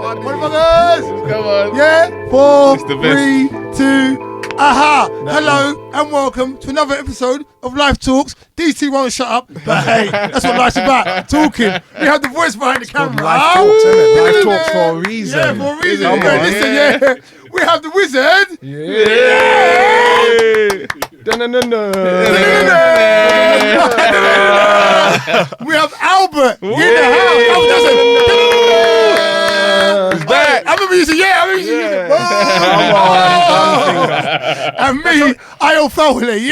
Motherfuckers! Come on. Yeah? 4, It's the best. 3, 2, aha! Hello and welcome to another episode of Life Talks. DC won't shut up, but hey, that's what life's about. Talking. We have the voice behind the camera. Life Talks, isn't it? Life Talks for a reason. Yeah, for a reason. Come Yeah, on. listen, yeah. We have the wizard. We have Albert in the house. Albert does He's back. I remember you said, and me, Fawole, Hey,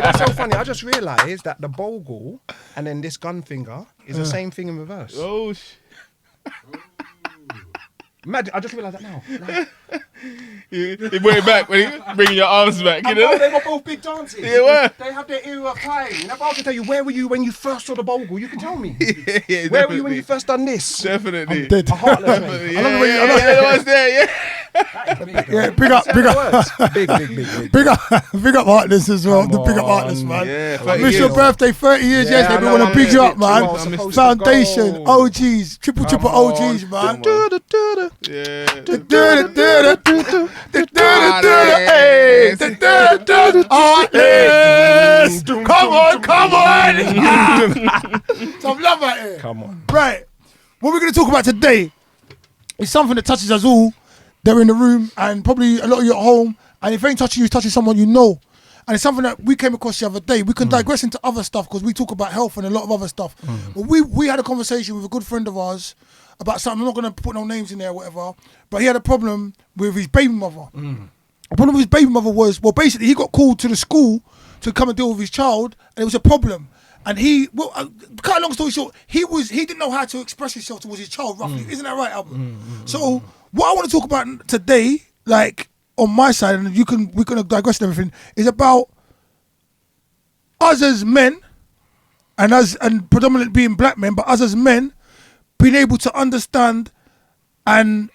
that's so funny. I just realised that the bogle and then this gun finger is the same thing in reverse. Oh, Imagine, I just realised that now. Like, you bring it back when you bring your arms back, you know? they were both big dances. Yeah, what? They have their era of time. And if I can tell you, where were you when you first saw the bogle? You can tell me. Yeah, Where were you when you first done this? Definitely. I'm dead. A heartless man. Definitely. Yeah, I was there, yeah. Yeah, big up. Big. Big up Heartless as well. The big up Heartless, man. Yeah, I 30 miss your years. birthday, 30 years. Yes, Yeah, they I want know, to big you up, I man. missed it too. Foundation, OGs, triple OGs, man. Yeah. Heartless. Come on. Some love out here. Come on. Right. What we're going to talk about today is something that touches us all. They're in the room and probably a lot of you at home. And if it ain't touching you, it's touching someone you know. And it's something that we came across the other day. We can digress into other stuff because we talk about health and a lot of other stuff. But we had a conversation with a good friend of ours about something. I'm not going to put no names in there or whatever. But he had a problem with his baby mother. The problem with his baby mother was, well, basically he got called to the school to come and deal with his child. And it was a problem. And cut a long story short, he didn't know how to express himself towards his child roughly. Isn't that right, Albert? So what I want to talk about today, like on my side, and we're gonna digress and everything, is about us as men, and predominantly being black men, but us as men being able to understand and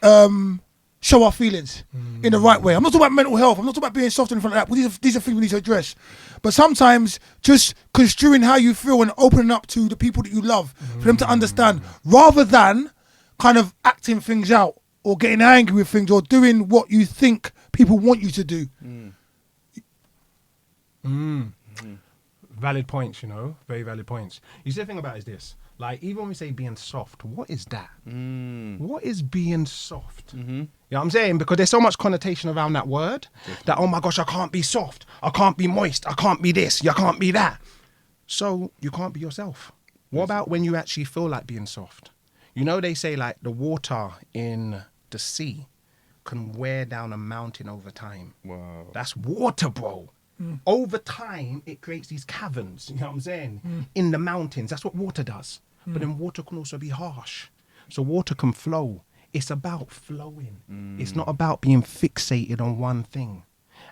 show our feelings in the right way. I'm not talking about mental health. I'm not talking about being soft and anything like that. But these are things we need to address. But sometimes just construing how you feel and opening up to the people that you love for them to understand, rather than kind of acting things out or getting angry with things or doing what you think people want you to do. Valid points, you know, very valid points. You see, the thing about it is this, like, even when we say being soft, what is that? What is being soft? You know what I'm saying? Because there's so much connotation around that word that, oh my gosh, I can't be soft, I can't be moist, I can't be this, you can't be that. So you can't be yourself. What about when you actually feel like being soft? You know, they say like the water in the sea can wear down a mountain over time. Wow. That's water, bro. Over time, it creates these caverns, you know what I'm saying, in the mountains. That's what water does. But then water can also be harsh. So water can flow. It's about flowing. It's not about being fixated on one thing.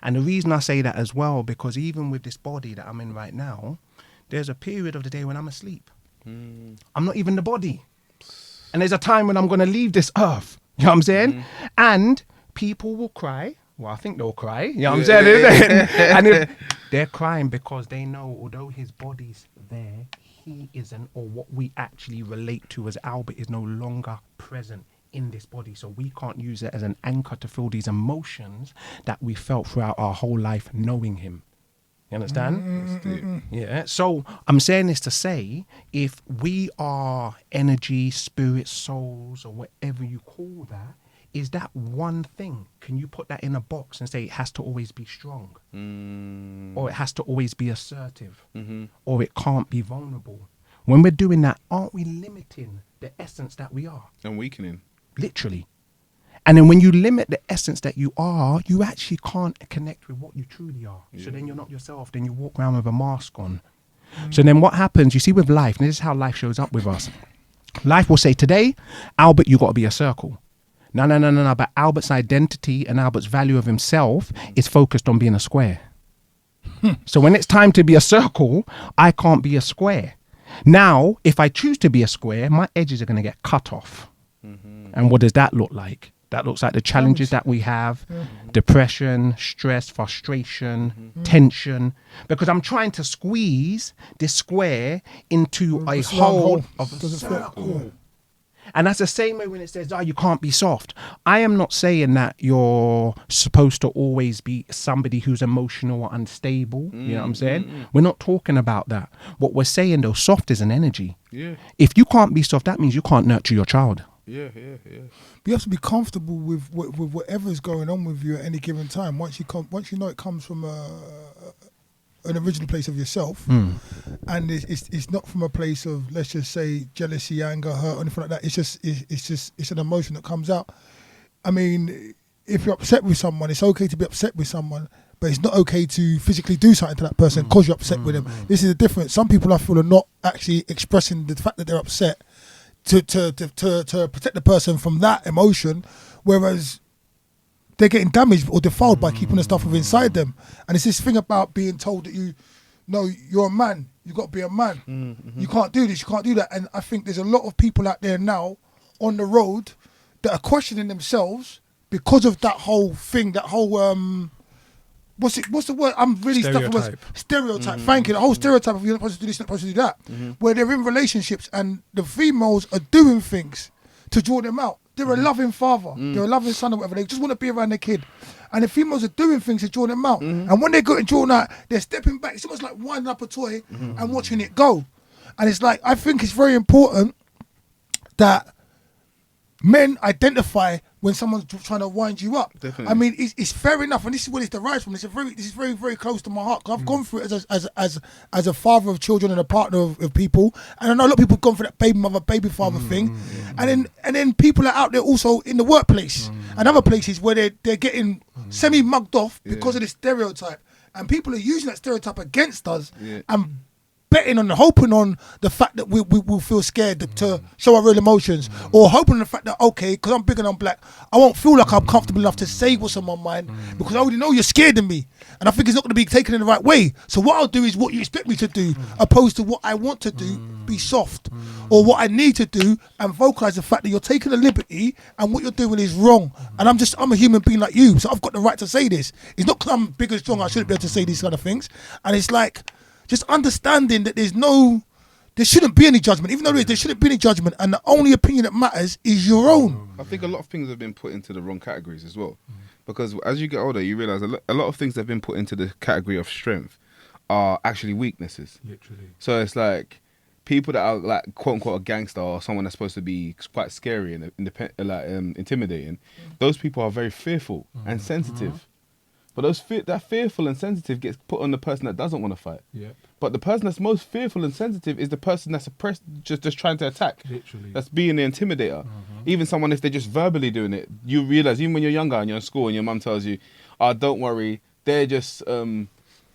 And the reason I say that as well, because even with this body that I'm in right now, there's a period of the day when I'm asleep. I'm not even the body. And there's a time when I'm going to leave this earth. You know what I'm saying? And people will cry. Well, I think they'll cry. You know what I'm saying? And they're crying because they know, although his body's there, he isn't, or what we actually relate to as Albert is no longer present in this body. So we can't use it as an anchor to feel these emotions that we felt throughout our whole life knowing him. You understand? Yeah. So I'm saying this to say, if we are energy, spirit, souls, or whatever you call that, is that one thing? Can you put that in a box and say it has to always be strong? Or it has to always be assertive? Or it can't be vulnerable? When we're doing that, aren't we limiting the essence that we are? And weakening. Literally. And then when you limit the essence that you are, you actually can't connect with what you truly are. So then you're not yourself. Then you walk around with a mask on. So then what happens, you see with life, and this is how life shows up with us. Life will say, today, Albert, you got to be a circle. No. But Albert's identity and Albert's value of himself is focused on being a square. So when it's time to be a circle, I can't be a square. Now, if I choose to be a square, my edges are going to get cut off. And what does that look like? That looks like the challenges that we have, depression, stress, frustration, tension. Because I'm trying to squeeze this square into a It's a round hole hole. of a Does it fit? circle. And that's the same way when it says, you can't be soft. I am not saying that you're supposed to always be somebody who's emotional or unstable. You know what I'm saying? We're not talking about that. What we're saying, though, soft is an energy. Yeah. If you can't be soft, that means you can't nurture your child. Yeah. You have to be comfortable with whatever's going on with you at any given time. Once you know it comes from an original place of yourself, and it's not from a place of, let's just say, jealousy, anger, hurt, or anything like that. It's an emotion that comes out. I mean, if you're upset with someone, it's okay to be upset with someone, but it's not okay to physically do something to that person because you're upset with them. This is the difference. Some people, I feel, are not actually expressing the fact that they're upset to protect the person from that emotion, whereas they're getting damaged or defiled by keeping the stuff inside them. And it's this thing about being told that you're a man, you got to be a man. You can't do this, you can't do that. And I think there's a lot of people out there now on the road that are questioning themselves because of that whole thing, that whole what's the word? I'm really stuck with stereotype. Thank you. The whole stereotype of you're not supposed to do this, you're not supposed to do that. Where they're in relationships and the females are doing things to draw them out. They're a loving father. They're a loving son or whatever. They just want to be around their kid. And the females are doing things to draw them out. And when they're getting drawn out, they're stepping back. It's almost like winding up a toy and watching it go. And it's like, I think it's very important that men identify when someone's trying to wind you up. Definitely. I mean, it's fair enough, and this is where it derives from. This is very, very close to my heart. 'Cause I've gone through it as a father of children and a partner of people, and I know a lot of people have gone through that baby mother, baby father thing, and then people are out there also in the workplace and other places where they're getting semi mugged off because of this stereotype, and people are using that stereotype against us and betting on, hoping on the fact that we'll feel scared to show our real emotions, or hoping on the fact that, okay, because I'm big and I'm black, I won't feel like I'm comfortable enough to say what's on my mind because I already know you're scared of me, and I think it's not going to be taken in the right way. So what I'll do is what you expect me to do, opposed to what I want to do, be soft, or what I need to do and vocalize the fact that you're taking a liberty and what you're doing is wrong. And I'm a human being like you, so I've got the right to say this. It's not because I'm big and strong I shouldn't be able to say these kind of things. And it's like, just understanding that there shouldn't be any judgment. Even though there shouldn't be any judgment, and the only opinion that matters is your own. I think a lot of things have been put into the wrong categories as well. Because as you get older, you realise a lot of things that have been put into the category of strength are actually weaknesses. Literally. So it's like people that are like quote unquote a gangster or someone that's supposed to be quite scary and intimidating. Those people are very fearful and sensitive. But that fearful and sensitive gets put on the person that doesn't want to fight. Yep. But the person that's most fearful and sensitive is the person that's oppressed, just trying to attack. Literally. That's being the intimidator. Even someone, if they're just verbally doing it, you realise, even when you're younger and you're in school and your mum tells you, don't worry, they're just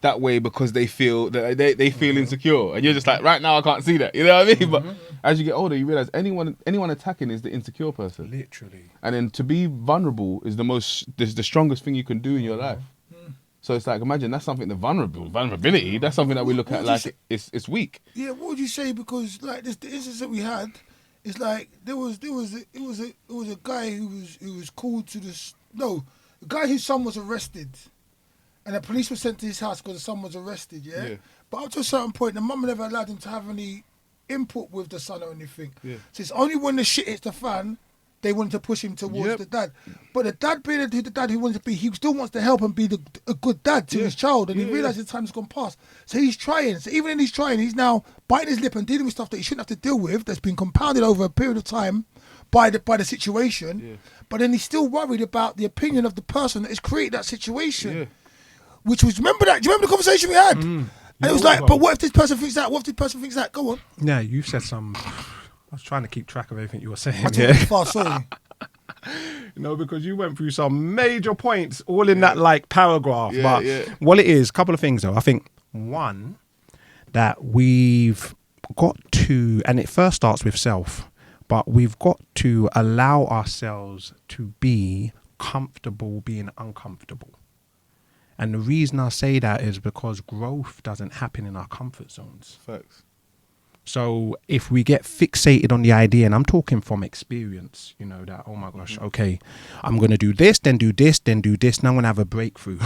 that way because they feel they feel insecure. And you're just like, right now I can't see that. You know what I mean? But as you get older, you realise anyone attacking is the insecure person. Literally. And then to be vulnerable is the strongest thing you can do in your life. So it's like, imagine that's something, vulnerability, that's something that we look at like it's weak. Yeah, what would you say? Because like the instance that we had, it's like it was a guy who was called to a guy whose son was arrested, and the police were sent to his house because the son was arrested. Yeah. But up to a certain point, the mum never allowed him to have any input with the son or anything. Yeah. So it's only when the shit hits the fan, they wanted to push him towards the dad. But the dad being the dad he wanted to be, he still wants to help and be a good dad to his child. And he realised his time's gone past. So he's trying. So even in his trying, he's now biting his lip and dealing with stuff that he shouldn't have to deal with, that's been compounded over a period of time by the situation. Yeah. But then he's still worried about the opinion of the person that has created that situation. Yeah. Which was, remember that? Do you remember the conversation we had? And it was like, but what if this person thinks that? What if this person thinks that? Go on. Yeah, you said some... I was trying to keep track of everything you were saying. I took it fast, sorry. No, because you went through some major points all in that like paragraph. But what it is, a couple of things though. I think one, that we've got to, and it first starts with self, but we've got to allow ourselves to be comfortable being uncomfortable. And the reason I say that is because growth doesn't happen in our comfort zones. Facts. So if we get fixated on the idea, and I'm talking from experience, you know, that, oh my gosh, okay, I'm going to do this, then do this, then do this, and I'm going to have a breakthrough.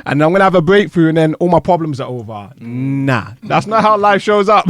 And I'm going to have a breakthrough and then all my problems are over. Nah, that's not how life shows up.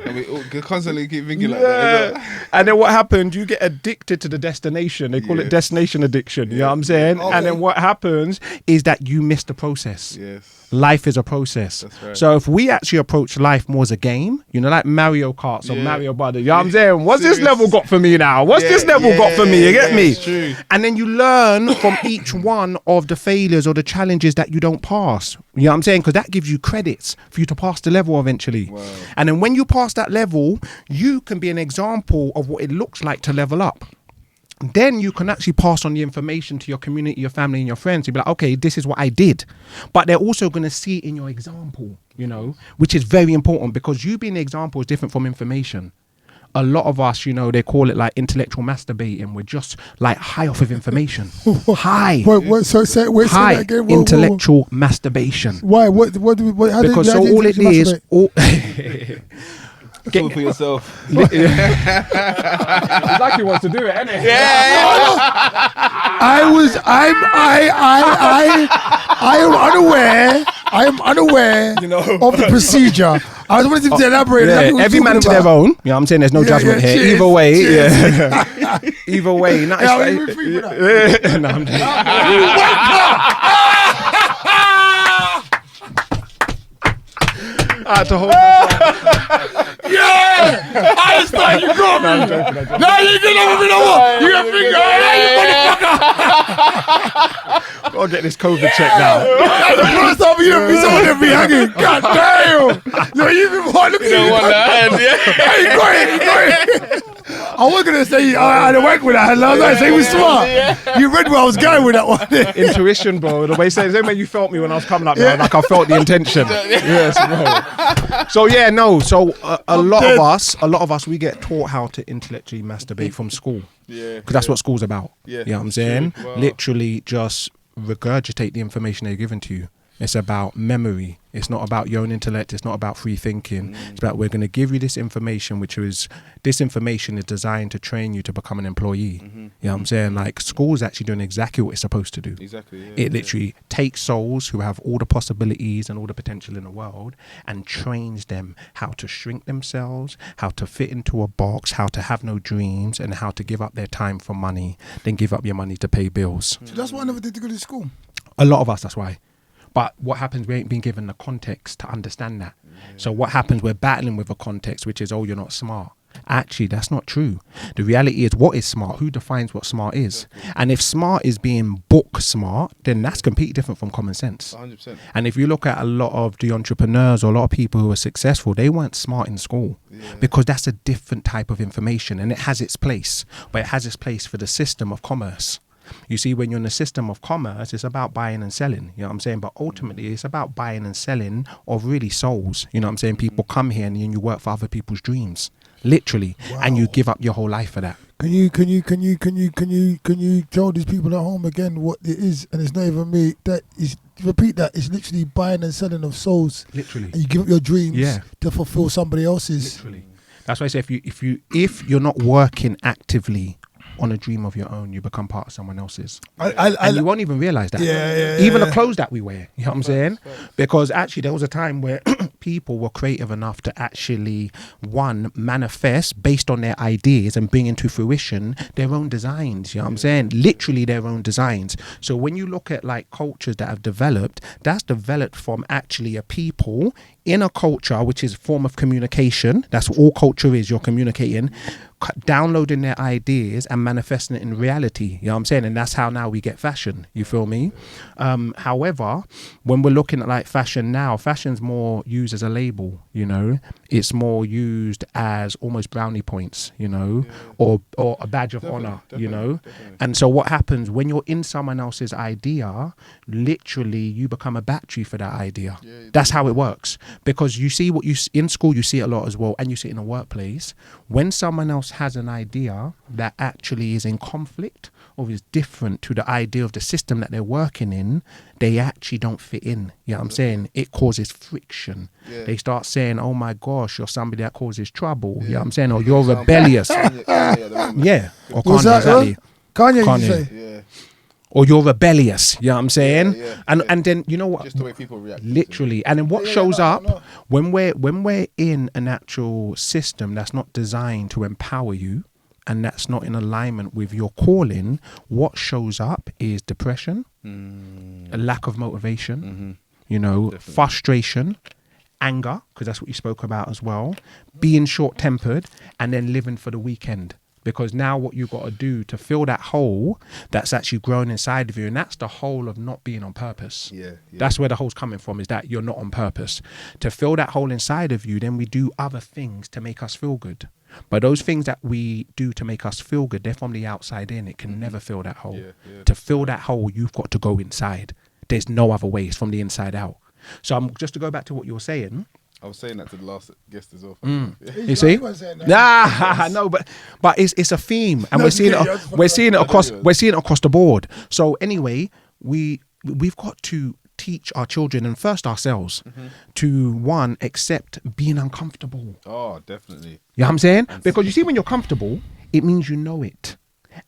And we constantly keep thinking like that. And then what happened? You get addicted to the destination. They call it destination addiction. You know what I'm saying? Okay. And then what happens is that you miss the process. Yes. Life is a process. That's right. So if we actually approach life more as a game, you know, like Mario Kart or Mario Brothers, you know what I'm saying? What's this level got for me now? What's this level got for me? You get me? True. And then you learn from each one of the failures or the challenges that you don't pass. You know what I'm saying? Because that gives you credits for you to pass the level eventually. Wow. And then when you pass that level, you can be an example of what it looks like to level up. Then you can actually pass on the information to your community, your family, and your friends. You'll be like, okay, this is what I did. But they're also going to see it in your example, you know, which is very important because you being an example is different from information. A lot of us, you know, they call it like intellectual masturbating. We're just like high off of information. High. Wait, say High that again. intellectual masturbation. Why? What? How Because how so all it is, Do it for yourself. Exactly wants to do it, isn't it? I am unaware You know. of the procedure. I was wanting to elaborate. Yeah, exactly what every you're man to talking their about. own. You know what I'm saying? There's no judgment here. cheers, Either way, cheers. yeah. Either way. No, Yeah, it's we're like- free for that. No, I'm joking. I had to hold myself. Yeah! I understand you got me! Now you can never be no more! You got finger! You motherfucker! Gotta get this COVID check now. That's the first time you ever be someone that be hanging. God damn! No, you been hard. Look at you. One hand, yeah. Hey, go ahead. I was gonna say I had to work with that. I was like, say he was smart. You read where I was going with that one. Intuition, bro. The way you say the same way you felt me when I was coming up now, like I felt the intention. Yes, bro. So yeah, no. So a lot of us, we get taught how to intellectually masturbate from school. Yeah. Because that's what school's about. Yeah, You know what I'm it's saying? true. Wow. Literally just regurgitate the information they're given to you. It's about memory. It's not about your own intellect. It's not about free thinking. It's about we're going to give you this information, this information is designed to train you to become an employee. You know what I'm saying? Like school's actually doing exactly what it's supposed to do. Exactly. Yeah, It literally takes souls who have all the possibilities and all the potential in the world and trains them how to shrink themselves, how to fit into a box, how to have no dreams, and how to give up their time for money, then give up your money to pay bills. So that's why I never did to go to school. A lot of us, that's why. But what happens, we ain't been given the context to understand that. So what happens, we're battling with a context, which is, oh, you're not smart. Actually, that's not true. The reality is, what is smart? Who defines what smart is? And if smart is being book smart, then that's completely different from common sense. 100%. And if you look at a lot of the entrepreneurs or a lot of people who are successful, they weren't smart in school because that's a different type of information and it has its place, but it has its place for the system of commerce. You see, when you're in the system of commerce, it's about buying and selling, you know what I'm saying? But ultimately, it's about buying and selling of really souls. You know what I'm saying? People come here and then you work for other people's dreams, literally, and you give up your whole life for that. Can you tell these people at home again what it is? And it's not even me. That is, repeat that. It's literally buying and selling of souls. Literally. And you give up your dreams Yeah. to fulfill somebody else's. Literally. That's why I say if you're not working actively on a dream of your own, you become part of someone else's. And you won't even realize that. Even the clothes that we wear, you know what I'm saying? Because actually there was a time where people were creative enough to actually, one, manifest based on their ideas and bring into fruition their own designs, you know what I'm saying? Literally their own designs. So when you look at like cultures that have developed, that's developed from actually a people in a culture, which is a form of communication. That's what all culture is, you're communicating, downloading their ideas and manifesting it in reality, you know what I'm saying? And that's how now we get fashion, you feel me? However, when we're looking at like fashion now, fashion's more used as a label, you know? It's more used as almost brownie points, you know? Or a badge of honor, you know? Definitely. And so what happens when you're in someone else's idea, literally you become a battery for that idea. That's how it works. Because you see in school, you see it a lot as well, and you see it in the workplace. When someone else has an idea that actually is in conflict or is different to the idea of the system that they're working in, they actually don't fit in. You know what I'm saying? It causes friction. Yeah. They start saying, oh my gosh, you're somebody that causes trouble. You know what I'm saying? Or you're rebellious. Yeah. Or Was Kanye, that, exactly. Kanye, Kanye. you say? Yeah. Or you're rebellious. You know what I'm saying? Yeah, and then, you know what? Just the way people react. Literally. And then what shows up when we're in an actual system that's not designed to empower you, and that's not in alignment with your calling, what shows up is depression, a lack of motivation, you know, frustration, anger, because that's what you spoke about as well, being short-tempered, and then living for the weekend. Because now what you've got to do to fill that hole that's actually grown inside of you, and that's the hole of not being on purpose. Yeah. That's where the hole's coming from, is that you're not on purpose. To fill that hole inside of you, then we do other things to make us feel good. But those things that we do to make us feel good, they're from the outside in. It can never fill that hole. To fill that hole, you've got to go inside. There's no other way. It's from the inside out. So just to go back to what you were saying, I was saying that to the last guest as well. you see? No, but it's a theme, and we're seeing it across the board. So anyway, we've got to teach our children, and first ourselves, to one, accept being uncomfortable. Oh, definitely. You know what I'm saying? Because you see, when you're comfortable, it means you know it.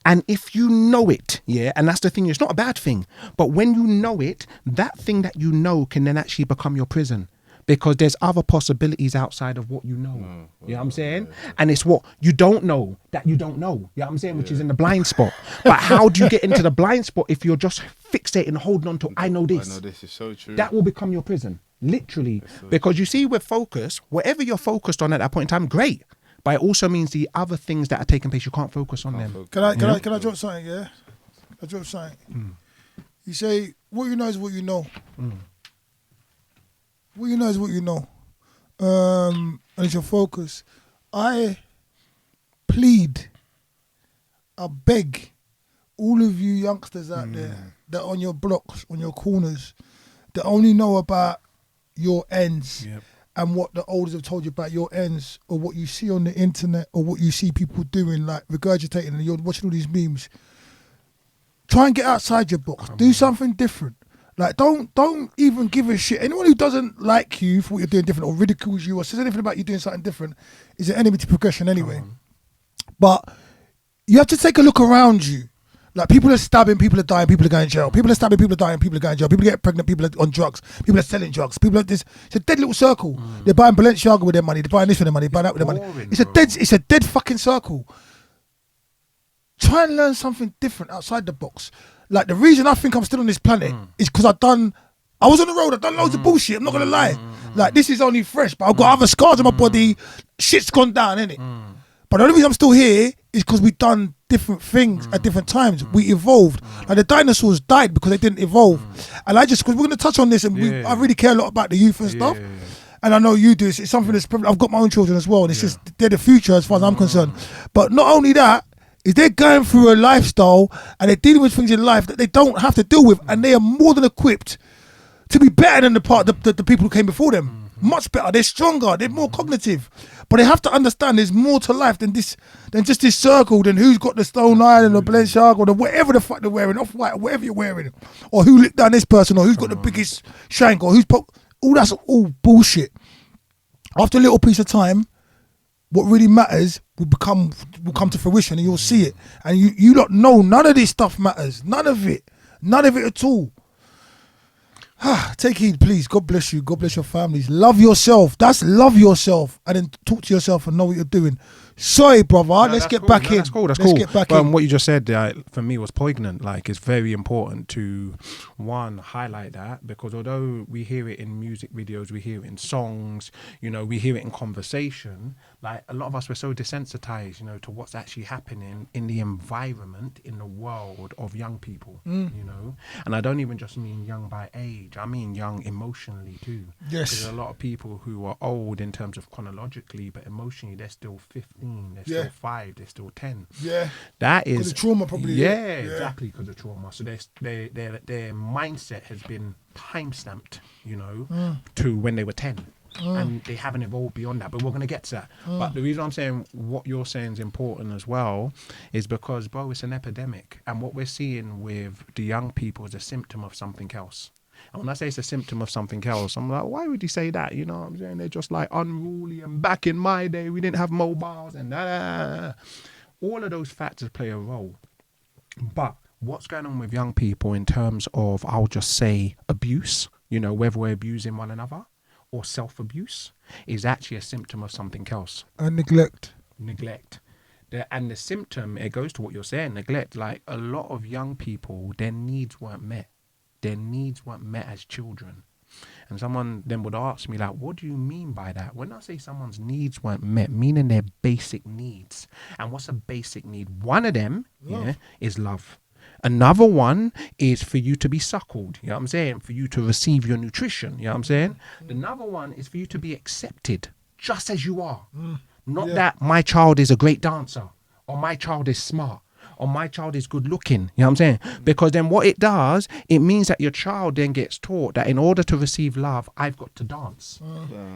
And if you know it, yeah, and that's the thing, it's not a bad thing, but when you know it, that thing that you know can then actually become your prison. Because there's other possibilities outside of what you know. You know what I'm saying? And it's what you don't know that you don't know. You know what I'm saying? Which is in the blind spot. But how do you get into the blind spot if you're just fixating and holding on to, I know this? I know this is so true. That will become your prison. Literally. Because you see, with focus, whatever you're focused on at that point in time, great. But it also means the other things that are taking place, you can't focus on them. Can I drop something, yeah? I drop something. You say, what you know is what you know. What you know is what you know. And it's your focus. I plead, I beg all of you youngsters out there that are on your blocks, on your corners, that only know about your ends and what the elders have told you about your ends, or what you see on the internet, or what you see people doing, like regurgitating, and you're watching all these memes. Try and get outside your box. Do something different. Like, don't even give a shit. Anyone who doesn't like you for what you're doing different, or ridicules you, or says anything about you doing something different, is an enemy to progression anyway. But you have to take a look around you. Like, people are stabbing, people are dying, people are going to jail. People are stabbing, people are dying, people are going to jail. People get pregnant, people are on drugs. People are selling drugs. People are this. It's a dead little circle. They're buying Balenciaga with their money. They're buying this with their money. They're buying that with their money. It's a dead fucking circle. Try and learn something different outside the box. Like, the reason I think I'm still on this planet is because I was on the road, I've done loads of bullshit, I'm not going to lie. Like, this is only fresh, but I've got other scars on my body, shit's gone down, innit? But the only reason I'm still here is because we've done different things at different times. We evolved. Like, the dinosaurs died because they didn't evolve. And because we're going to touch on this, and I really care a lot about the youth and stuff. And I know you do, it's something that's, I've got my own children as well, and it's just, they're the future as far as I'm concerned. But not only that, is they're going through a lifestyle and they're dealing with things in life that they don't have to deal with, and they are more than equipped to be better than the people who came before them. Much better. They're stronger. They're more cognitive. But they have to understand there's more to life than just this circle, than who's got the Stone Island or Balenciaga or whatever the fuck they're wearing, Off-White or whatever you're wearing, or who licked down this person, or who's got the biggest shank, or all that's all bullshit. After a little piece of time, what really matters will come to fruition, and you'll see it. And you don't know, none of this stuff matters. None of it at all. Take heed, please. God bless you. God bless your families. Love yourself. That's love yourself, and then talk to yourself and know what you're doing. Sorry, brother. Let's get back in. That's cool. Let's get back in. What you just said for me was poignant. Like, it's very important to, one, highlight that, because although we hear it in music videos, we hear it in songs, we hear it in conversation, like, a lot of us were so desensitized, to what's actually happening in the environment, in the world of young people, and I don't even just mean young by age, I mean young emotionally too. Yes. There's a lot of people who are old in terms of chronologically, but emotionally they're still 15, they're still 5, they're still 10. Yeah. That is... Because of trauma, probably. Yeah, exactly, because of trauma. So their mindset has been time-stamped, to when they were 10. and they haven't evolved beyond that. But we're gonna get to that. But the reason I'm saying what you're saying is important as well is because, bro, it's an epidemic, and what we're seeing with the young people is a symptom of something else. And when I say it's a symptom of something else, I'm like, why would you say that? You know what I'm saying? They're just like unruly, and back in my day, we didn't have mobiles and all of those factors play a role. But what's going on with young people in terms of, I'll just say, abuse, you know, whether we're abusing one another or self-abuse, is actually a symptom of something else. And neglect. And the symptom, it goes to what you're saying, neglect. Like, a lot of young people, their needs weren't met. Their needs weren't met as children. And someone then would ask me, like, what do you mean by that? When I say someone's needs weren't met, meaning their basic needs. And what's a basic need? One of them is love. Another one is for you to be suckled, you know what I'm saying? For you to receive your nutrition, you know what I'm saying? Another one is for you to be accepted just as you are. Not that my child is a great dancer, or my child is smart, or my child is good looking, you know what I'm saying? Because then what it does, it means that your child then gets taught that in order to receive love, I've got to dance.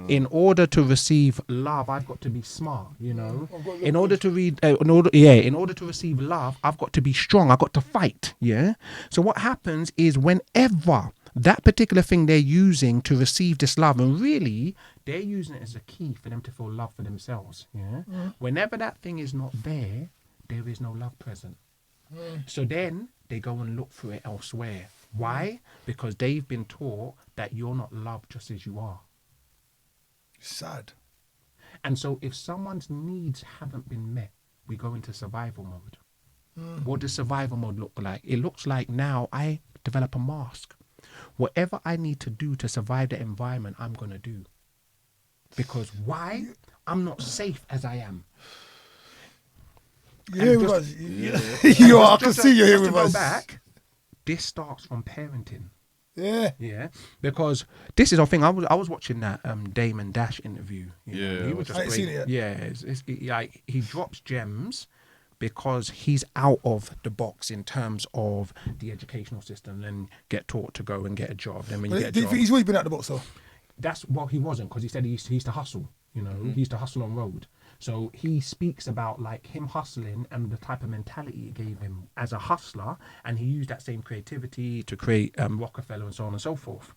In order to receive love, I've got to be smart, you know? In order to receive love, I've got to be strong. I've got to fight, yeah? So what happens is whenever that particular thing they're using to receive this love, and really, they're using it as a key for them to feel love for themselves, yeah? Whenever that thing is not there is no love present. So then they go and look for it elsewhere. Why? Because they've been taught that you're not loved just as you are. Sad. And so if someone's needs haven't been met, we go into survival mode. What does survival mode look like? It looks like now I develop a mask. Whatever I need to do to survive the environment, I'm going to do. Because why? I'm not safe as I am. You're here with us. You are. I can see you're here with us. Back, this starts from parenting. Yeah. Because this is our thing. I was watching that Damon Dash interview. He was just I ain't seen it yet. Yeah, like he drops gems because he's out of the box in terms of the educational system and get taught to go and get a job. Then when you get a job, he's always been out of the box though. He wasn't, because he said he used to hustle. You know, he used to hustle on road. So he speaks about like him hustling and the type of mentality it gave him as a hustler, and he used that same creativity to create Rockefeller and so on and so forth.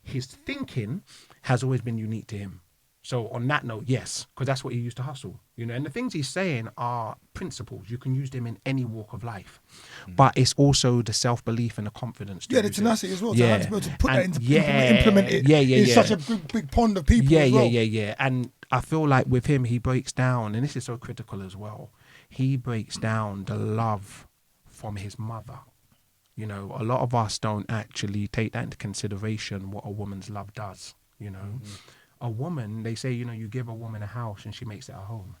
His thinking has always been unique to him. So on that note, yes, because that's what he used to hustle, you know. And the things he's saying are principles. You can use them in any walk of life, but it's also the self-belief and the confidence. Yeah, the tenacity as well. Yeah, to be able to put that into implement it. In such a big pond of people. Yeah. And I feel like with him, he breaks down, and this is so critical as well. He breaks down the love from his mother. You know, a lot of us don't actually take that into consideration, what a woman's love does, you know. A woman, they say, you know, you give a woman a house and she makes it a home.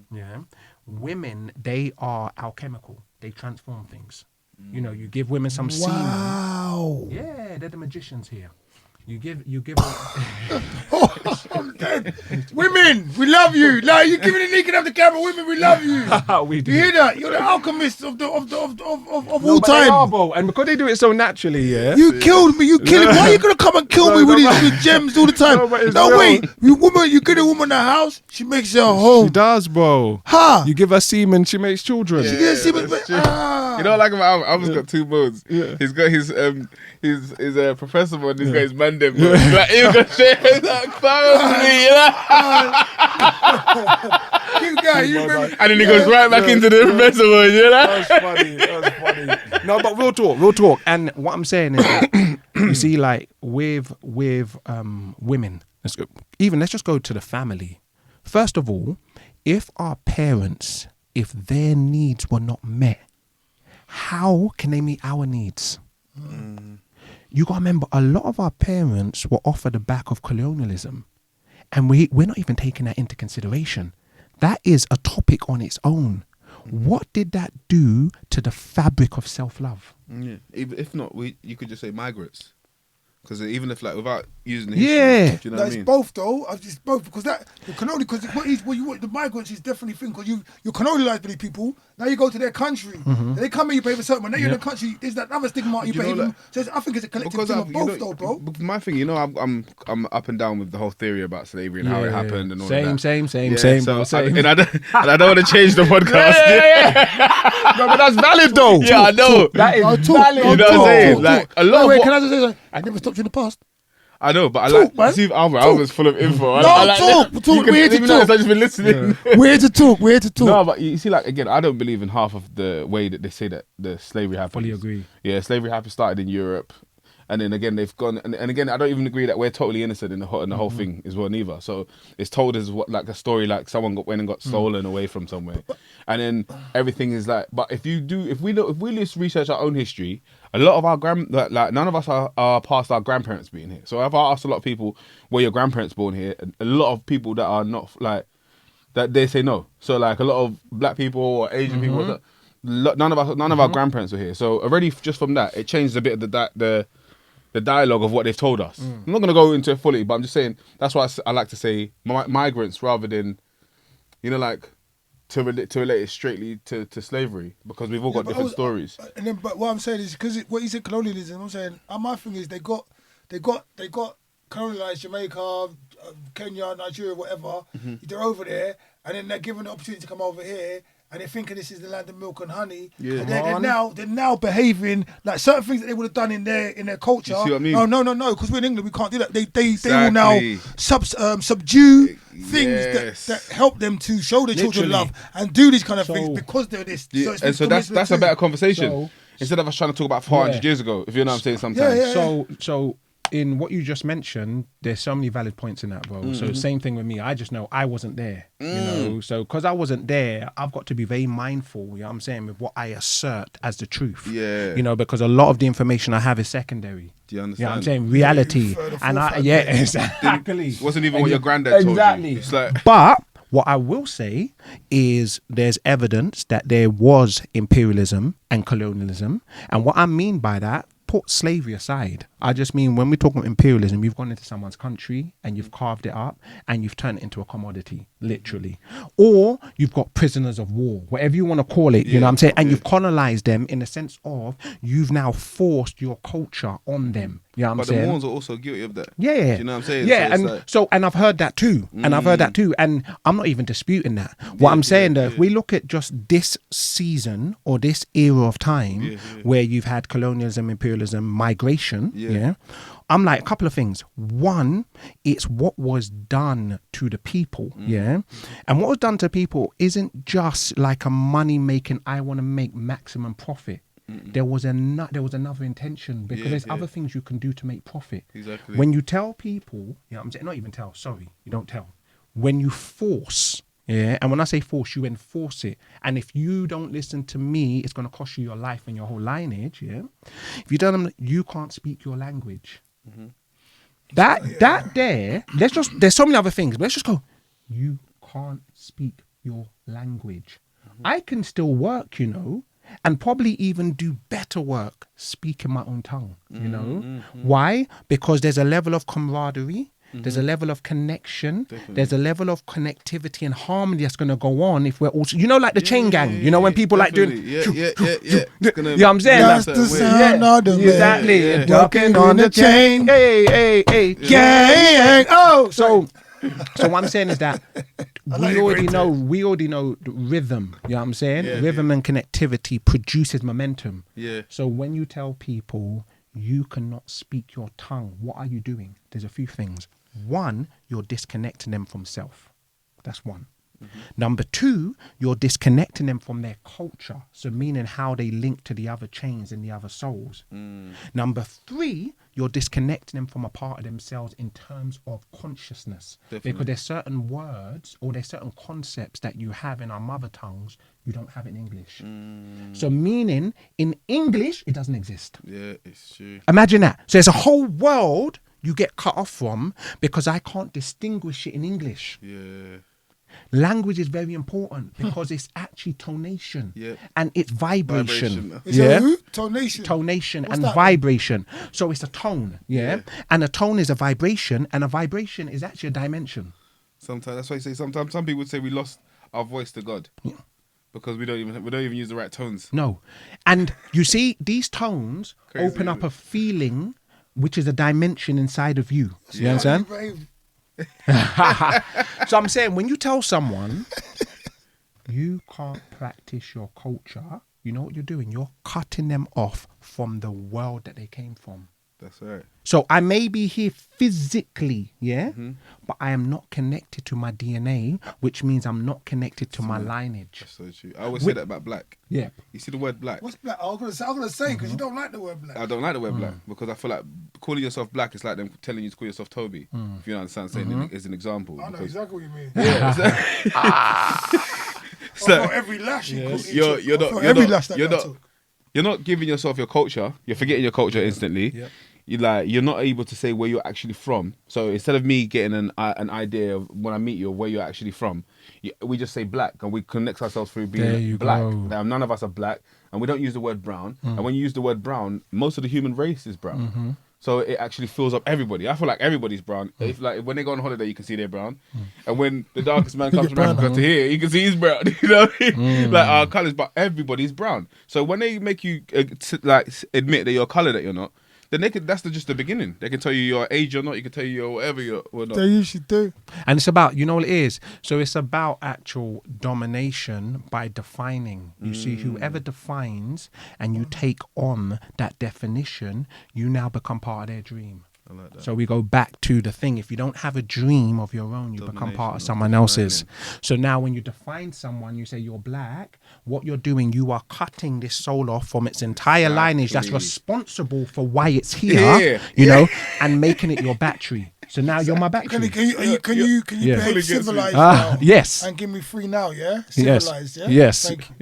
Yeah. Women, they are alchemical. They transform things. You know, you give women some semen. Wow. Yeah, they're the magicians here. You give. I'm dead. Women, we love you. Like, you giving a naked up the camera. Women, we love you. We do. You hear that? You're the alchemist of all But they time. are, bro. And because they do it so naturally, yeah. You killed me. You killed me. Why are you gonna come and kill me with these gems all the time? No, wait. You get a woman a house, she makes it a home. She does, bro. Ha! You give her semen, she makes children. She gets semen. You know, like I've got two modes. Yeah. He's got his professor mode, and he's got his man them mode. Like, he's got shit that close me, you know. And then he goes right back into the professor mode, you know. That's funny. No, but real talk. And what I'm saying is that, you see, like with women, let's just go to the family. First of all, if our parents, if their needs were not met, how can they meet our needs? You got to remember, a lot of our parents were off at the back of colonialism, and we're not even taking that into consideration. That is a topic on its own. What did that do to the fabric of self-love? Yeah. If not, you could just say migrants. Because even if like without using the history, Yeah. do you know No, what I it's mean? both though. It's both because you can only because the migrants is definitely thing because you colonialised these people. Now you go to their country, and they come here, you behave a certain way. Now you're in the country. There's that other stigma you you know, behave. like- So I think it's a collective Because thing I've, of you both know, though, bro. my thing, you know, I'm up and down with the whole theory about slavery and how it happened and all of that. Same, Yeah, bro, same. and I don't want to change the podcast. No, but that's valid though. Yeah, I know. That is No, talk, valid. no, You know what I'm talk, saying? talk, Like, talk. a lot of Wait, what- can I just say something? I never stopped you in the past. I know, but I Talk, like man. see Alva's full of info. I No, like talk. that. Talk. You can- We're here to even though talk. I've just been listening. We're here to talk. We're here to talk. No, but you see, like again, I don't believe in half of the way that they say that the slavery happened. Fully agree. Yeah, slavery happened started in Europe, and then again they've gone. And again, I don't even agree that we're totally innocent in the whole thing as well, neither. So it's told as what like a story like someone went and got stolen away from somewhere, and then everything is like. But if we just research our own history, a lot of our none of us are past our grandparents being here. So if I ask a lot of people, were your grandparents born here? A lot of people that are not like that, they say no. So like a lot of black people or Asian people, none of our grandparents were here. So already just from that, it changed a bit of the dialogue of what they've told us. I'm not going to go into it fully, but I'm just saying that's why I like to say migrants rather than, you know, like to relate it straightly to slavery, because we've all got different stories. And then, but what I'm saying is because what you said colonialism. I'm saying my thing is they got colonized Jamaica, Kenya, Nigeria, whatever. They're over there, and then they're given the opportunity to come over here. And they're thinking this is the land of milk and honey. Yeah. And they're now behaving like certain things that they would have done in their culture. You see what I mean? No, because we're in England, we can't do that. They will now subdue things that help them to show their children Literally. love and do these kind of things because they're this. Yeah, it's and so become that's a better conversation. So- Instead of us trying to talk about 400 years ago, if you know what I'm saying sometimes. Yeah. So in what you just mentioned, there's so many valid points in that, bro. So same thing with me. I just know I wasn't there, you know. So because I wasn't there, I've got to be very mindful, you know what I'm saying, with what I assert as the truth. Yeah. You know, because a lot of the information I have is secondary. Do you understand? You know what I'm saying? Reality. further And forefront, exactly. Wasn't even what your granddad told you. Exactly. It's like, But what I will say is there's evidence that there was imperialism and colonialism. And what I mean by that, put slavery aside. I just mean when we talk about imperialism, you've gone into someone's country and you've carved it up and you've turned it into a commodity, literally. Or you've got prisoners of war, whatever you want to call it, you know what I'm saying? And you've colonized them in the sense of you've now forced your culture on them. You know what I'm but saying? the Moors are also guilty of that. Yeah. Do you know what I'm saying? Yeah, So it's and like- and I've heard that too. And I'm not even disputing that. What I'm saying though, if we look at just this season or this era of time where you've had colonialism, imperialism, migration, I'm like a couple of things. One, it's what was done to the people, and what was done to people isn't just like a money making. I want to make maximum profit. There was another intention because there's other things you can do to make profit. Exactly. When you tell people, you know what I'm saying, not even tell. Sorry, you don't tell. When you force. Yeah, and when I say force, you enforce it. And if you don't listen to me, it's going to cost you your life and your whole lineage. Yeah, if you tell them you can't speak your language, that there, there's so many other things, but let's just go. You can't speak your language. I can still work, you know, and probably even do better work speaking my own tongue. You know, why? Because there's a level of camaraderie. There's a level of connection. There's a level of connectivity and harmony that's going to go on if we're also, you know, like the chain gang. You know, when people like doing, Yeah. you know what I'm saying? That's Like, the sound of the exactly. man. Walking on the chain. Hey. Gang. Oh, So what I'm saying is that like we it, already great know the rhythm. You know what I'm saying? Yeah, Rhythm and connectivity produces momentum. Yeah. So when you tell people you cannot speak your tongue, what are you doing? There's a few things. One, you're disconnecting them from self. That's one. Number two, you're disconnecting them from their culture. So meaning how they link to the other chains and the other souls. Number three, you're disconnecting them from a part of themselves in terms of consciousness. Definitely. Because there's certain words or there's certain concepts that you have in our mother tongues, you don't have in English. So meaning in English, it doesn't exist. Yeah, it's true. Imagine that. So there's a whole world you get cut off from because I can't distinguish it in English. Yeah. Language is very important because it's actually tonation and it's vibration. It's a who? Tonation. Tonation What's and that? vibration. So it's a tone, and a tone is a vibration, and a vibration is actually a dimension. Sometimes that's why I say sometimes some people would say we lost our voice to God because we don't even use the right tones. No, and you see these tones Crazy, open up isn't it? a feeling, which is a dimension inside of you. You understand? So I'm saying when you tell someone you can't practice your culture, you know what you're doing? You're cutting them off from the world that they came from. That's right. So I may be here physically, but I am not connected to my DNA, which means I'm not connected to my lineage. That's so true. I always say that about black. Yeah. You see the word black? What's black? I'm gonna say because you don't like the word black. I don't like the word black because I feel like calling yourself black is like them telling you to call yourself Toby. If you understand, saying as an example. I know exactly what you mean. Yeah. So every lash. You're not giving yourself your culture. You're forgetting your culture instantly. Yep. You're not able to say where you're actually from. So instead of me getting an idea of when I meet you of where you're actually from, we just say black and we connect ourselves through being black. Now none of us are black, and we don't use the word brown. And when you use the word brown, most of the human race is brown. So it actually fills up everybody. I feel like everybody's brown. If when they go on holiday, you can see they're brown, and when the darkest man comes from Africa to here, you can see he's brown. You know, what I mean? Like our colors, but everybody's brown. So when they make you admit that you're a color that you're not, then that's just the beginning. They can tell you your age or not. You can tell you your whatever you're not. They usually do. And it's about, you know what it is? So it's about actual domination by defining. You see, whoever defines and you take on that definition, you now become part of their dream. I like that. So we go back to the thing. If you don't have a dream of your own, you become part of someone else's. So now when you define someone, you say you're black, what you're doing, you are cutting this soul off from its entire lineage that's responsible for why it's here, you know, and making it your battery. So now you're my battery. Can you behave civilized now? Yes. And give me free now, yeah? Civilized, yeah? Yes. Thank you.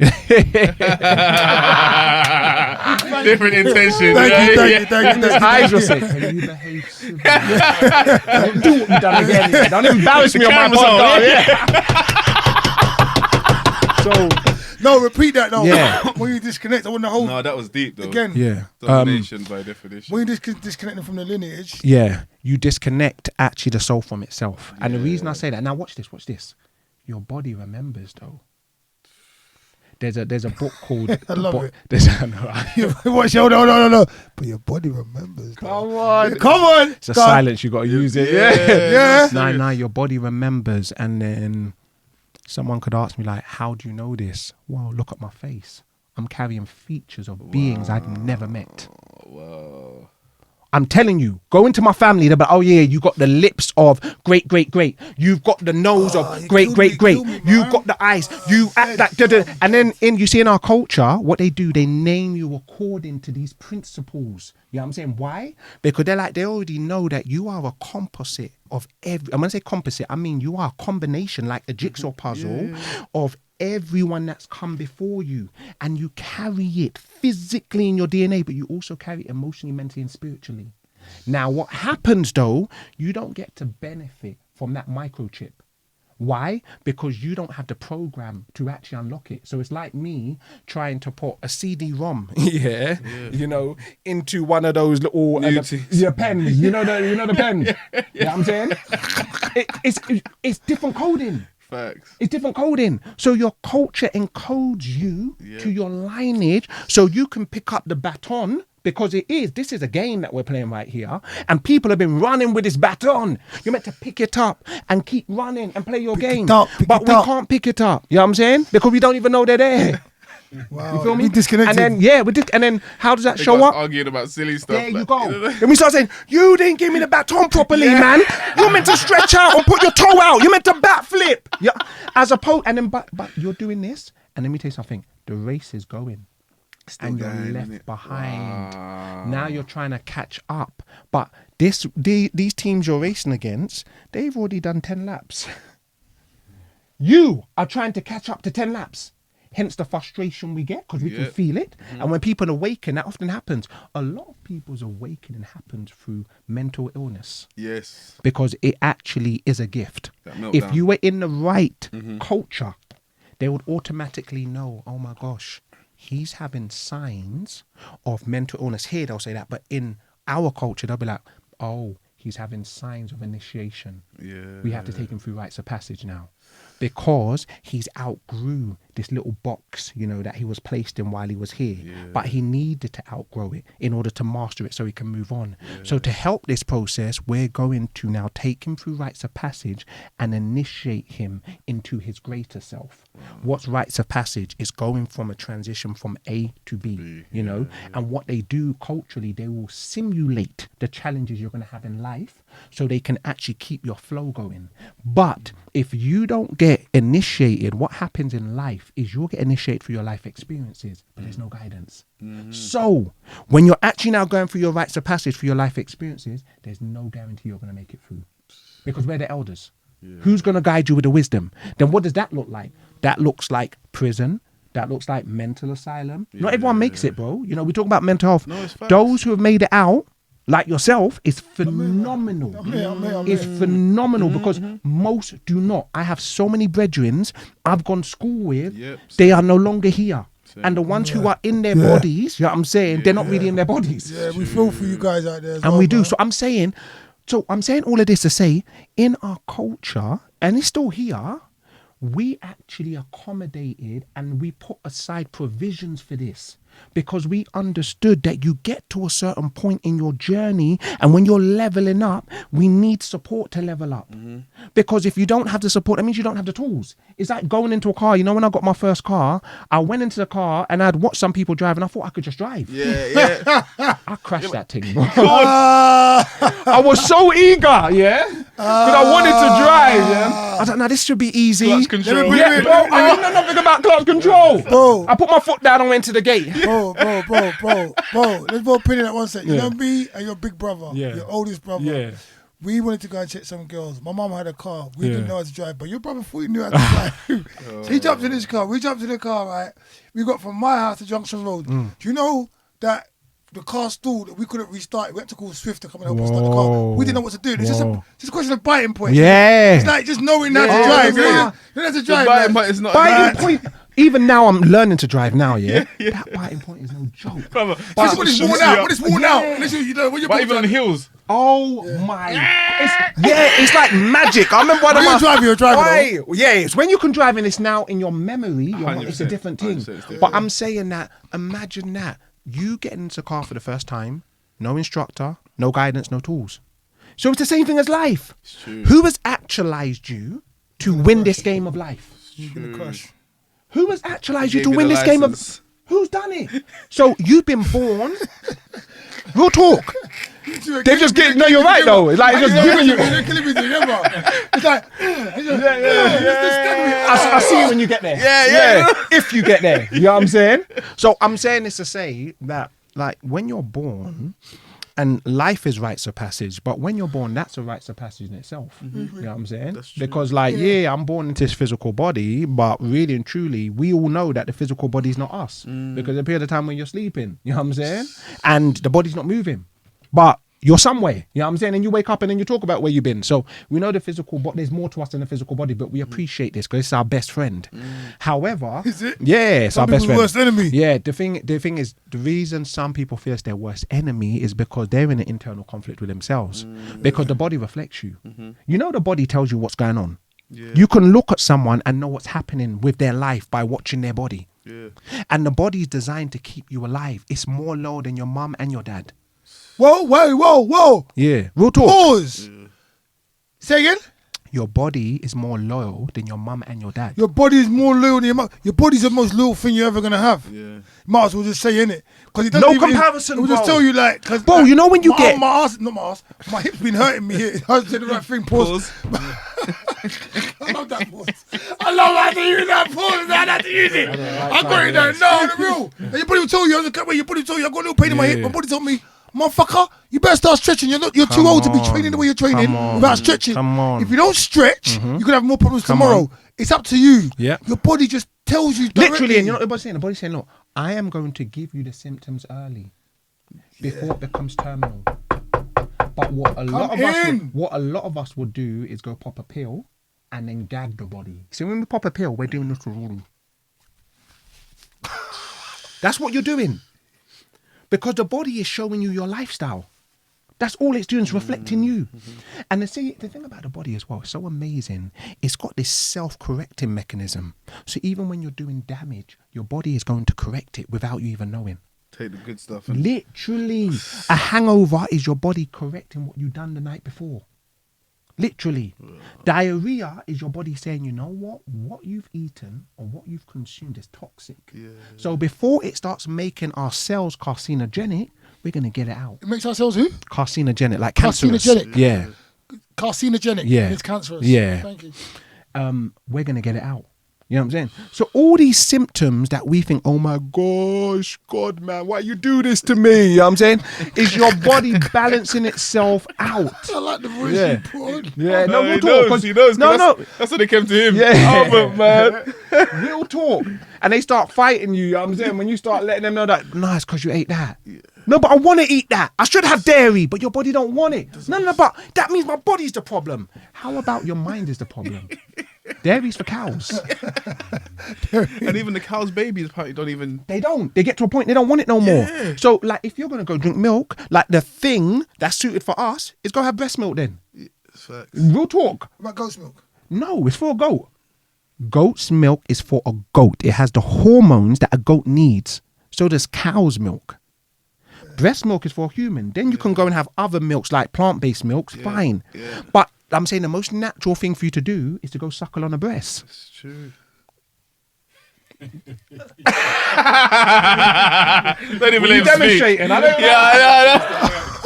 Different intention. Thank you. His eyes were saying, can you behave civilized? Don't do what you done again. Don't embarrass me on my podcast. So, no, repeat that now. Yeah. When you disconnect, I want the whole... No, that was deep though. Again. yeah. Domination by definition. When you disconnecting from the lineage... Yeah, you disconnect actually the soul from itself. And the reason I say that, now watch this. Your body remembers though. There's a book called... I love it. Watch, no. But your body remembers. Come on. Come on. It's a silence, you got to use it. Yeah. Nah, your body remembers. And then someone could ask me like, how do you know this? Well, look at my face. I'm carrying features of beings I've never met. Wow. I'm telling you, go into my family, they'll be like, oh yeah, you got the lips of great. You've got the nose of great. You've got the eyes. You act like and then you see in our culture, what they do, they name you according to these principles. You know what I'm saying? Why? Because they already know that you are a composite of every. And when I say composite, I mean you are a combination, like a jigsaw puzzle of everyone that's come before you, and you carry it physically in your DNA, but you also carry it emotionally, mentally, and spiritually. Now, what happens though, you don't get to benefit from that microchip. Why? Because you don't have the program to actually unlock it. So it's like me trying to put a CD-ROM, you know, into one of those little pens. You know the pen. You know what I'm saying? It's different coding. Facts. It's different coding. So your culture encodes you to your lineage, so you can pick up the baton, because this is a game that we're playing right here, and people have been running with this baton. You're meant to pick it up and keep running and play your game. But we can't pick it up. You know what I'm saying? Because we don't even know they're there. Wow. You feel me? We disconnected. And then and then how does that show up? Arguing about silly stuff. There you go. And we start saying, you didn't give me the baton properly, man. You're meant to stretch out and put your toe out. You're meant to bat flip. Yeah. As opposed, and then but you're doing this, and let me tell you something. The race is going. And you're left behind. Wow. Now you're trying to catch up. But these teams you're racing against, they've already done 10 laps. You are trying to catch up to 10 laps. Hence the frustration we get because we can feel it. And when people awaken, that often happens. A lot of people's awakening happens through mental illness. Yes. Because it actually is a gift. meltdown. If you were in the right culture, they would automatically know, oh my gosh, he's having signs of mental illness. Here they'll say that, but in our culture, they'll be like, oh, he's having signs of initiation. Yeah. We have to take him through rites of passage now. Because he's outgrew this little box, you know, that he was placed in while he was here. But he needed to outgrow it in order to master it so he can move on. So to help this process, we're going to now take him through rites of passage and initiate him into his greater self. What's rites of passage is going from a transition from A to B, you know. And what they do culturally, they will simulate the challenges you're going to have in life so they can actually keep your flow going. But if you don't get initiated, what happens in life is you'll get initiated through your life experiences, but there's no guidance. So when you're actually now going through your rites of passage for your life experiences, there's no guarantee you're going to make it through, because we're the elders. Who's going to guide you with the wisdom? Then what does that look like? That looks like prison. That looks like mental asylum. Not everyone makes it, bro. You know, we talk about mental health. No, it's facts. Those who have made it out, like yourself, is phenomenal. It's phenomenal because most do not. I have so many brethrens I've gone to school with. They are no longer here. And the ones who are in their bodies, you know what I'm saying, they're not really in their bodies. Yeah, we feel for you guys out there as And well, we do. man. So I'm saying all of this to say, in our culture, and it's still here, we actually accommodated and we put aside provisions for this, because we understood that you get to a certain point in your journey, and when you're leveling up, we need support to level up. Because if you don't have the support, that means you don't have the tools. It's like going into a car. You know, when I got my first car, I went into the car and I'd watched some people drive and I thought I could just drive. I crashed that thing, bro. I was so eager, because I wanted to drive, I was like, no, this should be easy. Clutch control. Yeah, bro, I didn't know nothing about clutch control. Bro. I put my foot down and went to the gate. Bro, let's both put in at one sec. You know me and your big brother, your oldest brother. We wanted to go and check some girls. My mom had a car. We didn't know how to drive, but your brother thought he knew how to drive. So he jumped in his car. We jumped in the car, right? We got from my house to Junction Road. Do you know that the car stalled? We couldn't restart it. We had to call Swift to come and help us start the car. We didn't know what to do. It's just a question of biting point. It's like just knowing how to drive. You don't have to drive. Biting point is not Biting point. Even now, I'm learning to drive now, That biting point is no joke. Brother, But when it's worn out, when it's worn out. You know, when you're but even on hills. Oh my! It's like magic. I remember one of my. You're driving. It's when you can drive and it's now in your memory. It's a 100%, different thing. 100%. But I'm saying that. Imagine that you get into a car for the first time, no instructor, no guidance, no tools. So it's the same thing as life. Who has actualized you to win this game of life? Who has actualized you to win this game of? Who's done it? So you've been born. Real talk. They're just getting. No, you're right though. It's like just giving you. They're killing me, remember? It's like. I see you when you get there. Yeah. If you get there, you know what I'm saying. So I'm saying this to say that, like, when you're born. And life is rites of passage, but when you're born, that's a rites of passage in itself. You know what I'm saying? Because, like, I'm born into this physical body, but really and truly, we all know that the physical body is not us. Because the period of time when you're sleeping, you know what I'm saying? And the body's not moving. But you're somewhere, you know what I'm saying? And you wake up and then you talk about where you've been. So we know the physical body, there's more to us than the physical body, but we appreciate this because it's our best friend. However, is it? Yeah, it's our best friend. Worst enemy. Yeah, the thing is, the reason some people feel it's their worst enemy is because they're in an internal conflict with themselves. Because the body reflects you. You know, the body tells you what's going on. You can look at someone and know what's happening with their life by watching their body. And the body is designed to keep you alive. It's more low than your mum and your dad. Whoa. Yeah, real talk. Pause. Say again? Your body is more loyal than your mum and your dad. Your body is more loyal than your mum. Your body's the most loyal thing you're ever going to have. Might as well just say, innit? Because it doesn't No comparison, It will just tell you, like... Cause, bro, you know when you get... My hip's been hurting me here. I said the right thing, pause. I love that pause. I love how to use that pause. I had to use it. I got it there. No, the real. And your body will tell you, your body will tell you, I got a little pain in my hip. My body told me, motherfucker, you better start stretching. You're too old to be training the way you're training without stretching. If you don't stretch, you could have more problems tomorrow. It's up to you. Yeah. Your body just tells you Literally, directly. and you know what the body's saying? The body's saying, look, I am going to give you the symptoms early before it becomes terminal. But what a lot of us will do is go pop a pill and then gag the body. So when we pop a pill, we're doing this. That's what you're doing. Because the body is showing you your lifestyle. That's all it's doing, is reflecting you. And the thing about the body as well, it's so amazing. It's got this self-correcting mechanism. So even when you're doing damage, your body is going to correct it without you even knowing. Take the good stuff. Literally. A hangover is your body correcting what you've done the night before. Literally. Diarrhea is your body saying, you know what you've eaten or what you've consumed is toxic. Yeah. So before it starts making our cells carcinogenic, we're going to get it out. It makes ourselves who? Carcinogenic, like cancerous. Carcinogenic. Yeah. Carcinogenic. Yeah. It's cancerous. Yeah. Thank you. We're going to get it out. You know what I'm saying? So all these symptoms that we think, oh my gosh, God, man, why you do this to me? You know what I'm saying? Is your body balancing itself out. I like the voice Yeah. you put on. Yeah, No, we'll he talk. knows. He knows. No. That's what they came to him. Yeah. Oh, but man. Real talk. And they start fighting you know what I'm saying? When you start letting them know that, no, it's because you ate that. Yeah. No, but I want to eat that. I should have dairy, but your body don't want it. No, but that means my body's the problem. How about your mind is the problem? Dairy's for cows. And even the cow's babies apparently don't even... They don't. They get to a point they don't want it no more. Yeah. So, like, if you're going to go drink milk, like, the thing that's suited for us is go have breast milk then. Facts. Real talk. What about goat's milk? No, it's for a goat. Goat's milk is for a goat. It has the hormones that a goat needs. So does cow's milk. Breast milk is for a human. Then you can go and have other milks like plant-based milks. Fine. Yeah. But I'm saying the most natural thing for you to do is to go suckle on a breast. It's true. Don't even let him demonstrating. I don't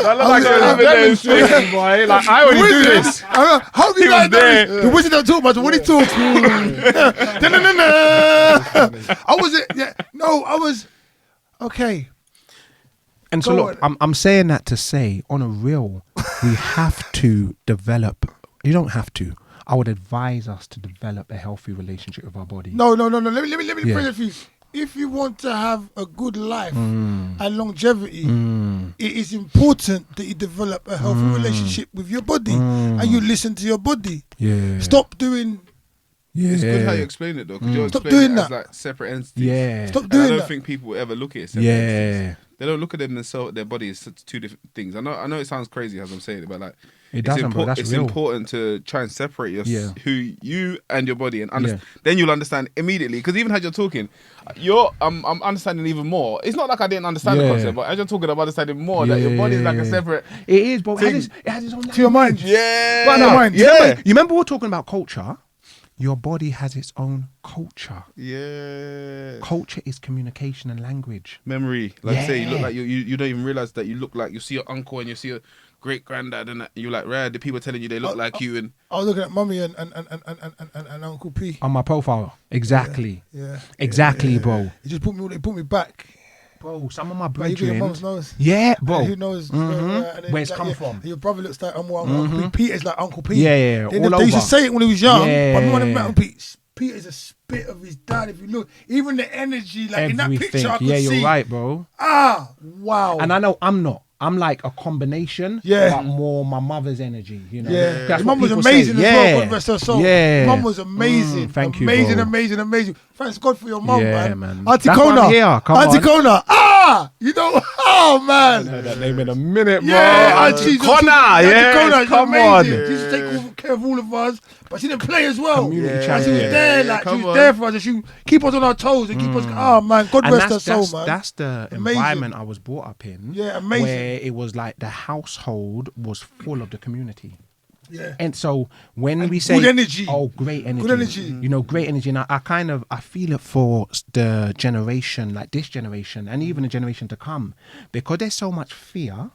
I look like I'm demonstrating, boy. Like, I already do this. How do you like that? The wizard don't talk much, but when he talks, I was okay. And so Go look, I'm saying that to say, on a real, we have to develop. You don't have to. I would advise us to develop a healthy relationship with our body. No. Let me Yeah. phrase it for you. If you want to have a good life and longevity, it is important that you develop a healthy relationship with your body and you listen to your body. Yeah. Stop doing. Yeah. It's good how you explain it though, because you're Stop explaining doing it as that. like separate entities. Yeah. Stop And doing I don't that. think people ever look at it separate Yeah. entities. They don't look at them themselves, their body as two different things. I know it sounds crazy as I'm saying it, but like It doesn't, bro. That's it's real. important to try and separate Yeah. who you and your body and Yeah. then you'll understand immediately. Because even as you're talking, I'm understanding even more. It's not like I didn't understand the Yeah. concept, but as you're talking, I'm understanding more that your body is like a separate. It is, bro. thing. It has its own To your mind. Yeah, But no, mind. you yeah, remember we were talking about culture? Your body has its own culture. yeah. Culture is communication and language. Memory, like I say, you look Yeah. like you don't even realize that you look like you see your uncle and you see your great granddad and that, you're like, rare. The people telling you they look like you and I was looking at Mummy and Uncle P. On my profile. Exactly. Yeah. Exactly, bro. It just put me back. Bro, some of my Like, you got your brethren. mum's nose. Yeah, bro. Who knows Where it's come from. Your brother looks like Uncle P. Peter's like Uncle P. Yeah, They all used to over. say it when he was young. Yeah. But when I met Uncle Pete, Peter's a spit of his dad. If you look, even the energy, like in that picture, I could Yeah, see. you're right, bro. Ah, wow. And I know I'm not. I'm like a combination, Yeah. but more my mother's energy, you know. Yeah, That's his mum what was people amazing say. as Yeah. well. God rest her soul. Yeah. Mum was amazing. Thank you, amazing, bro. amazing. Thanks God for your mum, Yeah, man. man. Auntie That's why Kona. I'm here. Come Auntie on. Kona. Ah, you know. Oh man. I heard that name in a minute, bro. Yeah, Auntie Connor, Auntie Kona, yeah, she's come amazing. on. She used to take care of all of us, but she didn't play as well. Community And champion. she was there, like Come she was on. there for us, and she keep us on our toes and keep us. Oh man, God And rest her soul, man. that's the Amazing. environment I was brought up in. Yeah, amazing. Where it was like the household was full of the community. Yeah. And so when And we say good energy. oh, great energy, Good energy. you know, great energy, and I feel it for the generation, like this generation, and even the generation to come, because there's so much fear,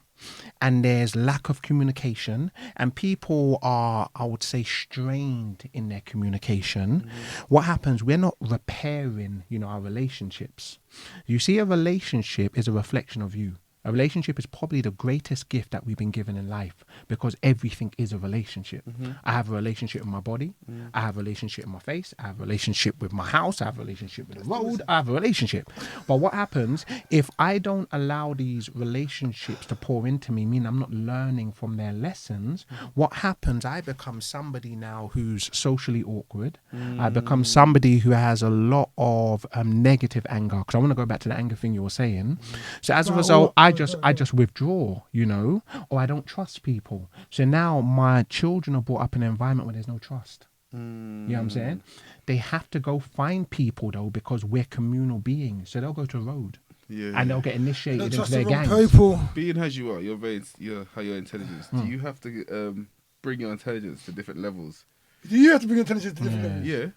and there's lack of communication, and people are, I would say, strained in their communication. What happens? We're not repairing, you know, our relationships. You see, a relationship is a reflection of you. A relationship is probably the greatest gift that we've been given in life because everything is a relationship. I have a relationship with my body. I have a relationship with my face. I have a relationship with my house. I have a relationship with the road. I have a relationship. But what happens if I don't allow these relationships to pour into me, meaning I'm not learning from their lessons? What happens? I become somebody now who's socially awkward. I become somebody who has a lot of negative anger. Because I want to go back to the anger thing you were saying. So as a result, I just withdraw, you know, or I don't trust people. So now my children are brought up in an environment where there's no trust. You know what I'm saying? They have to go find people though because we're communal beings. So they'll go to a road. And they'll get initiated into their gangs. People. Being as you are, you're how your intelligence. Do you have to bring your intelligence to different levels? Do you have to bring intelligence to different levels? Yeah.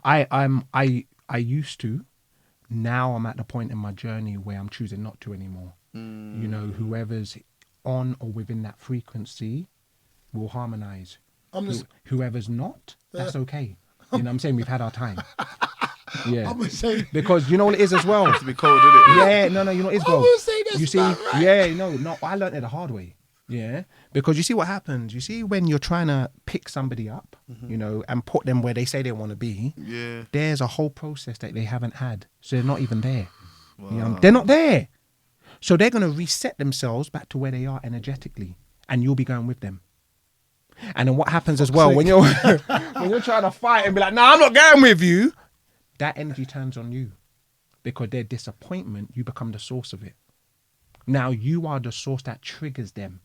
I used to. Now I'm at the point in my journey where I'm choosing not to anymore. You know, whoever's on or within that frequency will harmonize. Whoever's not, that's okay. You know what I'm saying? We've had our time. Yeah. Because you know what it is as well. To be cold, isn't it? Yeah, no, you know it is, bro. You see, right. yeah, no, I learned it the hard way. Yeah. Because you see what happens. You see when you're trying to pick somebody up, you know, and put them where they say they want to be, there's a whole process that they haven't had. So they're not even there. Wow. You know, they're not there. So they're going to reset themselves back to where they are energetically, and you'll be going with them. And then what happens as well when you're when you're trying to fight and be like, "No, I'm not going with you," that energy turns on you because their disappointment, you become the source of it. Now you are the source that triggers them,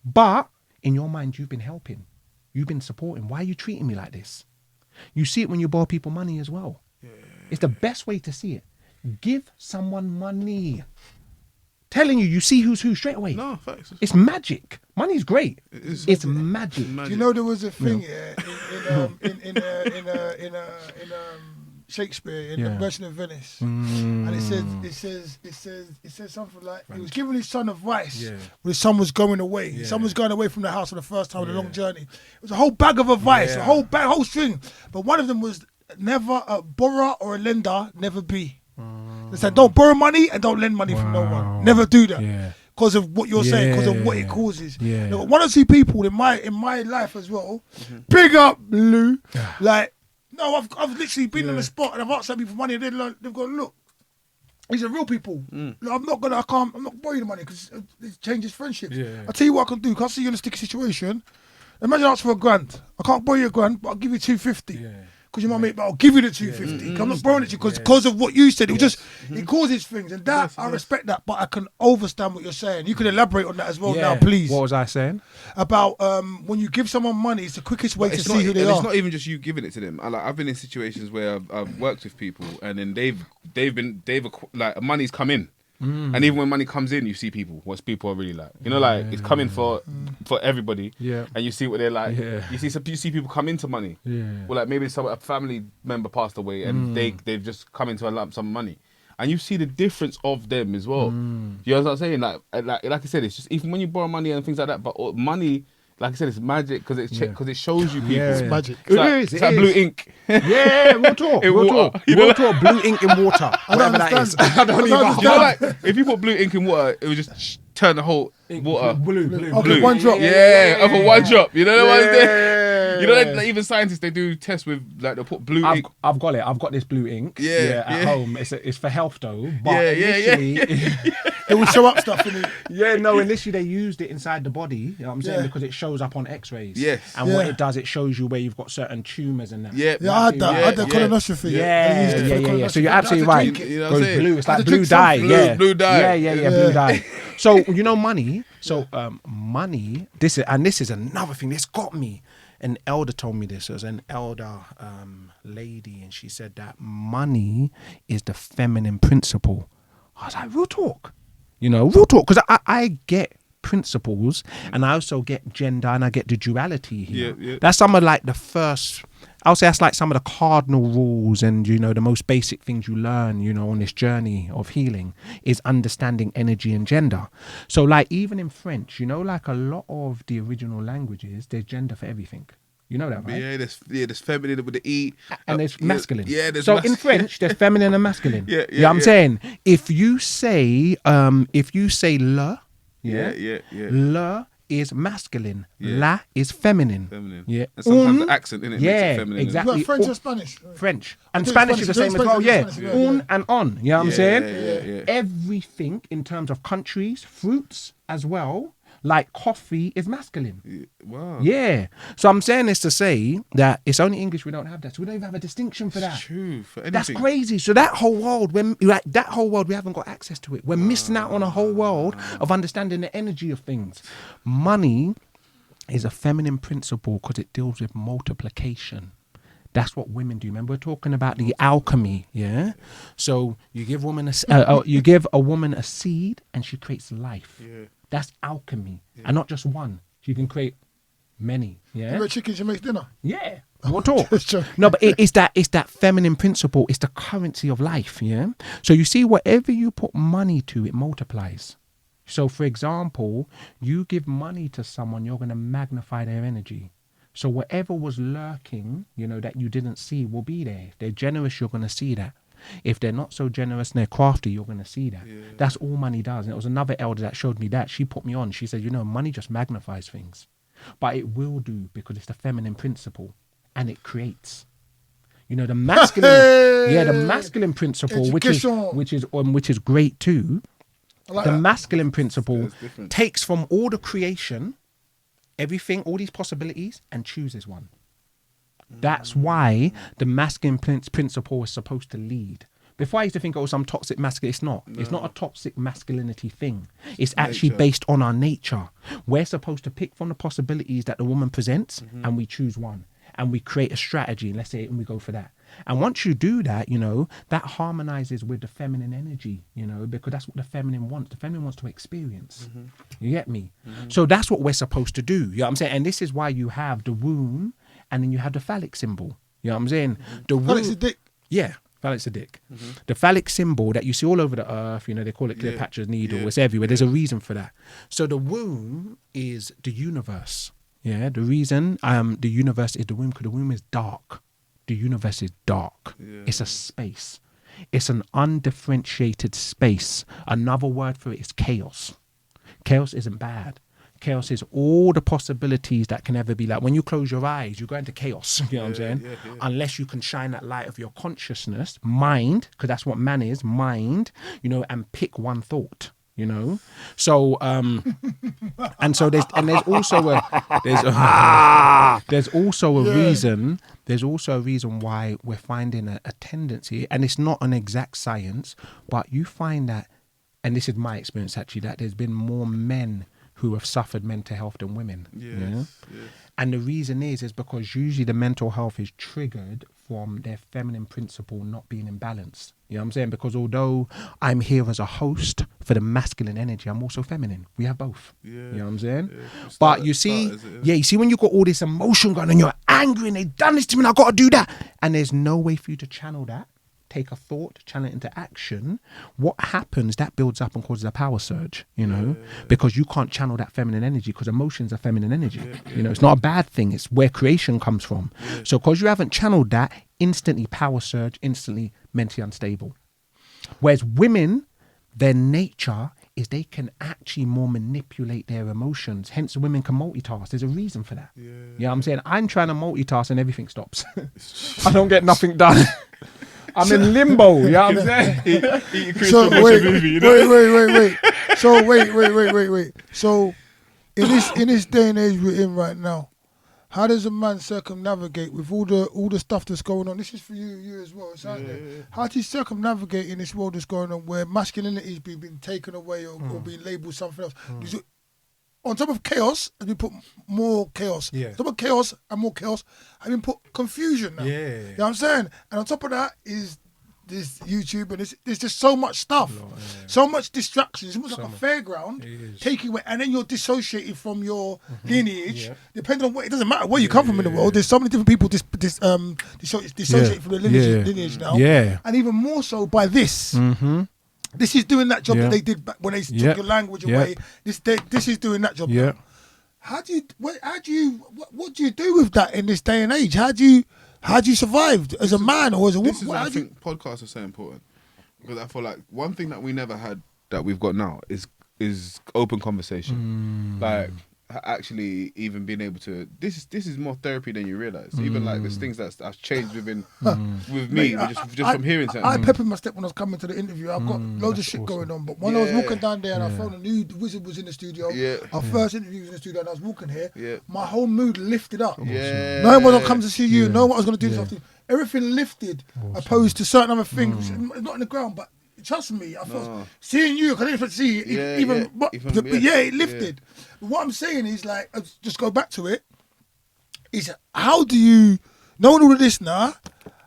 but in your mind, you've been helping, you've been supporting. Why are you treating me like this? You see it when you borrow people money as well. It's the best way to see it. Give someone money. Telling you see who's who straight away. No, facts. It's magic. Money's great. It's magic. Do you know there was a thing in Shakespeare in the Merchant of Venice, and it says something like he was giving his son advice when his son was going away. His son was going away from the house for the first time on a long journey. It was a whole bag of advice, a whole string. But one of them was never a borrower or a lender, never be. They said don't borrow money and don't lend money from no one. Never do that. Because of what you're saying, because of what it causes. Now, one or two people in my life as well, big up Lou, like, no, I've literally been on the spot and I've asked some people for money and they've gone, look, these are real people. Like, I'm not borrowing the money because it changes friendships. I'll tell you what I can do, because I see you in a sticky situation. Imagine I ask for £1,000. I can't borrow you £1,000, but I'll give you 250. Because you might make, but I'll give you the 250. I'm not borrowing it to you because of what you said. It just it causes things, and that I respect that. But I can understand what you're saying. You can elaborate on that as well now, please. What was I saying about when you give someone money? It's the quickest way to see who they are. It's not even just you giving it to them. I've been in situations where I've worked with people, and then they've like money's come in. And even when money comes in, you see what people are really like. You know, like it's coming for everybody. And you see what they're like. You see people come into money. Or like maybe a family member passed away and they've just come into a lump sum of money. And you see the difference of them as well. You know what I'm saying? Like I said, it's just even when you borrow money and things like that. But money, like I said, it's magic because it shows you people. It's magic. It's like blue ink. We'll talk. We'll talk blue ink in water. Whatever that is. I don't even You know, like if you put blue ink in water, it would just turn the whole water blue. Okay, one drop. Over one drop. You know what I'm saying? You know, like, even scientists, they do tests with, like, they'll put blue ink. I've got it. I've got this blue ink at home. It's for health though. But initially, it will show up stuff in it. Initially they used it inside the body. You know what I'm saying? Because it shows up on X-rays. Yes. And what it does, it shows you where you've got certain tumours and that. I had that. I had that colonoscophy. Yeah. So you're absolutely right. You know what I'm saying? Blue. It's like blue dye. Blue dye. Blue dye. So you know money. So money. This is another thing. This got me. An elder told me this. It was an elder lady, and she said that money is the feminine principle. I was like, real talk. You know, real talk. Because I get principles, and I also get gender, and I get the duality here. That's some of like the first. I'll say that's like some of the cardinal rules and, you know, the most basic things you learn, you know, on this journey of healing is understanding energy and gender. So like even in French, you know, like a lot of the original languages, there's gender for everything. You know that, right? There's feminine with the E. And there's masculine. Yeah, there's so in French, there's feminine and masculine. Yeah, You know what I'm saying? If you say le, le is masculine, la is feminine. Yeah. And sometimes the accent in it makes it feminine. Exactly. Well, French or Spanish? French. And Spanish is the same as well, yeah. And on. You know what I'm saying? Yeah. Everything in terms of countries, fruits as well, like coffee is masculine. Wow. Yeah. So I'm saying this to say that it's only English we don't have that. So we don't even have a distinction for that. It's true. For anything. That's crazy. So that whole world, we haven't got access to it. We're missing out on a whole world of understanding the energy of things. Money is a feminine principle because it deals with multiplication. That's what women do. Remember, we're talking about the alchemy, yeah. So you give a woman a seed, and she creates life. Yeah. That's alchemy, and not just one. She can create many. Yeah. You make chicken, she makes dinner. Yeah. We'll talk. No, but it's that feminine principle. It's the currency of life. Yeah. So you see, whatever you put money to, it multiplies. So, for example, you give money to someone, you're going to magnify their energy. So whatever was lurking, that you didn't see will be there. If they're generous, you're going to see that. If they're not so generous and they're crafty, you're going to see that. Yeah. That's all money does. And it was another elder that showed me that. She put me on. She said, money just magnifies things. But it will do because it's the feminine principle and it creates. The masculine, the masculine principle, which is great too. Like the masculine principle takes from all the creation, everything, all these possibilities, and chooses one. That's why the masculine principle is supposed to lead. Before I used to think, some toxic masculine. It's not. No. It's not a toxic masculinity thing. It's actually based on our nature. We're supposed to pick from the possibilities that the woman presents, and we choose one. And we create a strategy, and let's say, and we go for that. And once you do that, that harmonizes with the feminine energy, because that's what the feminine wants. The feminine wants to experience. You get me? So that's what we're supposed to do. You know what I'm saying? And this is why you have the womb, and then you have the phallic symbol. You know what I'm saying? The womb. Phallic's a dick. Yeah. Phallic's a dick. The phallic symbol that you see all over the earth, they call it Cleopatra's needle. It's everywhere. There's a reason for that. So the womb is the universe. Yeah. The reason the universe is the womb, because the womb is dark. The universe is dark. Yeah. It's a space. It's an undifferentiated space. Another word for it is chaos. Chaos isn't bad. Chaos is all the possibilities that can ever be. Like when you close your eyes, you go into chaos. You know what I'm saying? Yeah. Unless you can shine that light of your consciousness, mind, because that's what man is, mind, and pick one thought. So and so there's also a reason why we're finding a tendency, and it's not an exact science, but you find that, and this is my experience actually, that there's been more men who have suffered mental health than women. Yes. And the reason is because usually the mental health is triggered from their feminine principle not being in balance. You know what I'm saying? Because although I'm here as a host for the masculine energy, I'm also feminine. We have both. Yeah. You know what I'm saying? Yeah. But you see, you see when you got all this emotion going and you're angry and they've done this to me and I've got to do that. And there's no way for you to channel that. Take a thought, channel it into action. What happens, that builds up and causes a power surge, because you can't channel that feminine energy, because emotions are feminine energy. It's not a bad thing. It's where creation comes from. So because you haven't channeled that, instantly power surge, instantly mentally unstable. Whereas women, their nature is they can actually more manipulate their emotions. Hence women can multitask. There's a reason for that. You know what I'm saying? I'm trying to multitask and everything stops. I don't get nothing done. I'm in limbo, you know what I'm saying? So wait. So wait. So in this day and age we're in right now, how does a man circumnavigate with all the stuff that's going on? This is for you as well. It's out there. How do you circumnavigate in this world that's going on where masculinity is being taken away or being labelled something else? On top of chaos, has been put more chaos. Yeah. On top of chaos and more chaos, has been put confusion now. Yeah. You know what I'm saying? And on top of that is this YouTube, and there's just so much stuff. So much distractions. It's almost like a fairground. Taking away, and then you're dissociated from your lineage. Depending on what, it doesn't matter where you come from in the world. There's so many different people dissociate from the lineage now. Yeah. And even more so by this. This is doing that job that they did back when they took your language away. This is doing that job now. How do you what do you do with that in this day and age? How do you survive as a man or as a woman? This is why I think podcasts are so important, because I feel like one thing that we never had that we've got now is open conversation. Like actually even being able to this is more therapy than you realize. Even like there's things that's changed with me just from hearing something. I peppered my step when I was coming to the interview. I've got loads of shit going on, but when I was walking down there and I found the Wizard was in the studio, our first interview was in the studio and I was walking here, my whole mood lifted up. No one will come to see you, know what I was going to do this afternoon. Everything lifted opposed to certain other things, not in the ground, but trust me, I felt seeing you, because I didn't see it, but it lifted. But what I'm saying is, like, just go back to it, is how do you, knowing all of this now,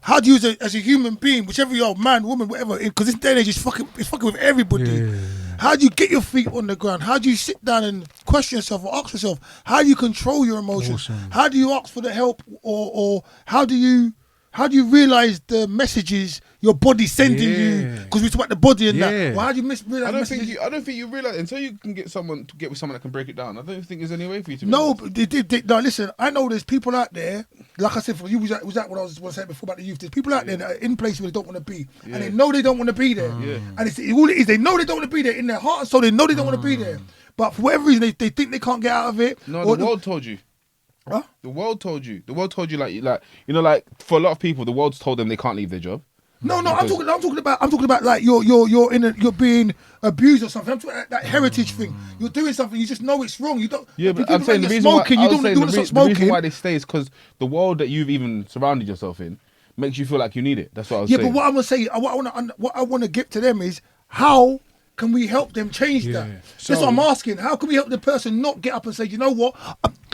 how do you as a human being, whichever you're, man, woman, whatever, because this day and age is fucking with everybody. How do you get your feet on the ground? How do you sit down and question yourself or ask yourself? How do you control your emotions? How do you ask for the help, or how do you realize the messages your body's sending you? Because we talk about the body and that. Well, how do you realize? I don't think you realize until you can get with someone that can break it down. I don't think there's any way for you to. No, but no. Listen, I know there's people out there. Like I said, for you was that what I was saying before about the youth. There's people out there that are in places where they don't want to be, and they know they don't want to be there. And it's all it is. They know they don't want to be there in their heart and soul. They know they don't want to be there, but for whatever reason, they think they can't get out of it. No, the world told you. Huh? The world told you. The world told you, like like for a lot of people, the world's told them they can't leave their job. No, I'm talking about like you're being abused or something. I'm talking about that heritage thing. You're doing something, you just know it's wrong. You don't. Yeah, but I'm saying the reason why the reason why they stay is because the world that you've even surrounded yourself in makes you feel like you need it. That's what I was saying. Yeah, but what I'm gonna say, what I want to get to them is how can we help them change that? That's what I'm asking. How can we help the person not get up and say, you know what,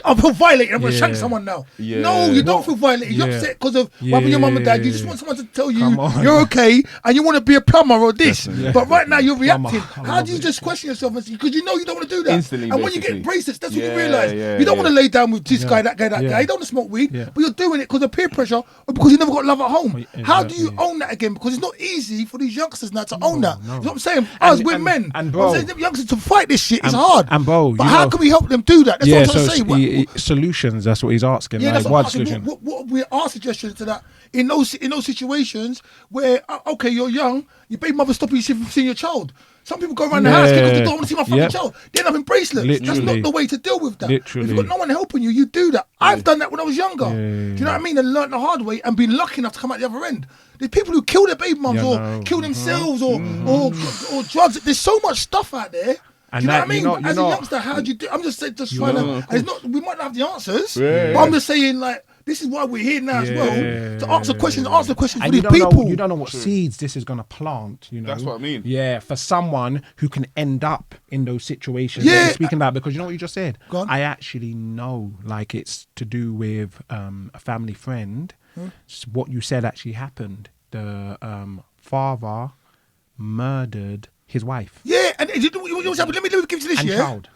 I feel violated, I'm going to shank someone now. No, you don't feel violated. You're upset because of what happened to your mum and dad. You just want someone to tell you you're okay and you want to be a plumber or this. But right now you're reacting. How do you just question yourself? Because you know you don't want to do that. Instantly, and when you get bracelets, that's when you realise. You don't want to lay down with this guy, that guy, that guy. You don't want to smoke weed, but you're doing it because of peer pressure or because you never got love at home. How do you own that again? Because it's not easy for these youngsters now to own that. You know what I'm saying? Us, we're men. And bro, youngsters to fight this shit is hard. And bro, but how can we help them do that? That's what I'm trying to say. Solutions. That's what he's asking. Yeah, like, that's what I'm asking. What we are suggestions to that in those situations where okay, you're young, your baby mother stopping you from seeing your child. Some people go around the house because they don't want to see my fucking child. They end up in bracelets. Literally. That's not the way to deal with that. Literally. If you've got no one helping you, you do that. I've done that when I was younger. Do you know what I mean? And learned the hard way and been lucky enough to come out the other end. There's people who kill their baby mums or kill themselves or drugs. There's so much stuff out there. And do you know what I mean? As a youngster, how do you do? I'm just saying, trying to. It's not. We might not have the answers, but I'm just saying, like, this is why we're here now as well to answer questions. Answer questions for these people. You don't know what seeds this is going to plant. You know, that's what I mean. Yeah, for someone who can end up in those situations. Yeah, speaking about, because you know what you just said. I actually know, like, it's to do with a family friend. What you said actually happened. The father murdered his wife. Yeah, and let me give you this. And child.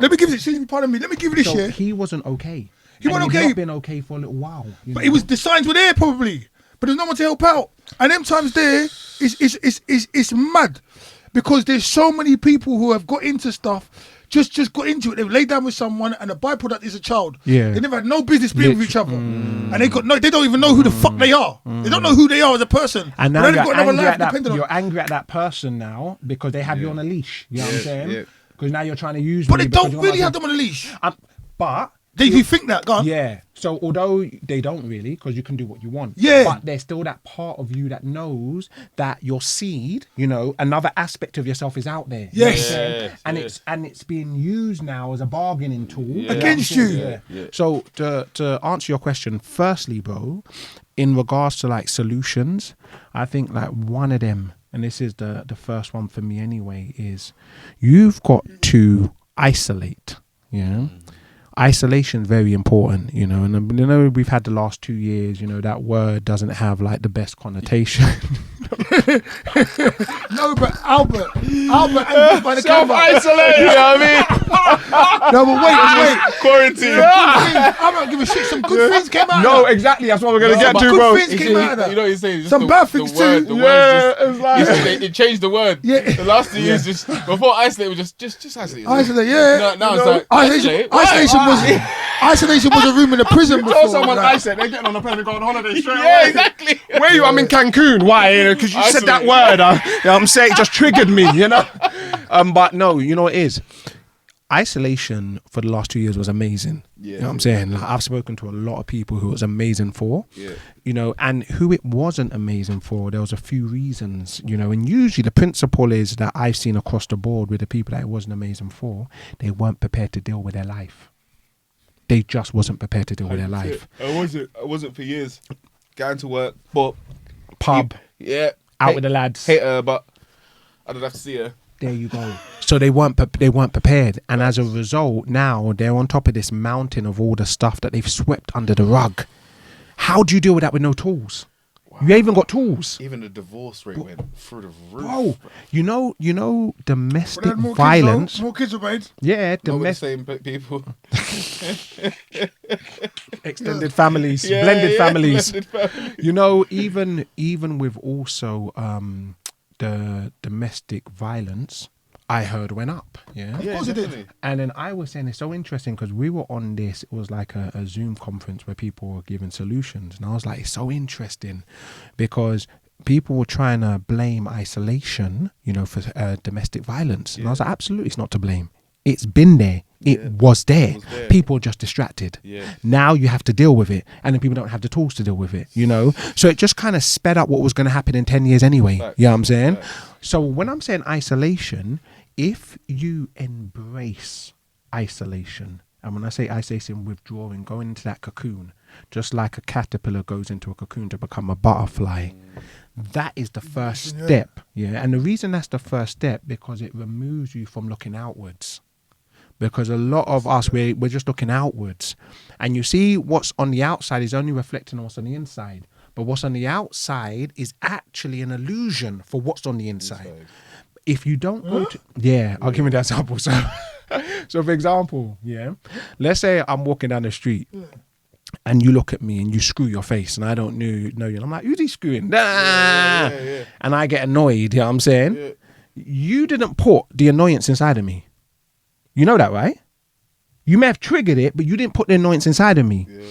Let me give you this. Pardon me. Let me give you this. So he wasn't okay. He wasn't okay. He's not been okay for a little while. But it was, the signs were there probably, but there's no one to help out. And them times there, it's mad, because there's so many people who have got into stuff. Just got into it. They've laid down with someone, and the byproduct is a child. Yeah, they never had no business being with each other, and they don't even know who the fuck they are. They don't know who they are as a person. And now you're angry at that person now because they have you on a leash. You know what I'm saying? Because now you're trying to use. But they don't really have them on a leash. But you think that, go on. Yeah. So although they don't really, because you can do what you want. Yeah. But there's still that part of you that knows that your seed, you know, another aspect of yourself is out there. Yes. And it's being used now as a bargaining tool against you. Yeah. So to answer your question, firstly, bro, in regards to like solutions, I think like one of them, and this is the first one for me anyway, is you've got to isolate. Yeah. isolation very important, you know, and you know we've had the last 2 years, you know, that word doesn't have like the best connotation. No, but Albert, and by the Self-isolate, you know what I mean? No, but wait. Quarantine. I'm not giving shit. Some good things came out. No, of that. exactly. That's what we're gonna get to, good bro. things came out of that. You know what he's saying? Just Some bad things too. The word it's like it changed the word. Yeah. The last 2 years, just before isolate was just isolate. Isolate, yeah. Now it's like Isolation was a room in a prison before. tell someone like. isolate, they're getting on a plane and going on holiday straight away. Yeah, exactly. Where are you? I'm in Cancun. Why? Because you said that Isolate. word. You know what I'm saying? It just triggered me, you know? But no, you know what it is? Isolation for the last 2 years was amazing. Yeah. You know what I'm saying? Like, I've spoken to a lot of people who it was amazing for. Yeah. You know, and who it wasn't amazing for, there was a few reasons, you know, and usually the principle is that I've seen across the board with the people that it wasn't amazing for, they weren't prepared to deal with their life. They just wasn't prepared to deal with their life. I wasn't for years. Going to work, but Pub, yeah, out with the lads. hate her, but I don't have to see her. There you go. So they weren't prepared, and as a result, now they're on top of this mountain of all the stuff that they've swept under the rug. How do you deal with that with no tools? Wow. You ain't even got tools. Even the divorce rate went through the roof. Bro, you know, domestic Well, more violence. Kids, more kids were made. Yeah, Not with the domestic same people. extended families, Yeah, blended families. blended families. You know, even with also the domestic violence, I heard went up. Yeah. Yeah, course it did. definitely. And then I was saying it's so interesting because we were on this, it was like a Zoom conference where people were giving solutions. And I was like, it's so interesting because people were trying to blame isolation, you know, for domestic violence. And I was like, absolutely, it's not to blame. It's been there. It was there. People are just distracted. Yeah. Now you have to deal with it. And then people don't have the tools to deal with it, you know? So it just kind of sped up what was going to happen in 10 years anyway. Facts. You know what I'm saying? Facts. So when I'm saying isolation, if you embrace isolation, and when I say isolation, withdrawing, going into that cocoon, just like a caterpillar goes into a cocoon to become a butterfly, that is the first step. Yeah. And the reason that's the first step, because it removes you from looking outwards. Because a lot of us, we're just looking outwards. And you see what's on the outside is only reflecting on what's on the inside. But what's on the outside is actually an illusion for what's on the inside. If you don't go to... Yeah, I'll give you that example. So for example, let's say I'm walking down the street and you look at me and you screw your face and I don't know you. And I'm like, who's he screwing? And I get annoyed, you know what I'm saying? Yeah. You didn't put the annoyance inside of me. You know that, right? You may have triggered it, but you didn't put the annoyance inside of me. Yeah.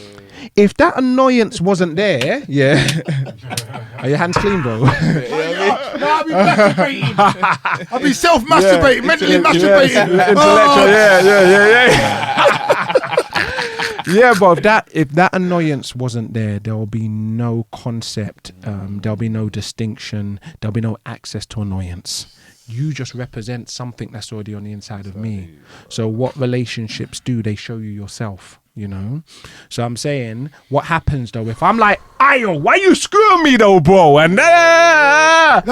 If that annoyance wasn't there, are your hands clean, bro? No, I'll be masturbating. I'll be self-masturbating, mentally masturbating. Intellectual, yeah, but if that annoyance wasn't there, there will be no concept, there'll be no distinction, there'll be no access to annoyance. You just represent something that's already on the inside of me. So what relationships do, they show you yourself, you know? So I'm saying, what happens though, if I'm like, Ayo, why you screwing me though, bro? And No, wait.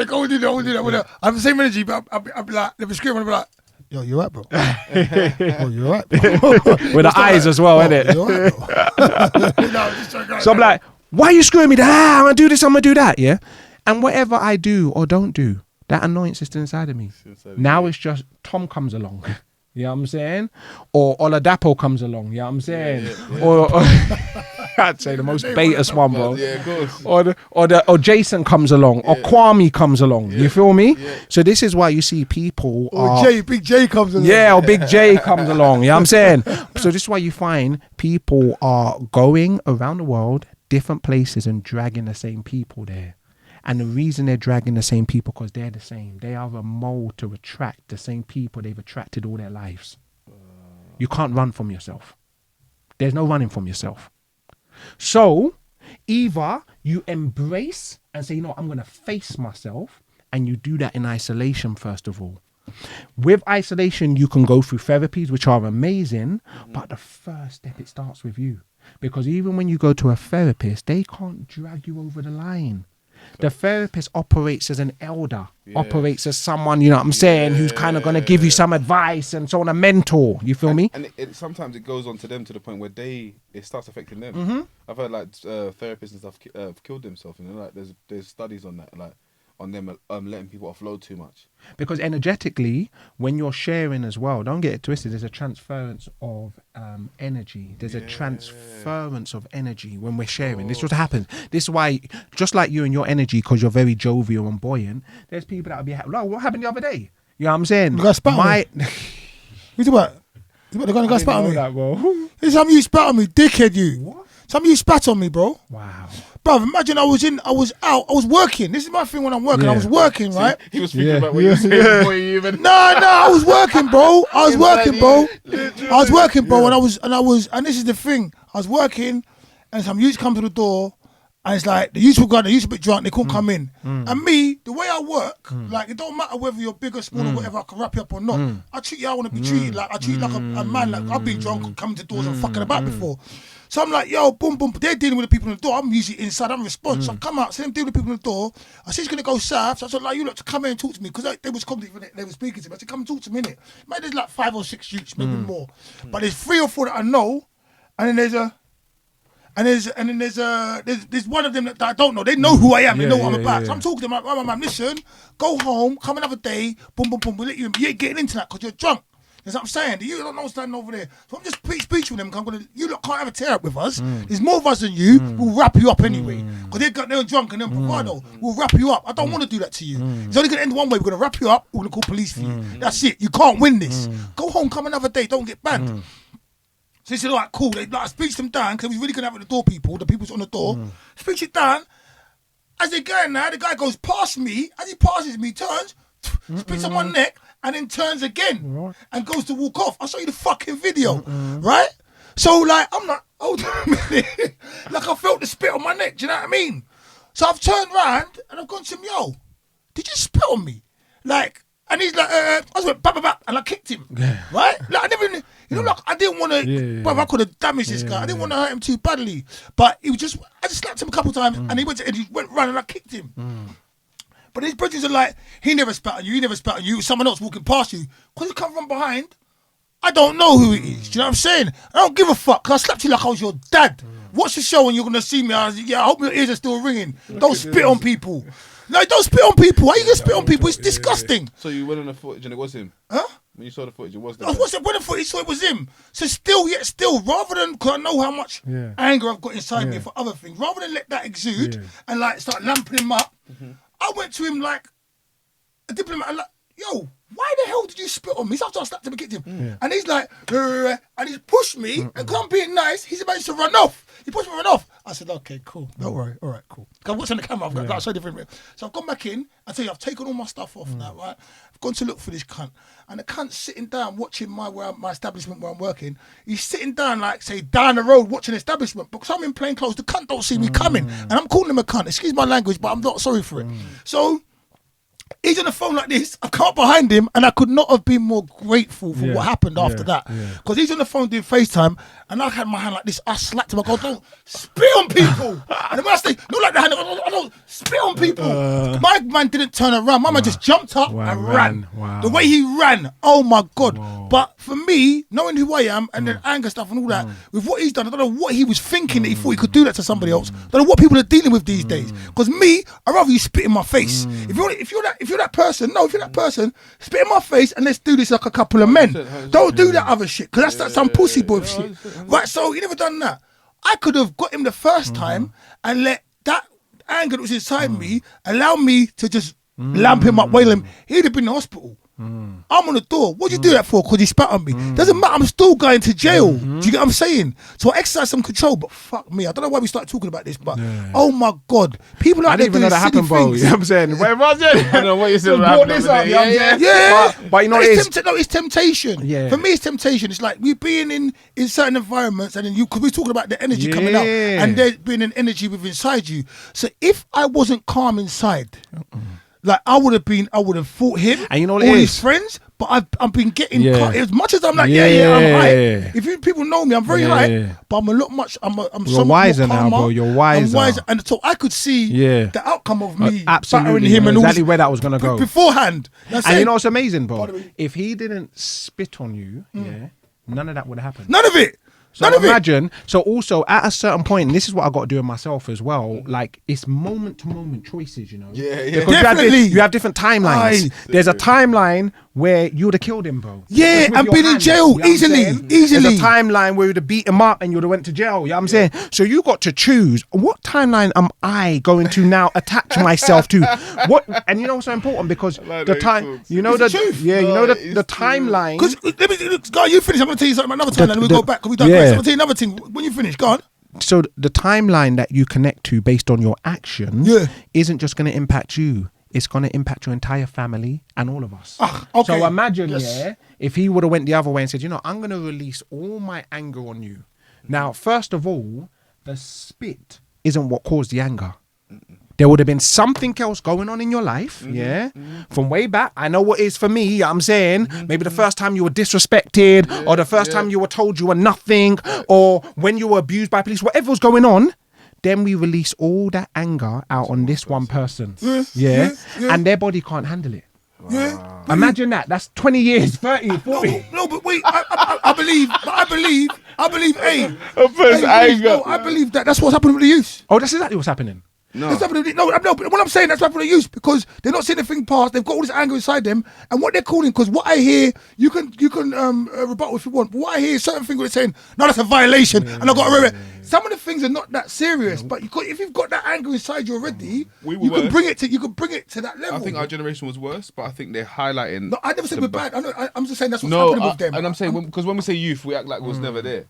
Go and do that. I have the same energy, but I'll be like, if it's screaming, I'll be like, yo, you right, bro? Oh, you right, bro? with the eyes as well, innit? You right, bro? No, just joking. So I'm like, why are you screwing me? I'm gonna do this, I'm gonna do that, yeah? And whatever I do or don't do, that annoyance is still inside of me. Now it's just Tom comes along. You know what I'm saying? Or Oladapo comes along. You know what I'm saying? Yeah. Or I'd say the most beta one, bro. Yeah, of course. Or Jason comes along. Or Kwame comes along. You feel me? Yeah. So this is why you see people. Or Big J comes along. Yeah, or Big J comes along. You know what I'm saying? So this is why you find people are going around the world, different places, and dragging the same people there. And the reason they're dragging the same people, because they're the same. They are a mold to attract the same people they've attracted all their lives. You can't run from yourself. There's no running from yourself. So either you embrace and say, you know, I'm going to face myself, and you do that in isolation, first of all. With isolation, you can go through therapies, which are amazing, but the first step, it starts with you. Because even when you go to a therapist, they can't drag you over the line. The therapist operates as an elder, operates as someone, you know what I'm saying, who's kind of going to give you some advice and so on, a mentor. You feel me? And sometimes it goes on to them to the point where it starts affecting them. Mm-hmm. I've heard like therapists and stuff have killed themselves. You know, like there's studies on that, like on them letting people offload too much. Because energetically, when you're sharing as well, don't get it twisted, there's a transference of energy. There's a transference of energy when we're sharing. This is what happens. This is why, just like you and your energy, because you're very jovial and buoyant, there's people that will be like, what happened the other day? You know what I'm saying? The guy spat on me. Who's about? The guy spat on me. That, bro. This time you spat on me, dickhead you. What? Some of you spat on me, bro. Wow. Bruv, imagine I was out, I was working. This is my thing when I'm working. I was working, right? He was thinking about what you were saying before you even. No, I was working, bro. I was working, and this is the thing. I was working, and some youths come to the door, and it's like the youths were gone. The youths were a bit drunk. They couldn't come in. And me, the way I work, like it don't matter whether you're big or small or whatever. I can wrap you up or not. I treat you. I want to be treated like a man. Like I've been drunk, coming to doors and fucking about before. So I'm like, yo, boom, boom. They're dealing with the people in the door. I'm usually inside. I'm response. So I come out, see them dealing with the people in the door. I said, he's going to go south. So I said, like, you look to come in and talk to me. Because they was cognitive, they were speaking to me. I said, come and talk to me, innit? Maybe there's like 5 or 6 youths, maybe more. But there's 3 or 4 that I know. And then there's one of them that I don't know. They know who I am. They know what I'm about. So I'm talking to them like, man, listen, go home, come another day, boom, boom, boom. We'll let you in. But you ain't getting into that because you're drunk. That's what I'm saying. You don't know standing over there. So I'm just speech with them. You lot can't have a tear up with us. There's more of us than you. We'll wrap you up anyway. Because they're drunk and they're bravado. We'll wrap you up. I don't want to do that to you. It's only going to end one way. We're going to wrap you up. We're going to call police for you. That's it. You can't win this. Go home, come another day. Don't get banned. So he said, all right, cool. I speech them down because he was really going to have it the door people. The people's on the door. Speech it down. As they're going now, the guy goes past me. As he passes me, turns, spits on my neck. And then turns again and goes to walk off. I'll show you the fucking video, right? So like, I'm like, hold on a minute. Like I felt the spit on my neck, do you know what I mean? So I've turned round and I've gone to him, yo, did you spit on me? Like, and he's like, I just went, bap, and I kicked him, right? Like I never, like I didn't want to, but I could have damaged this guy. I didn't want to hurt him too badly. But he was I just slapped him a couple of times and he went round and I kicked him. But his brothers are like, he never spat on you, someone else walking past you. Because you come from behind, I don't know who it is. Do you know what I'm saying? I don't give a fuck, because I slapped you like I was your dad. Watch the show and you're going to see me. I hope your ears are still ringing. Don't spit on people. No, don't spit on people. Why are you going to spit on people? It's disgusting. So you went on the footage and it was him? Huh? When you saw the footage, it was him? When the footage saw it was him. So still, rather than, because I know how much anger I've got inside me for other things, rather than let that exude and like start lamping him up, I went to him like a diplomat, like, yo, why the hell did you spit on me? So after I slapped him and kicked him. And he's like, and he's pushed me, and because I'm being nice, he's about to run off. He pushed me and run off. I said, okay, cool. Don't worry. All right, cool. Because I watched on the camera, I've got that so different. So I've gone back in, I tell you, I've taken all my stuff off now, right? I've gone to look for this cunt. And the cunt's sitting down watching my establishment where I'm working. He's sitting down, like, say, down the road watching the establishment. Because I'm in plain clothes, the cunt don't see me coming. And I'm calling him a cunt. Excuse my language, but I'm not sorry for it. So he's on the phone like this. I've come up behind him and I could not have been more grateful for what happened after that. Because he's on the phone doing FaceTime and I had my hand like this. I slapped him. I go, don't spit on people. And when I say, not like the hand, I don't spit on people. My man didn't turn around. My man just jumped up and ran. Wow. The way he ran, oh my God. But for me, knowing who I am and the anger stuff and all that, with what he's done, I don't know what he was thinking that he thought he could do that to somebody else. I don't know what people are dealing with these days. Because me, I'd rather you spit in my face. If you're that person, spit in my face and let's do this like a couple of men. Don't do that other shit, because that's some pussy boy shit. Right, so he never done that. I could have got him the first time and let that anger that was inside me allow me to just lamp him up, wail him. He'd have been in the hospital. I'm on the door. What'd you do that for? Because he spat on me. Doesn't matter. I'm still going to jail. Do you get what I'm saying? So I exercise some control, but fuck me. I don't know why we started talking about this, but oh my God. People out there doing silly things. Bro. You know what I'm saying? Where was it? I don't know what you said. But you know it's temptation. Yeah. For me, it's temptation. It's like we being in certain environments and then because we're talking about the energy coming out and there being an energy within inside you. So if I wasn't calm inside, like I would have fought him, and you know what all his friends, but I've been getting Yeah. cut. As much as I'm like, I'm Yeah. high. If people know me, I'm very high, but I'm a lot much. I'm You're so much wiser more now, calmer. bro. You're wiser. I'm wiser, and so I could see Yeah. the outcome of me Absolutely, battering him I and know all exactly this where that was gonna go. beforehand. That's And it. you know what's amazing, bro? Pardon me. If he didn't spit on you, none of that would have happened. None of it. So None of it. imagine. So also at a certain point, and this is what I got to do in myself as well. Like it's moment to moment choices, you know. Yeah, yeah. Because Definitely. you have different timelines. Aye. There's a timeline where you would have killed him, bro. Yeah, Just with and your been in hands, jail you know what I'm easily, saying? easily. There's a timeline where you'd have beat him up and you would have went to jail. You know what I'm saying? So you got to choose what timeline am I going to now attach myself to? What? And you know what's so important because like the that time, he talks. you know It's the the truth. yeah, you No, know the it's timeline. Because let me, guy, you finish. I'm gonna tell you something. Another time, and we go back. Cause we done. yeah. I'm gonna tell you another thing. When you finish, go on. So the timeline that you connect to based on your actions Yeah. isn't just going to impact you. It's going to impact your entire family and all of us. Okay. So imagine, Yes. if he would have went the other way and said, I'm going to release all my anger on you. Now, first of all, the spit isn't what caused the anger. There would have been something else going on in your life, from way back. I know what it is for me, you know what I'm saying? Maybe the first time you were disrespected, or the first time you were told you were nothing, or when you were abused by police, whatever was going on. Then we release all that anger out on this one person. Yeah. And their body can't handle it. Yeah. Imagine that. That's 20 years, 30, 40. No, but wait. I believe. Hey. First anger. No, I believe that's what's happening with the youth. Oh, that's exactly what's happening. No. That's happening. No, but what I'm saying, that's happening with the youth because they're not seeing the thing past. They've got all this anger inside them, and what they're calling. Because what I hear, you can rebuttal if you want. But what I hear is certain things where they're saying, no, that's a violation, and I got to. Some of the things are not that serious, but if you've got that anger inside you already, you can bring it to that level. I think our generation was worse, but I think they're highlighting. No, I never said we're bad. I'm just saying that's what's No, happening with them. and I'm saying because when we say youth, we act like it was never there.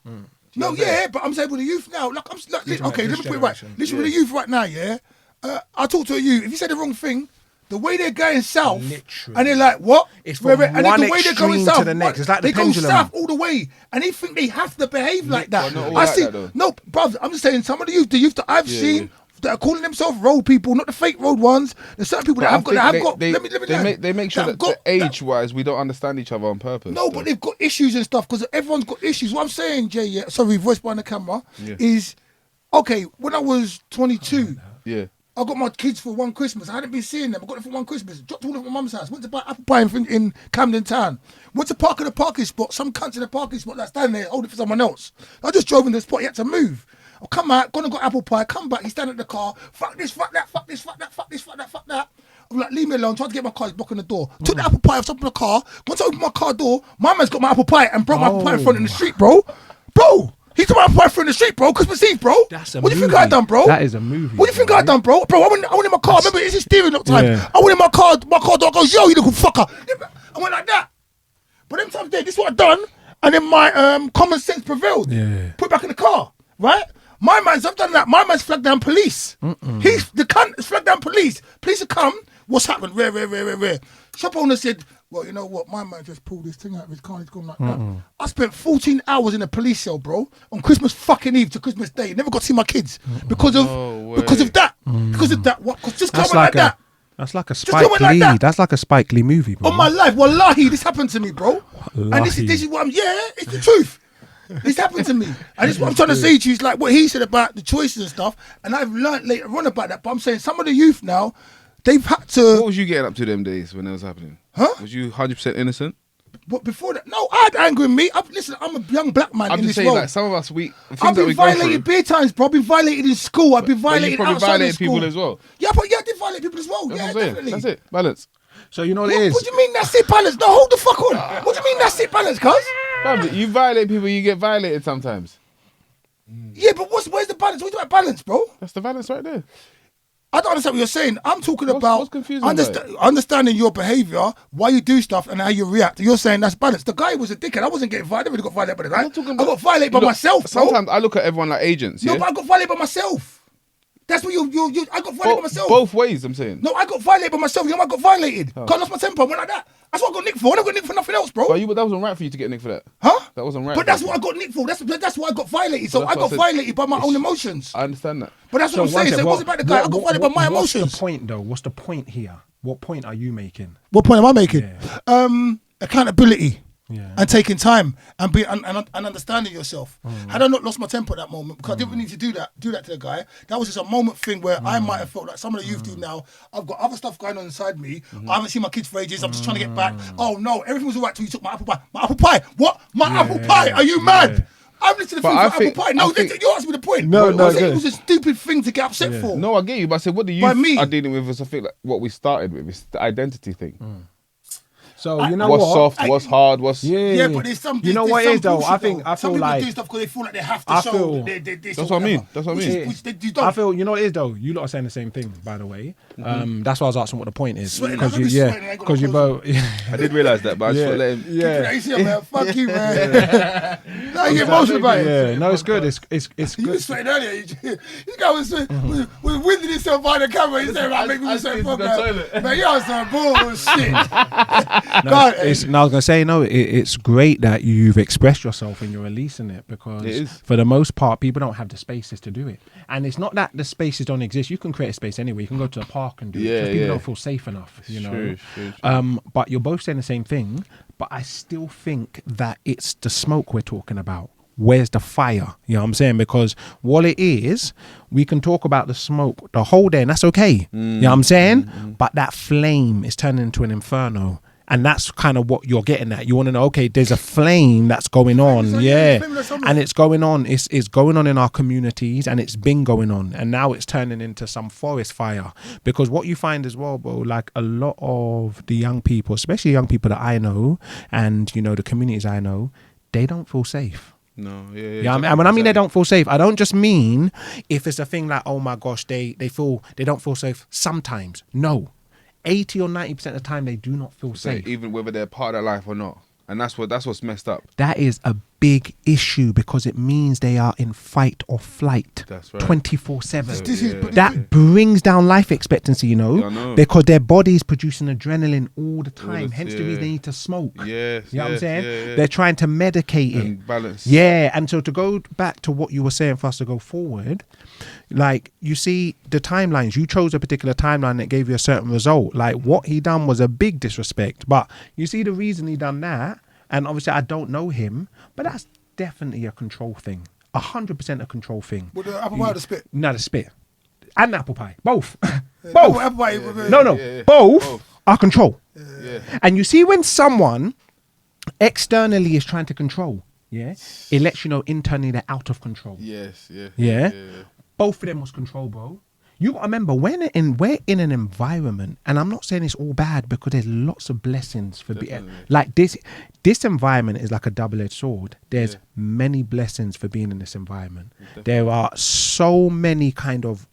No, yeah, but I'm saying with the youth now. Like, okay, let me put it right. Listen, with the youth right now, yeah. I talk to a youth. If you say the wrong thing, the way they're going south, Literally. and they're like, what? It's from and then one the way they're going extreme south, to the next. It's like the they pendulum. go south all the way, and they think they have to behave like that. But not all I like see. that, though. No, bruv, I'm just saying some of the youth that I've seen. That are calling themselves road people, not the fake road ones. There's certain people that have got. Let me They make sure that age-wise we don't understand each other on purpose. No, but they've got issues and stuff because everyone's got issues. What I'm saying, Jay, sorry, voice behind the camera, is okay. When I was 22, I got my kids for one Christmas. I hadn't been seeing them. I got them for one Christmas. Dropped all of my mum's house. Went to buy apple pie in Camden Town. Went to park in the parking spot. Some cunts in the parking spot that's standing there holding for someone else. I just drove in the spot. He had to move. I'll come out, gone and got apple pie, come back, he's standing in the car, fuck this, fuck that, fuck this, fuck that, fuck this, fuck that, fuck that. I'm like, leave me alone, tried to get my car, he's blocking the door. Took the apple pie off top of the car, once I opened my car door, my man's got my apple pie and broke my apple pie in front in the street, bro. Bro, he took my apple pie in front in the street, bro, Christmas Eve, bro. That's a What do you think movie. I done, bro? That is a movie. What do you think I done, bro? Bro, I went in my car, remember, it's his steering lock time. Yeah. I went in my car door goes, yo, you little fucker. I went like that. But them times there, this is what I done, and then my common sense prevailed. Yeah. Put it back in the car, right? I've done that. My man's flagged down police. He's the cunt is flagged down police. Police have come. What's happened? Rare. Shop owner said, well, you know what? My man just pulled this thing out of his car. He's gone like that. I spent 14 hours in a police cell, bro, on Christmas fucking Eve to Christmas Day. Never got to see my kids because of that. Because of that. What? Just That's coming like that. That's like a Just Spike going like Lee. that. That's like a Spike Lee movie, bro. On my life, wallahi, this happened to me, bro. And this Wallahi. is what it's the truth. It's happened to me. And this is what I'm trying to say to you. It's like what he said about the choices and stuff. And I've learned later on about that. But I'm saying some of the youth now, they've had to. What was you getting up to them days when it was happening? Huh? Was you 100% innocent? But before that, no, I had anger in me. Listen, I'm a young black man I'm in just this saying, world. like some of us, the things I've that been we go violated through. bare times, bro. I've been violated in school. I've been But you violated probably outside of violated school. people as well. Yeah, but I did violate people as well. That's Yeah, what I'm saying. definitely. That's it. Balance. So you know what What, it is? what do you mean that's it, balance? No, hold the fuck on. What do you mean that's it, balance, cuz? Fam, you violate people, you get violated sometimes. Yeah, but where's the balance? What do you about balance, bro? That's the balance right there. I don't understand what you're saying. I'm talking about what's confusing about it? understanding your behaviour, why you do stuff, and how you react. You're saying that's balance. The guy was a dickhead. I wasn't getting violated. I never got violated by the guy. I got violated by Look, myself, bro. Sometimes I look at everyone like agents. No, Yeah? but I got violated by myself. That's what you I got violated by myself. Both ways, I'm saying. No, I got violated by myself. You know, I got violated. I lost my temper. I went like that. That's what I got nicked for. I never got nicked for nothing else, bro. But that wasn't right for you to get nicked for that. Huh? That wasn't right. But for that's you. what I got nicked for. That's why I got violated. So But I that's got what I said. violated by my own emotions. I understand that. But that's what I'm one saying. sec, So it wasn't about the guy. I got violated by my emotions. What's the point, though? What's the point here? What point are you making? What point am I making? accountability. Yeah. And taking time and and understanding yourself. Had I not lost my temper at that moment, because I didn't need to do that to the guy. That was just a moment thing where I might have felt like some of the youth do now. I've got other stuff going on inside me. I haven't seen my kids for ages. I'm just trying to get back. Oh no, everything was alright till you took my apple pie. My apple pie. What? My apple pie? Are you mad? I'm listening to the But thing for apple pie. No, you asked me the point. No, I said it was a stupid thing to get upset for. No, I get you, but I said what the By youth me. are dealing with is I think like what we started with is the identity thing. So you know What's what? soft, what's hard, what's Yeah, but there's some. You know there's what it some is though? bullshit, I feel some people like do stuff because they feel like they have to I show. feel- This That's or what I mean. whatever. That's what I Which mean. is- which you don't. I feel, you know what it is though. You lot are saying the same thing, by the way. That's why I was asking what the point is. Sweating, Because I'm you, gonna be sweating, I ain't got because no you clothes both. I did realise that, but I just Yeah. thought let him. Yeah. You see it, man. Fuck you, man. No, you get emotional about it. Yeah, no, it's good. It's You good. was sweating earlier. This guy was winding himself by the camera. He said, "I make me sweat." Fuck that. Man, you're some bullshit. God, I was gonna say no. It's great that you've expressed yourself and you're releasing it, because It is. for the most part, people don't have the spaces to do it. And it's not that the spaces don't exist. You can create a space anyway. You can go to a park and do it. Yeah, Just people yeah. don't feel safe enough. You know. True. But you're both saying the same thing. But I still think that it's the smoke we're talking about. Where's the fire? You know what I'm saying? Because what it is, we can talk about the smoke the whole day, and that's okay. You know what I'm saying? But that flame is turning into an inferno. And that's kind of what you're getting at. You want to know, okay, there's a flame that's going on. Yeah. And it's going on. It's going on in our communities, and it's been going on. And now it's turning into some forest fire. Because what you find as well, bro, like a lot of the young people, especially young people that I know, and, you know, the communities I know, they don't feel safe. No, yeah. Yeah, and when I mean they don't feel safe, I don't just mean if it's a thing like, oh my gosh, they don't feel safe sometimes. No. 80 or 90% of the time they do not feel safe. Even whether they're part of their life or not. And that's what's messed up. That is a big issue, because it means they are in fight or flight. That's right. 24/7. That brings down life expectancy, you know, Yeah, I know. because their body's producing adrenaline all the time. the- Hence the yeah. reason they need to smoke. Yes. You know what I'm saying? Yeah. They're trying to medicate it. And balance. Yeah, and so to go back to what you were saying for us to go forward, like you see the timelines, you chose a particular timeline that gave you a certain result. Like what he done was a big disrespect, but you see the reason he done that, and obviously I don't know him, but that's definitely a control thing. 100% a control thing. With the apple pie or the spit? No, the spit. And the apple pie. Both. Both. Apple pie. No. Yeah. Both are control. Yeah. And you see when someone externally is trying to control, yeah, it lets you know internally they're out of control. Yes. Yeah. Yeah? Both of them was control, bro. You got to remember, we're in an environment, and I'm not saying it's all bad, because there's lots of blessings for being Definitely. like this. This environment is like a double-edged sword. There's many blessings for being in this environment. There are so many kind of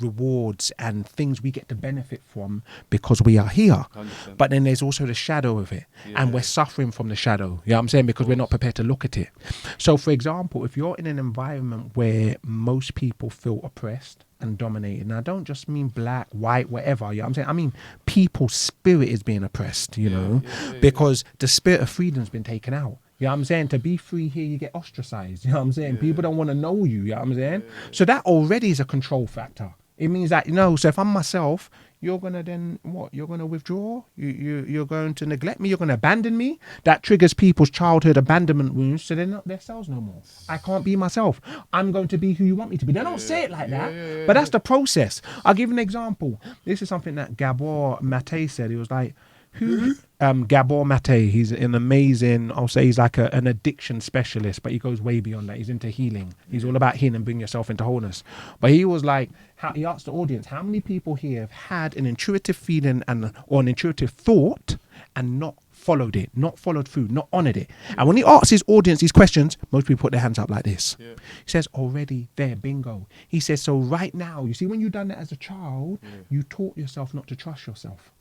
rewards and things we get to benefit from because we are here. 100%. But then there's also the shadow of it, and we're suffering from the shadow. You know what I'm saying? Because we're not prepared to look at it. So, for example, if you're in an environment where most people feel oppressed and dominated, and I don't just mean black, white, whatever, you know what I'm saying? I mean people's spirit is being oppressed, you know, because the spirit of freedom's been taken out. You know what I'm saying? To be free here, you get ostracized. You know what I'm saying? People don't want to know you. You know what I'm saying? So that already is a control factor. It means that, you know, so if I'm myself, you're going to then what? You're going to withdraw? You're going to neglect me? You're going to abandon me? That triggers people's childhood abandonment wounds, so they're not themselves no more. I can't be myself. I'm going to be who you want me to be. They don't say it like that, but that's the process. I'll give you an example. This is something that Gabor Mate said. He was like, Gabor Mate, he's an amazing, I'll say he's like an addiction specialist, but he goes way beyond that. He's into healing. He's all about healing and bring yourself into wholeness. But he was like, he asked the audience, how many people here have had an intuitive feeling or an intuitive thought and not followed it, not followed through, not honored it? And when he asks his audience these questions, most people put their hands up like this. He says, already there, bingo. He says, so right now, you see, when you done that as a child, you taught yourself not to trust yourself.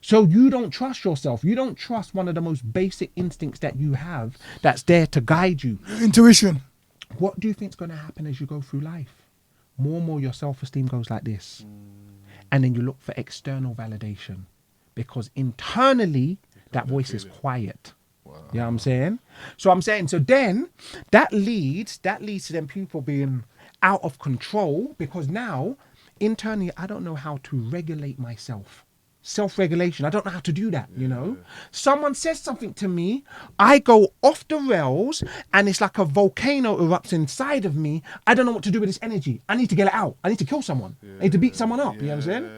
So you don't trust yourself. You don't trust one of the most basic instincts that you have that's there to guide you. Intuition. What do you think is going to happen as you go through life? More and more your self-esteem goes like this. And then you look for external validation, because internally that voice is quiet. Wow. You know what I'm saying? So then that leads to them people being out of control, because now internally I don't know how to regulate myself. self-regulation. I don't know how to do that, you know. Someone says something to me, I go off the rails, and it's like a volcano erupts inside of me. I don't know what to do with this energy. I need to get it out. I need to kill someone. I need to beat someone up. You know what I'm saying?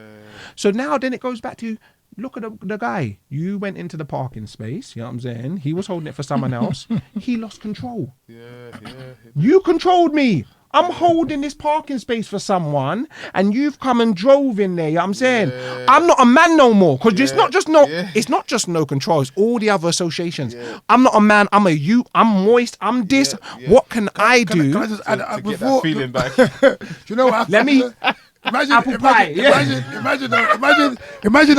So now then it goes back to, look at the guy. You went into the parking space, you know what I'm saying? He was holding it for someone else. He lost control. You controlled me. I'm holding this parking space for someone, and you've come and drove in there. You know what I'm saying? I'm not a man no more, because it's not just it's not just no control. It's all the other associations. I'm not a man. I'm a you. I'm moist. I'm this. What can I do? Can I just add to get that feeling back? Do you know what? Let me. Imagine, Apple pie. imagine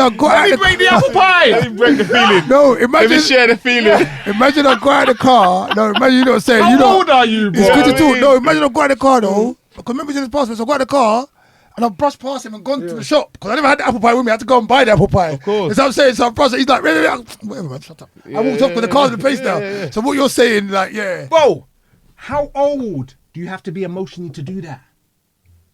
I got Let me break the apple pie. Let me break the feeling. No, Let me imagine. share the feeling. Imagine I go out of the car. No, imagine you know what I'm saying. How old are you, bro? It's good to talk. No, imagine I go out of the car though. Because remember in his passport, so I go out of the car and I've brushed past him and gone to the shop. Because I never had the apple pie with me. I had to go and buy the apple pie. Of course. That's what I'm saying. So I've brushed it. He's like, whatever, man, shut up. I walked up with the car's in the place now. So what you're saying, like, Bro, how old do you have to be emotionally to do that?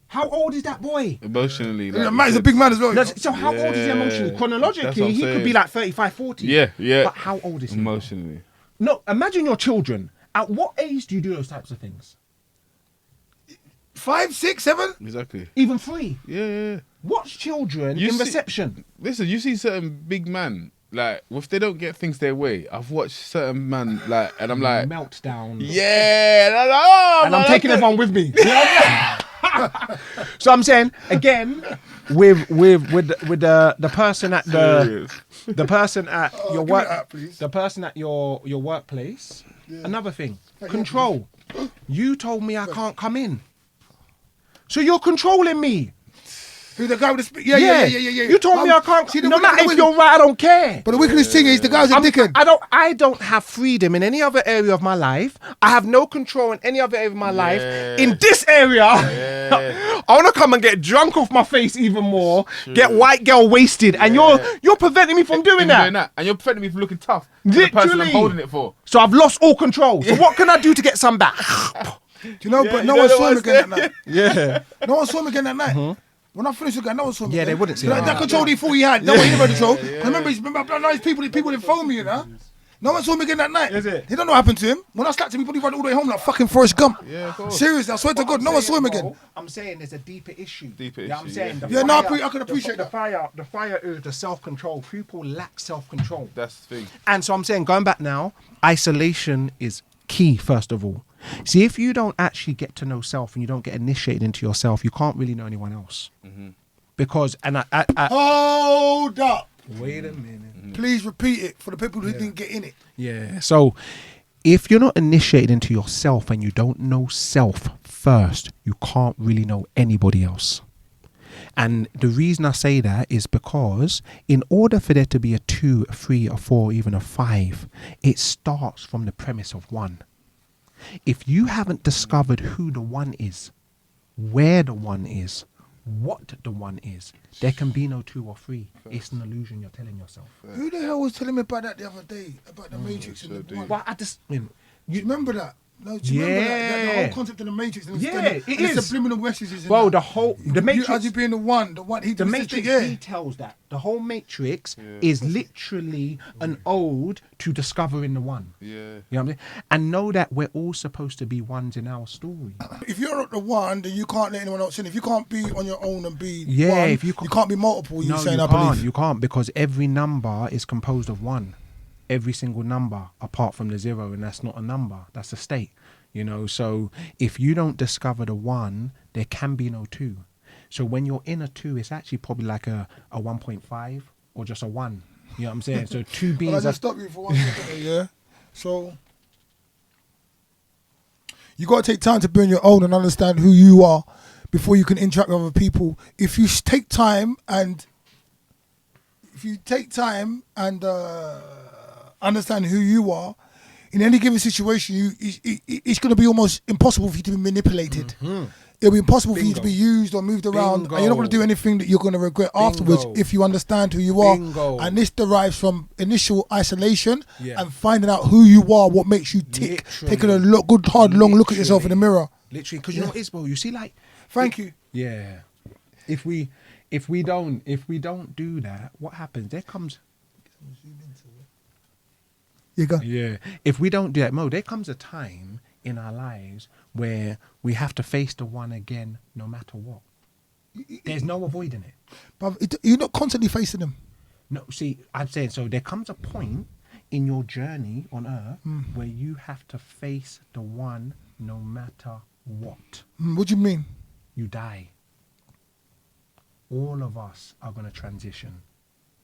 How old is that boy? Emotionally. Yeah, man, he's a big man as well. No, so how old is he emotionally? That's Chronologically, what I'm he could saying. be like 35, 40. Yeah. But how old is he? Emotionally. No, imagine your children. At what age do you do those types of things? 5, 6, 7? Exactly. Even 3. Yeah. Watch children You in see- reception. Listen, you see certain big man, like, if they don't get things their way, I've watched certain man, like, and I'm like, Meltdown. yeah, and I'm like, oh, And man, I'm taking that's everyone with me. So I'm saying again, with the person at Serious. the person at your give me work, that, please. the person at your workplace. Another thing, control. You told me I can't come in, so you're controlling me. Who's the guy with the speak? Yeah. You told me I can't. See, the No wicked- matter if you're right, I don't care. But the wickedest thing is the guy's a dickhead. I don't have freedom in any other area of my life. I have no control in any other area of my life. In this area, I want to come and get drunk off my face even more, get white girl wasted, and you're preventing me from doing that. And you're preventing me from looking tough to the person I'm Literally. holding it for. So I've lost all control. So what can I do to get some back? Do you know? But you no know one the saw him ones again that there? night. Yeah. No one saw him again that night. When I finished with the guy, no one saw him. Yeah, again. they wouldn't see That, him. that control he thought he had. No one never control. Remember, nice people didn't phone me, you know. No one saw him again that night. Is it? They don't know what happened to him. When I slapped him, he probably ran all the way home like fucking Forrest Gump. Yeah, of course. Seriously, I swear to God, no one saw him again. I'm saying there's a deeper issue. Deeper You know what I'm issue, saying? yeah. The Yeah, no, fire- I can appreciate the that. fire. The fire is the self-control. People lack self-control. That's the thing. And so I'm saying, going back now, isolation is key, first of all. See, if you don't actually get to know self and you don't get initiated into yourself, you can't really know anyone else. Because, and I Hold up. wait a minute. Please repeat it for the people who didn't get in it. Yeah. So if you're not initiated into yourself and you don't know self first, you can't really know anybody else. And the reason I say that is because in order for there to be a 2, a 3, a 4, even a 5, it starts from the premise of 1. If you haven't discovered who the 1 is, where the 1 is, what the 1 is, there can be no 2 or 3. It's an illusion you're telling yourself. Who the hell was telling me about that the other day? About the Matrix and the deep. one? Well, I just, You remember that? No, do you remember that? The whole concept of the Matrix and it the is. subliminal messages. and Bro, that. the Matrix. As you being the one, he The was Matrix yeah. details that. The whole Matrix is literally an ode to discovering the 1. Yeah. You know what I'm saying? And know that we're all supposed to be ones in our story. If you're not the one, then you can't let anyone else in. If you can't be on your own and be Yeah, one, if you you can't- can't be multiple. You're saying, you I can't. believe. You can't, because every number is composed of 1. Every single number, apart from the 0, and that's not a number. That's a state. You know, so if you don't discover the 1, there can be no 2. So when you're in a 2, it's actually probably like a 1.5 or just a 1. You know what I'm saying? So 2 Well, I beings. just stop you for 1 second. Yeah. So you got to take time to be on your own and understand who you are before you can interact with other people. If you take time and understand who you are, in any given situation, it's going to be almost impossible for you to be manipulated. It'll be impossible for you to be used or moved around, and you're not going to do anything that you're going to regret afterwards if you understand who you are. And this derives from initial isolation and finding out who you are, what makes you tick, taking a good, hard, long look at yourself in the mirror. Literally, because you know what it is, bro? You see, like... Thank you. Yeah. If we if we don't do that, what happens? There comes. You go. Yeah. If we don't do that, Mo, there comes a time in our lives where we have to face the one again, no matter what. There's no avoiding it. But you're not constantly facing them. No, see, I'm saying, so there comes a point in your journey on earth where you have to face the one no matter what. What do you mean? You die. All of us are going to transition.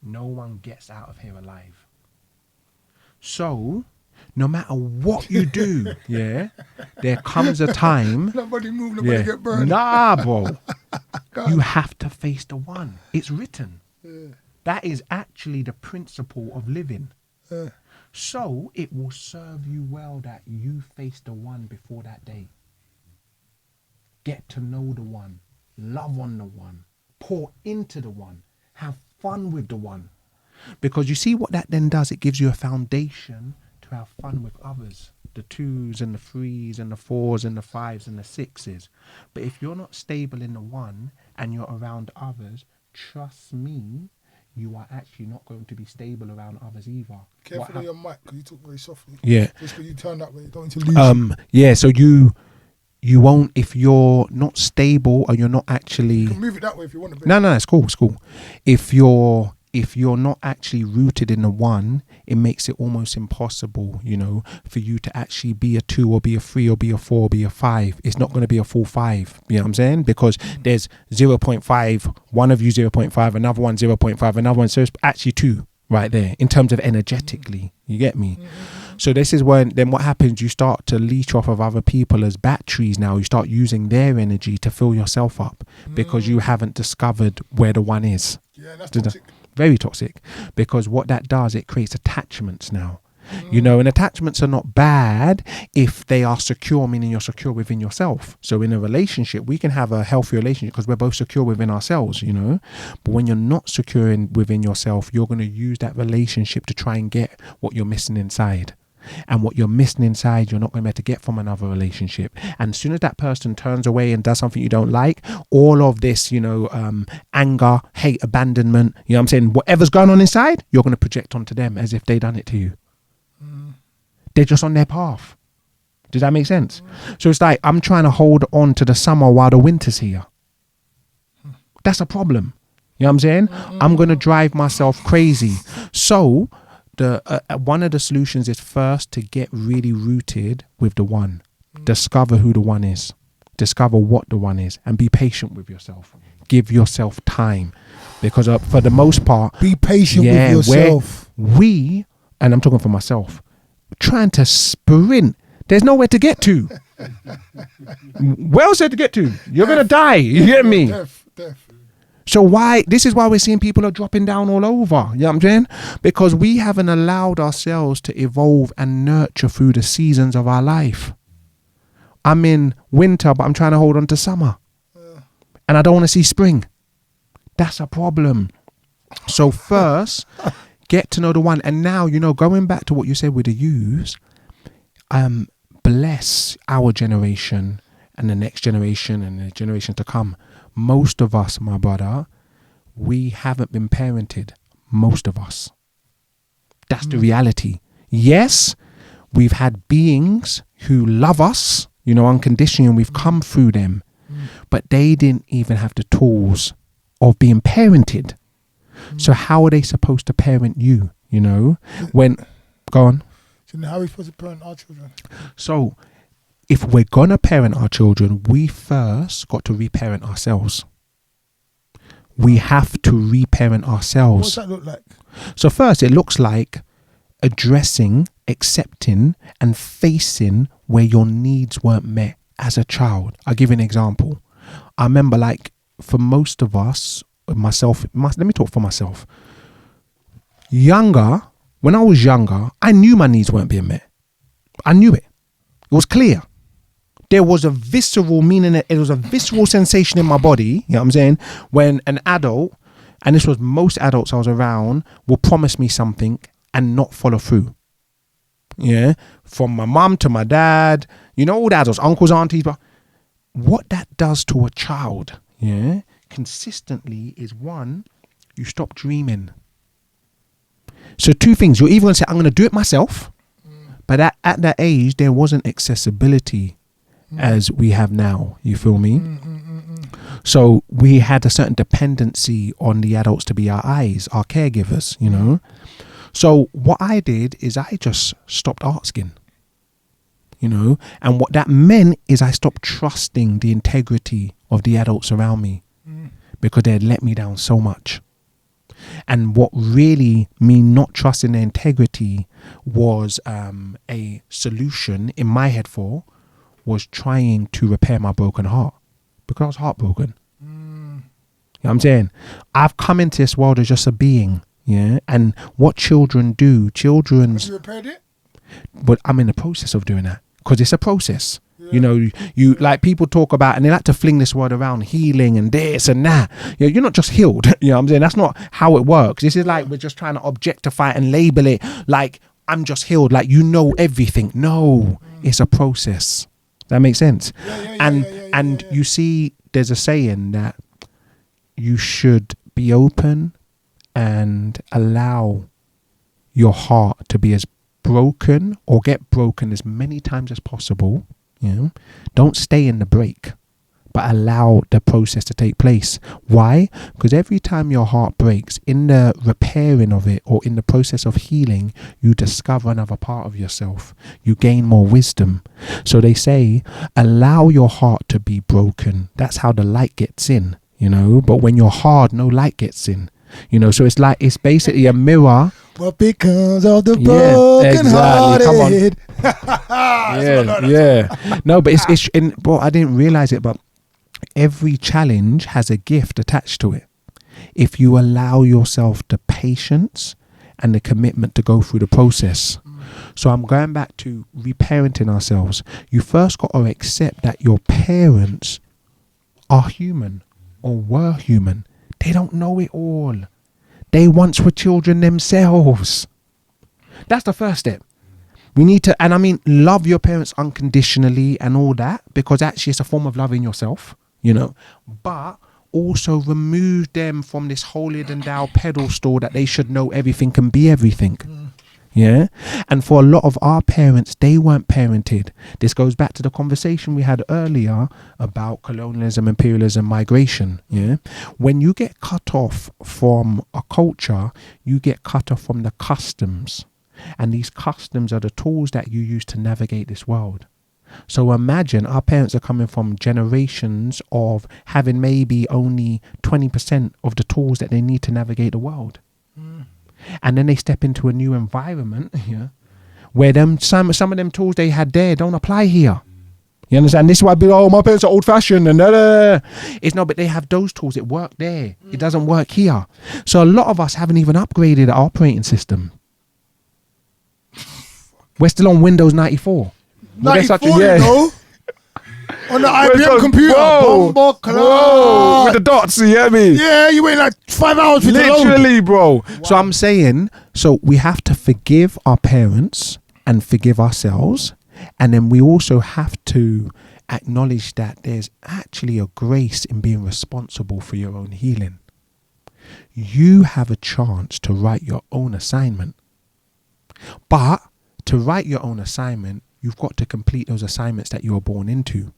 No one gets out of here alive. So, no matter what you do, yeah, there comes a time. Nobody move, nobody get burned. Nah, bro. You have to face the one. It's written. Yeah. That is actually the principle of living. Yeah. So it will serve you well that you face the one before that day. Get to know the one. Love on the one. Pour into the one. Have fun with the one. Because you see what that then does? It gives you a foundation to have fun with others. The 2s and the 3s and the 4s and the 5s and the 6s. But if you're not stable in the one and you're around others, trust me, you are actually not going to be stable around others either. Careful of your mic, because you talk very softly. Yeah. Just because you turn that way, you don't need to lose. Yeah, so you won't, if you're not stable or you're not actually... You can move it that way if you want to. No, it's cool. If you're not actually rooted in the one, it makes it almost impossible, for you to actually be a 2 or be a 3 or be a 4 or be a 5. It's not going to be a full 5. You know what I'm saying? Because there's 0.5, one of you 0.5, another one 0.5, another one. So it's actually 2 right there in terms of energetically. You get me? So this is when, then what happens? You start to leech off of other people as batteries now. You start using their energy to fill yourself up because you haven't discovered where the one is. Yeah, that's toxic. Very toxic, because what that does, it creates attachments now. And attachments are not bad if they are secure, meaning you're secure within yourself. So in a relationship, we can have a healthy relationship because we're both secure within ourselves, But when you're not secure within yourself, you're going to use that relationship to try and get what you're missing inside. And what you're missing inside, you're not going to be able to get from another relationship. And as soon as that person turns away and does something you don't like, all of this, anger, hate, abandonment, you know what I'm saying? Whatever's going on inside, you're going to project onto them as if they done it to you. They're just on their path. Does that make sense? So it's like, I'm trying to hold on to the summer while the winter's here. That's a problem. You know what I'm saying? I'm going to drive myself crazy. So one of the solutions is first to get really rooted with the one. Discover who the one is. Discover what the one is, and be patient with yourself. Give yourself time, because for the most part, be patient with yourself. And I'm talking for myself, trying to sprint. There's nowhere to get to. Where else there to get to? You're gonna die. You get me? Death. So this is why we're seeing people are dropping down all over. You know what I'm saying? Because we haven't allowed ourselves to evolve and nurture through the seasons of our life. I'm in winter, but I'm trying to hold on to summer. And I don't want to see spring. That's a problem. So first, get to know the one. And now, going back to what you said with the youths, bless our generation and the next generation and the generation to come. Most of us, my brother, we haven't been parented. Most of us. That's the reality. Yes, we've had beings who love us, unconditionally, and we've come through them. But they didn't even have the tools of being parented. So how are they supposed to parent you, Go on. So how are we supposed to parent our children? So if we're going to parent our children, we first got to reparent ourselves. We have to reparent ourselves. What does that look like? So first, it looks like addressing, accepting, and facing where your needs weren't met as a child. I'll give you an example. I remember, for most of us, let me talk for myself. When I was younger, I knew my needs weren't being met. I knew it. It was clear. There was a visceral meaning, it was a visceral sensation in my body, you know what I'm saying, when an adult, and this was most adults I was around, will promise me something and not follow through. Yeah, from my mum to my dad, all the adults, uncles, aunties, but what that does to a child, consistently is one, you stop dreaming. So two things. You're either going to say, I'm going to do it myself. But at that age, there wasn't accessibility as we have now. You feel me? So we had a certain dependency on the adults to be our eyes, our caregivers, you know. So what I did is I just stopped asking, you know. And what that meant is I stopped trusting the integrity of the adults around me because they had let me down so much. And what really me not trusting their integrity was a solution in my head for was trying to repair my broken heart because I was heartbroken. You know what I'm saying? I've come into this world as just a being, yeah. And what children do, Have you repaired it? but I'm in the process of doing that because it's a process. You know, you like people talk about and they like to fling this word around, healing and this and that. You know, you're not just healed. You know what I'm saying? That's not how it works. This is like we're just trying to objectify and label it like I'm just healed, like you know everything. No, it's a process. That makes sense. And you see, there's a saying that you should be open and allow your heart to be as broken or get broken as many times as possible. You know, don't stay in the break, but allow the process to take place. Why? Because every time your heart breaks, in the repairing of it or in the process of healing, you discover another part of yourself. You gain more wisdom. So they say, allow your heart to be broken. That's how the light gets in, you know. But when you're hard, no light gets in. You know, so it's like, it's basically a mirror. What becomes of the broken hearted? Come on. Yeah. No, but but I didn't realize it, but every challenge has a gift attached to it. If you allow yourself the patience and the commitment to go through the process. So I'm going back to reparenting ourselves. You first got to accept that your parents are human or were human. They don't know it all. They once were children themselves. That's the first step. We need to, and I mean, love your parents unconditionally and all that, because actually it's a form of loving yourself, you know, but also remove them from this holier than thou pedestal that they should know everything and be everything. Yeah. And for a lot of our parents, they weren't parented. This goes back to the conversation we had earlier about colonialism, imperialism, migration. Yeah. When you get cut off from a culture, you get cut off from the customs. And these customs are the tools that you use to navigate this world. So imagine our parents are coming from generations of having maybe only 20% of the tools that they need to navigate the world. And then they step into a new environment here where some of them tools they had there don't apply here. You understand? This is why people, my parents are old fashioned and it's not, but they have those tools. It worked there. It doesn't work here. So a lot of us haven't even upgraded our operating system. We're still on Windows 94. 94, you know? On the IBM computer. Whoa, with the dots, you hear me? Yeah, you wait like 5 hours for literally, bro. Wow. So I'm saying, so we have to forgive our parents and forgive ourselves. And then we also have to acknowledge that there's actually a grace in being responsible for your own healing. You have a chance to write your own assignment. But to write your own assignment, you've got to complete those assignments that you were born into.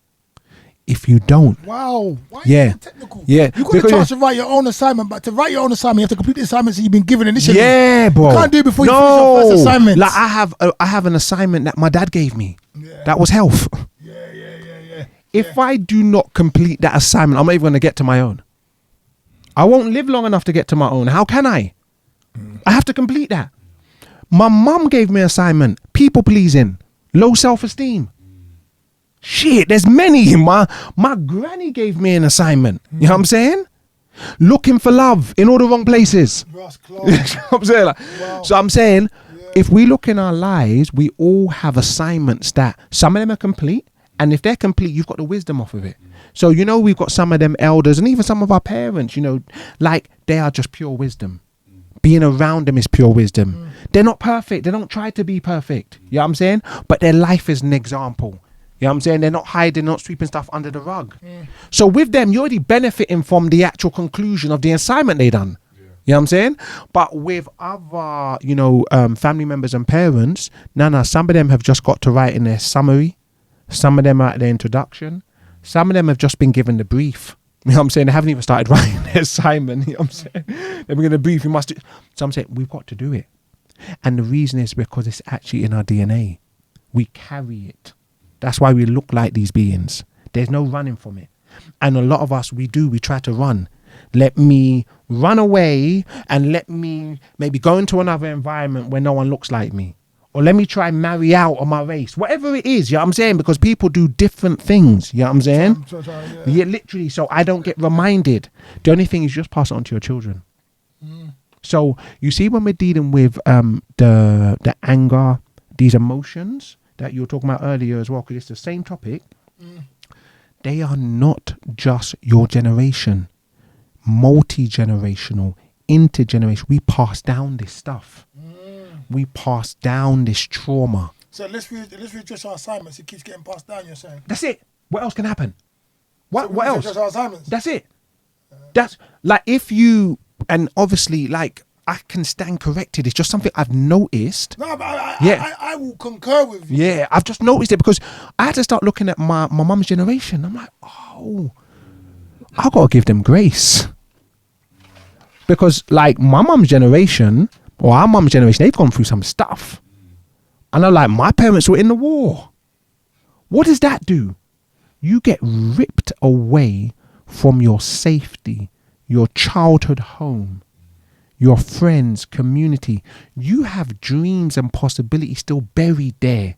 If you don't, wow, why are you so technical? Yeah, you got a chance to write your own assignment, but to write your own assignment, you have to complete the assignments that you've been given initially. Yeah, bro. You can't do it before you finish your first assignment. Like I have an assignment that my dad gave me. Yeah. That was health. Yeah. If I do not complete that assignment, I'm not even going to get to my own. I won't live long enough to get to my own. How can I? I have to complete that. My mum gave me an assignment: people pleasing, low self-esteem. Shit, there's many. My granny gave me an assignment. You know what I'm saying? Looking for love in all the wrong places. You know what I'm saying? Like, wow. So I'm saying, if we look in our lives, we all have assignments that some of them are complete. And if they're complete, you've got the wisdom off of it. So, you know, we've got some of them elders and even some of our parents, you know, like they are just pure wisdom. Being around them is pure wisdom. They're not perfect. They don't try to be perfect. You know what I'm saying? But their life is an example. You know what I'm saying? They're not hiding, not sweeping stuff under the rug. So with them, you're already benefiting from the actual conclusion of the assignment they done. You know what I'm saying? But with other, family members and parents, some of them have just got to write in their summary. Some of them are at their introduction. Some of them have just been given the brief. You know what I'm saying? They haven't even started writing their assignment. You know what I'm saying? They've been given the brief. You must do. So I'm saying, we've got to do it. And the reason is because it's actually in our DNA. We carry it. That's why we look like these beings. There's no running from it. And a lot of us, we try to run. Let me run away and let me maybe go into another environment where no one looks like me. Or let me try and marry out on my race. Whatever it is, you know what I'm saying? Because people do different things, you know what I'm saying? Yeah, literally. So I don't get reminded. The only thing is just pass it on to your children. So you see when we're dealing with the anger, these emotions that you were talking about earlier as well, because it's the same topic, they are not just your generation. Multi-generational, intergenerational. We pass down this stuff. We pass down this trauma. So let's readjust our assignments. It keeps getting passed down, you're saying? That's it. What else can happen? What So else? readjust our assignments. That's it. That's like if you, and obviously like I can stand corrected. It's just something I've noticed. No, but Yeah. I will concur with you. Yeah, I've just noticed it because I had to start looking at my mum's generation. I'm like, oh, I got to give them grace. Because like my mum's generation or our mum's generation, they've gone through some stuff. I know like my parents were in the war. What does that do? You get ripped away from your safety, your childhood home, your friends, community. You have dreams and possibilities still buried there.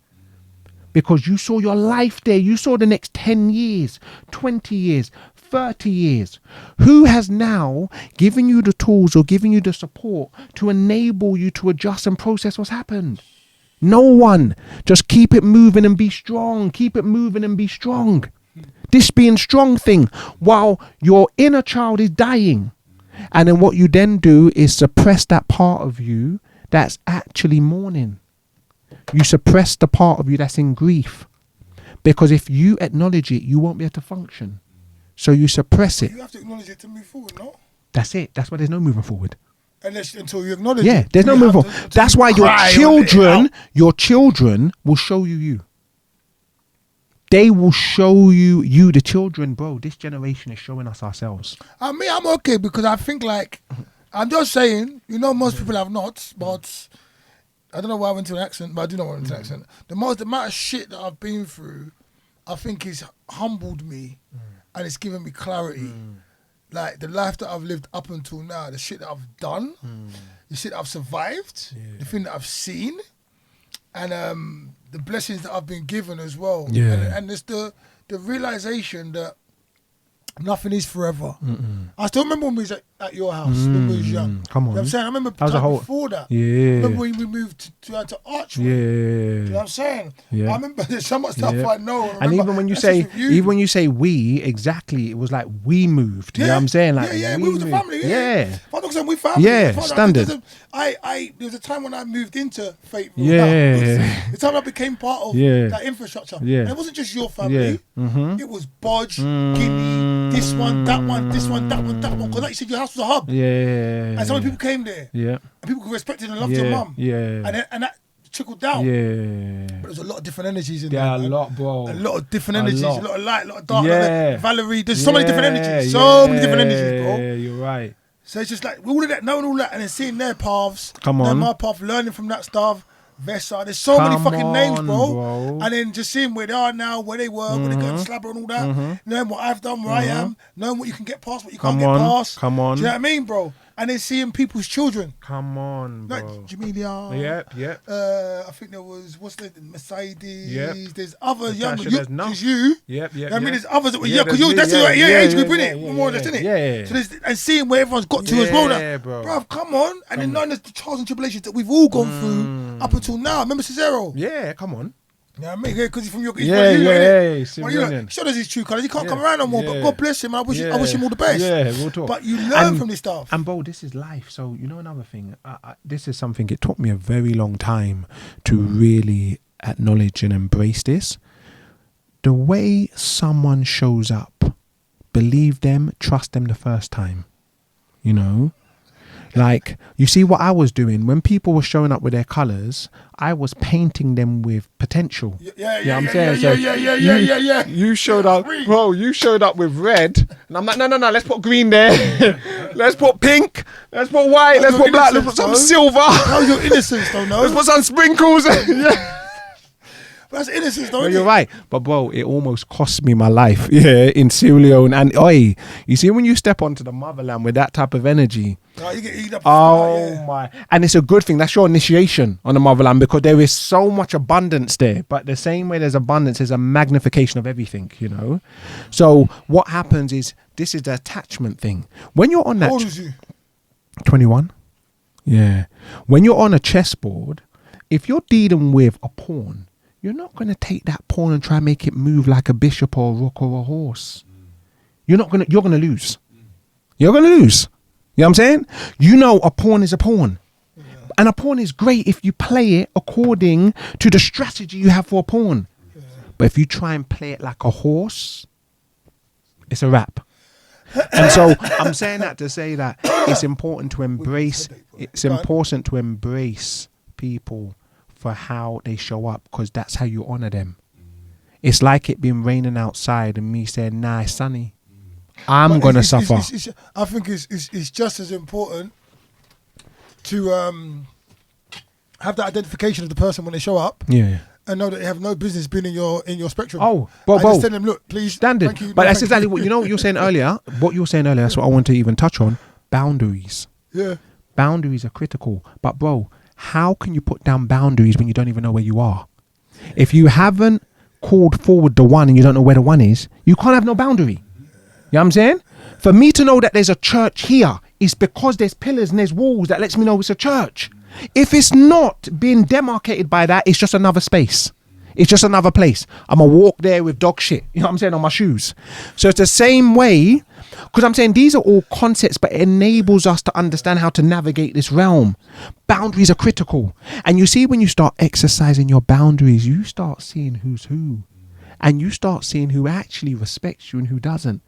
Because you saw your life there. You saw the next 10 years, 20 years, 30 years. Who has now given you the tools or given you the support to enable you to adjust and process what's happened? No one. Just keep it moving and be strong. Keep it moving and be strong. This being strong thing while your inner child is dying. And then what you then do is suppress that part of you that's actually mourning. You suppress the part of you that's in grief. Because if you acknowledge it, you won't be able to function. So you suppress it. You have to acknowledge it to move forward, no? That's it. That's why there's no moving forward. Until you acknowledge it. Yeah, there's no You moving have forward. to That's why cry your children will show you. They will show you, the children, bro. This generation is showing us ourselves. I mean, I'm okay because I think like, I'm just saying, most people have not, but I don't know why I went to an accent, but I do know why I went to an accent. The amount of shit that I've been through, I think has humbled me and it's given me clarity. Like the life that I've lived up until now, the shit that I've done, the shit that I've survived, the thing that I've seen, and the blessings that I've been given as well. Yeah. And it's the realization that nothing is forever. I still remember when we was at your house when we was young. Come on. You know what I'm saying? I remember That was a whole- before that. Yeah. Remember when we moved to Archway? Yeah. You know what I'm saying? Yeah. I remember there's so much stuff Yeah. I know. And remember. even when you That's say, just with you. we, exactly, it was like we moved. You know what I'm saying? Like we was a moved. family. Yeah. If I'm not saying we family. Yeah, If I'm not- standard. there was a time when I moved into Fayetteville. Yeah. The time I became part of Yeah. that infrastructure. Yeah. And it wasn't just your family. Yeah. It was Bodge, Guinea, this one, that one, this one, that one, that one. Because like you said, your house was a hub. Yeah. And so many people came there. Yeah. And people respected and loved Yeah. your mum. Yeah. And that trickled down. Yeah. But there's a lot of different energies in There there. are a man. lot, bro. A lot of different A energies, lot. a lot of light, a lot of dark. Yeah. Like Valerie, there's so many different energies. So many different energies, bro. Yeah, you're right. So it's just like all of that, knowing all that, and then seeing their paths. Come knowing on. my path, learning from that stuff. Vesa, there's so many Come fucking names, on, bro. bro. And then just seeing where they are now, where they were, where they got slabber and all that. Knowing what I've done, where I am, knowing what you can get past, what you can't Come on. get past. Come on. Do you know what I mean, bro? And then seeing people's children. Come on, bro. Like Jamelia. Yep. I think there was, what's the Mercedes? Yep. There's other Natasha, younger, there's none. there's you. Yep. I mean, there's others that were Yeah, young, because there's that's me, your yeah, age group, yeah, innit? yeah, More or yeah, less, innit? yeah. So there's, and seeing where everyone's got to as well now. Yeah, bro. Bruv, come on. And then knowing the trials and tribulations that we've all gone through up until now. Remember Cesaro? Yeah, come on. You know what I mean? Because he's from your... Showed us his true colours. He can't come around no more, but God bless him. I wish him all the best. Yeah, we'll talk. But you learn from this stuff. And bro, this is life. So you know another thing. This is something. It took me a very long time to really acknowledge and embrace this. the way someone shows up, believe them, trust them the first time. You know, like, you see what I was doing when people were showing up with their colors, I was painting them with potential. Yeah. You showed up, bro. You showed up with red, and I'm like, no. Let's put green there. Let's put pink. Let's put white. Let's put black. Let's put some silver. That was your innocence, though. No, let's put some sprinkles. Yeah. That's innocence, though. No, you're right, but bro, it almost cost me my life. Yeah, in Sierra Leone, and oi, you see when you step onto the motherland with that type of energy. You get eaten up. Oh my! And it's a good thing. That's your initiation on the motherland, because there is so much abundance there. But the same way there's abundance, there's a magnification of everything. You know. So what happens is, this is the attachment thing. When you're on that, How old is you? 21. Yeah. When you're on a chessboard, if you're dealing with a pawn, you're not going to take that pawn and try and make it move like a bishop or a rook or a horse. You're going to lose. You're going to lose. You know what I'm saying? You know, a pawn is a pawn. Yeah. And a pawn is great if you play it according to the strategy you have for a pawn. Yeah. But if you try and play it like a horse, it's a wrap. And so I'm saying that to say that it's important to embrace people for how they show up, because that's how you honor them. It's like it being raining outside and me saying, nah, it's sunny. I'm going to suffer. I think it's just as important to have that identification of the person when they show up. Yeah. And know that they have no business being in your spectrum. Oh, bro. Just tell them, look, please. Standard. Thank you, but that's exactly what, you know what you're saying earlier? What you were saying earlier, that's what I want to even touch on. Boundaries. Yeah. Boundaries are critical. But bro, how can you put down boundaries when you don't even know where you are? If you haven't called forward the one and you don't know where the one is, you can't have no boundary. You know what I'm saying? For me to know that there's a church here is because there's pillars and there's walls that lets me know it's a church. If it's not being demarcated by that, it's just another space. It's just another place. I'm going to walk there with dog shit, you know what I'm saying, on my shoes. So it's the same way, because I'm saying these are all concepts, but it enables us to understand how to navigate this realm. Boundaries are critical. And you see, when you start exercising your boundaries, you start seeing who's who. And you start seeing who actually respects you and who doesn't.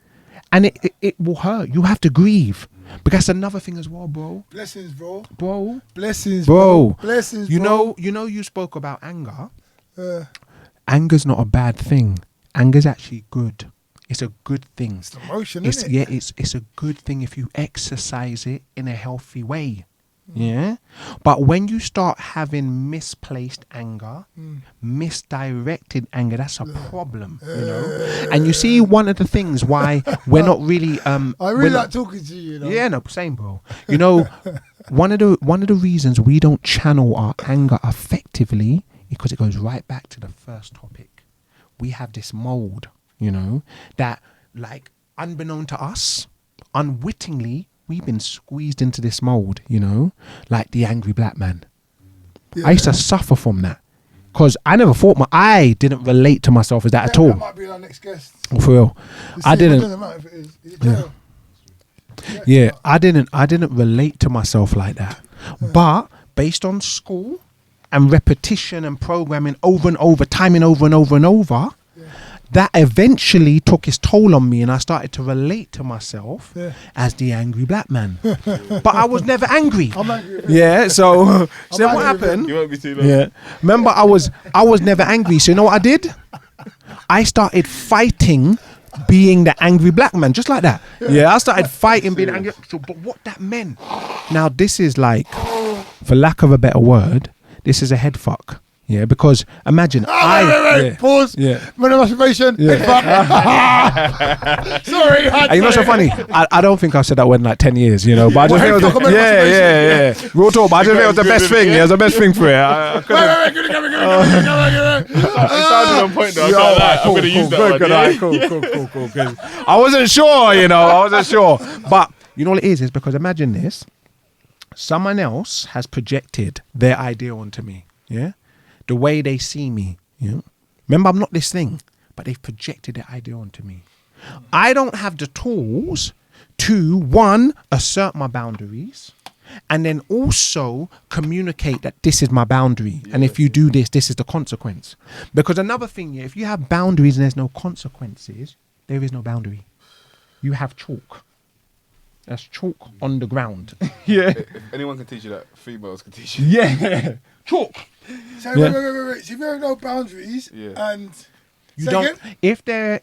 And it will hurt. You have to grieve. But that's another thing as well, bro. Blessings, bro. Bro. Blessings, bro. Blessings, bro. You know, you spoke about anger. Anger's not a bad thing. Anger's actually good. It's a good thing. It's emotion, isn't it? Yeah, it's a good thing if you exercise it in a healthy way. Yeah. But when you start having misplaced anger, misdirected anger, that's a problem, you know. And you see, one of the things why we're not really I really like talking to you, you know. Yeah, no, same, bro. You know, one of the reasons we don't channel our anger effectively is because it goes right back to the first topic. We have this mold, you know, that, like, unbeknown to us, unwittingly, we've been squeezed into this mold, you know, like the angry black man. Yeah. I used to suffer from that because I never thought I didn't relate to myself as that at all. That might be our next guest. For real. I didn't. It doesn't matter if it is. Yeah, I didn't relate to myself like that. But based on school and repetition and programming over and over, timing over and over and over, that eventually took its toll on me, and I started to relate to myself as the angry black man. But I was never angry. I'm angry. Yeah, so then what happened? You won't be too long. Yeah. Remember, I was never angry. So you know what I did? I started fighting being the angry black man, just like that. Yeah, I started fighting being angry. So, but what that meant? Now, this is like, for lack of a better word, this is a head fuck. Yeah, because imagine wait, pause. Yeah. Minute masturbation. Yeah. Sorry. You know what's so funny? I don't think I've said that word in like 10 years, you know, but I just think it was yeah. Real talk, but I just think it was the best thing. Yeah, it was the best thing for it. Wait, give it. It sounded on point though. I'm going to use that one. Cool. I wasn't sure, you know, But you know what it is because imagine this. Someone else has projected their idea onto me. Yeah. The way they see me, you know? Remember, I'm not this thing, but they've projected their idea onto me. I don't have the tools to, one, assert my boundaries, And then also communicate that this is my boundary. And if you do this, this is the consequence. Because another thing, yeah, if you have boundaries and there's no consequences, there is no boundary. You have chalk. That's chalk on the ground. Yeah. If anyone can teach you that, females can teach you. Yeah. Chalk. So Yeah. wait. So if you have no boundaries and You say don't. again?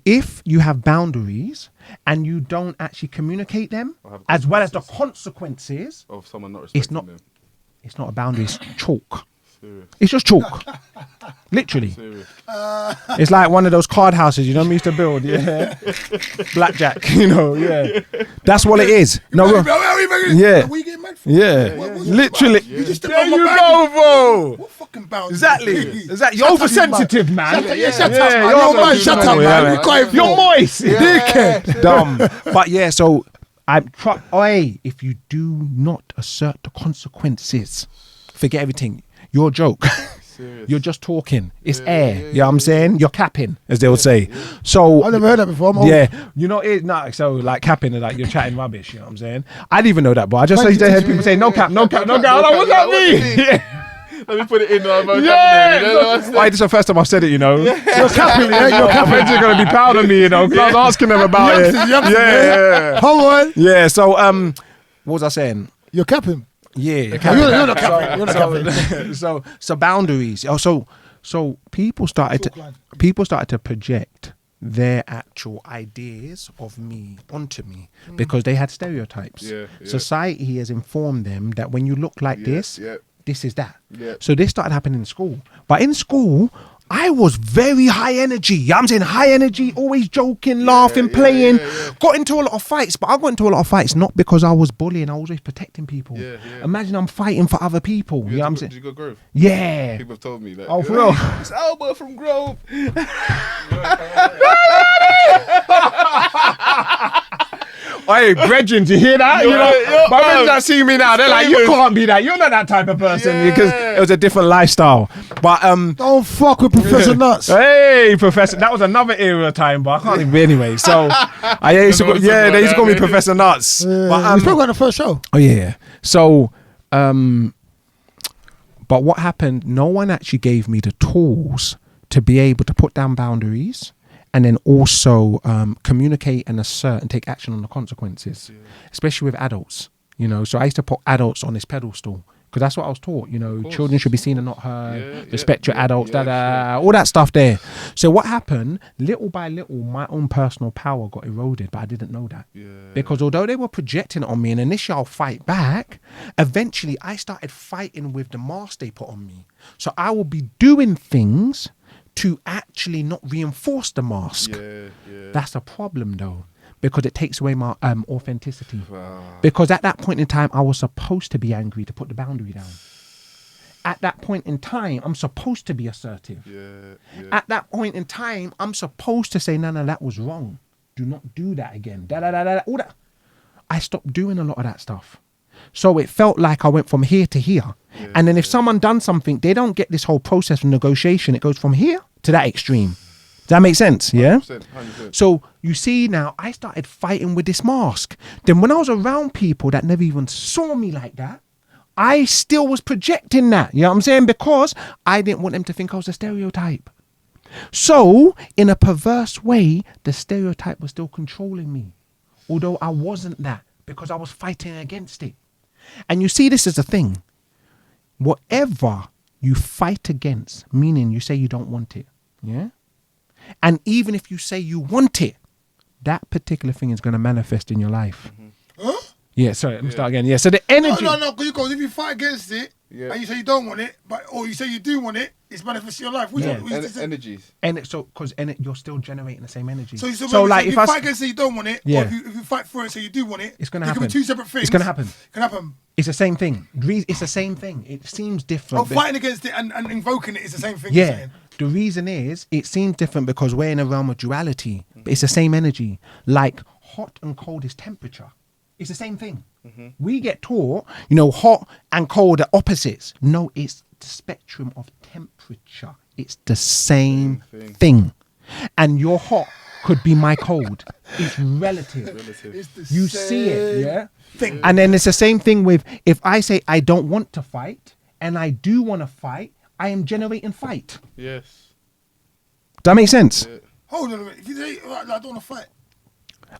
If you have boundaries and you don't actually communicate them, Or have as well as the consequences, Of someone not respecting not- them. it's not a boundary. It's chalk. Serious. It's just chalk. Literally. Serious. It's like one of those card houses, you know, we used to build. Yeah. Blackjack, you know. Yeah. That's what it is. No. Yeah. What are you getting mad for? Yeah. What's Literally. You just There you go, bro. What fucking boundaries? Exactly. Exactly. You're oversensitive, man. Shut up, man. you're Yo, man, oversensitive. shut up, Yeah, man. You can't You're moist. dickhead. Dumb. But yeah, so if you do not assert the consequences, forget everything. You're a joke. Serious. You're just talking. It's air. You know what I'm saying? You're capping, as they would say. So I've never heard that before. I'm old. yeah, you know it. No, so like capping is like you're chatting rubbish. You know what I'm saying? I didn't even know that, but I just used to hear people say no cap, no cap, no cap. I'm like, what's that mean? Yeah. Let me put it in. Why? This is the first time I've said it. You know, you're capping. Yeah, you're capping. My friends are gonna be proud of me. You know, 'cause I was asking them about it. Yeah. Come on. Yeah. So what was I saying? You're capping. Yeah, You're not capping. You're not capping. so boundaries. So people started to project their actual ideas of me onto me because they had stereotypes. Yeah. Society has informed them that when you look like this, this is that. Yeah. So this started happening in school. But in school, I was very high energy. I'm saying high energy, always joking, laughing, playing. Got into a lot of fights, but I got into a lot of fights not because I was bullying. I was always protecting people. Yeah. Imagine I'm fighting for other people. You know what I'm Did saying? you go Grove? Yeah. People have told me that. Oh, for real? It's Albert from Grove. Hey, brethren, do you hear that? My friends that see me now, they're like, you can't be that. You're not that type of person because it was a different lifestyle. But Don't fuck with Professor Nuts. hey, Professor, that was another era time, but I can't even be anyway. So they used to call me Professor Nuts. But we spoke about the first show. Oh yeah. So, but what happened? No one actually gave me the tools to be able to put down boundaries and then also communicate and assert and take action on the consequences, especially with adults. You know, so I used to put adults on this pedestal because that's what I was taught. You know, children should be seen and not heard. Respect your adults, all that stuff there. So what happened? Little by little, my own personal power got eroded, but I didn't know that because although they were projecting it on me, and initially I'll fight back, eventually I started fighting with the mask they put on me. So I will be doing things to actually not reinforce the mask. That's a problem though, because it takes away my authenticity. Because at that point in time, I was supposed to be angry to put the boundary down. At that point in time, I'm supposed to be assertive. At that point in time, I'm supposed to say, no, that was wrong. Do not do that again. All that. I stopped doing a lot of that stuff. So it felt like I went from here to here. And then if someone done something, they don't get this whole process of negotiation. It goes from here to that extreme. Does that make sense? Yeah? 100%. So you see now, I started fighting with this mask. Then when I was around people that never even saw me like that, I still was projecting that. You know what I'm saying? Because I didn't want them to think I was a stereotype. So in a perverse way, the stereotype was still controlling me. Although I wasn't that because I was fighting against it. And you see, this is the thing. Whatever you fight against, meaning you say you don't want it, yeah? And even if you say you want it, that particular thing is going to manifest in your life. Huh? Yeah, sorry, let me start again. Yeah, so the energy... No, because if you fight against it, and you say you don't want it, or you say you do want it, it's manifesting your life. Which one? Energies. And because you're still generating the same energy. So like, if you fight against it, you don't want it, or if you fight for it, so you do want it, it's going to happen. It can be two separate things. It's going to happen. Can happen. It's the same thing. It's the same thing. It seems different. Oh, fighting against it and invoking it is the same thing. Yeah. The reason is, it seems different because we're in a realm of duality, but it's the same energy. Like hot and cold is temperature. It's the same thing. We get taught, hot and cold are opposites. No, it's the spectrum of temperature. It's the same thing. And you're hot could be my code. It's relative. It's the You see it, same yeah? thing. And then it's the same thing with if I say I don't want to fight and I do want to fight, I am generating fight. Yes. Does that make sense? Yeah. Hold on a minute. If you say, I don't want to fight.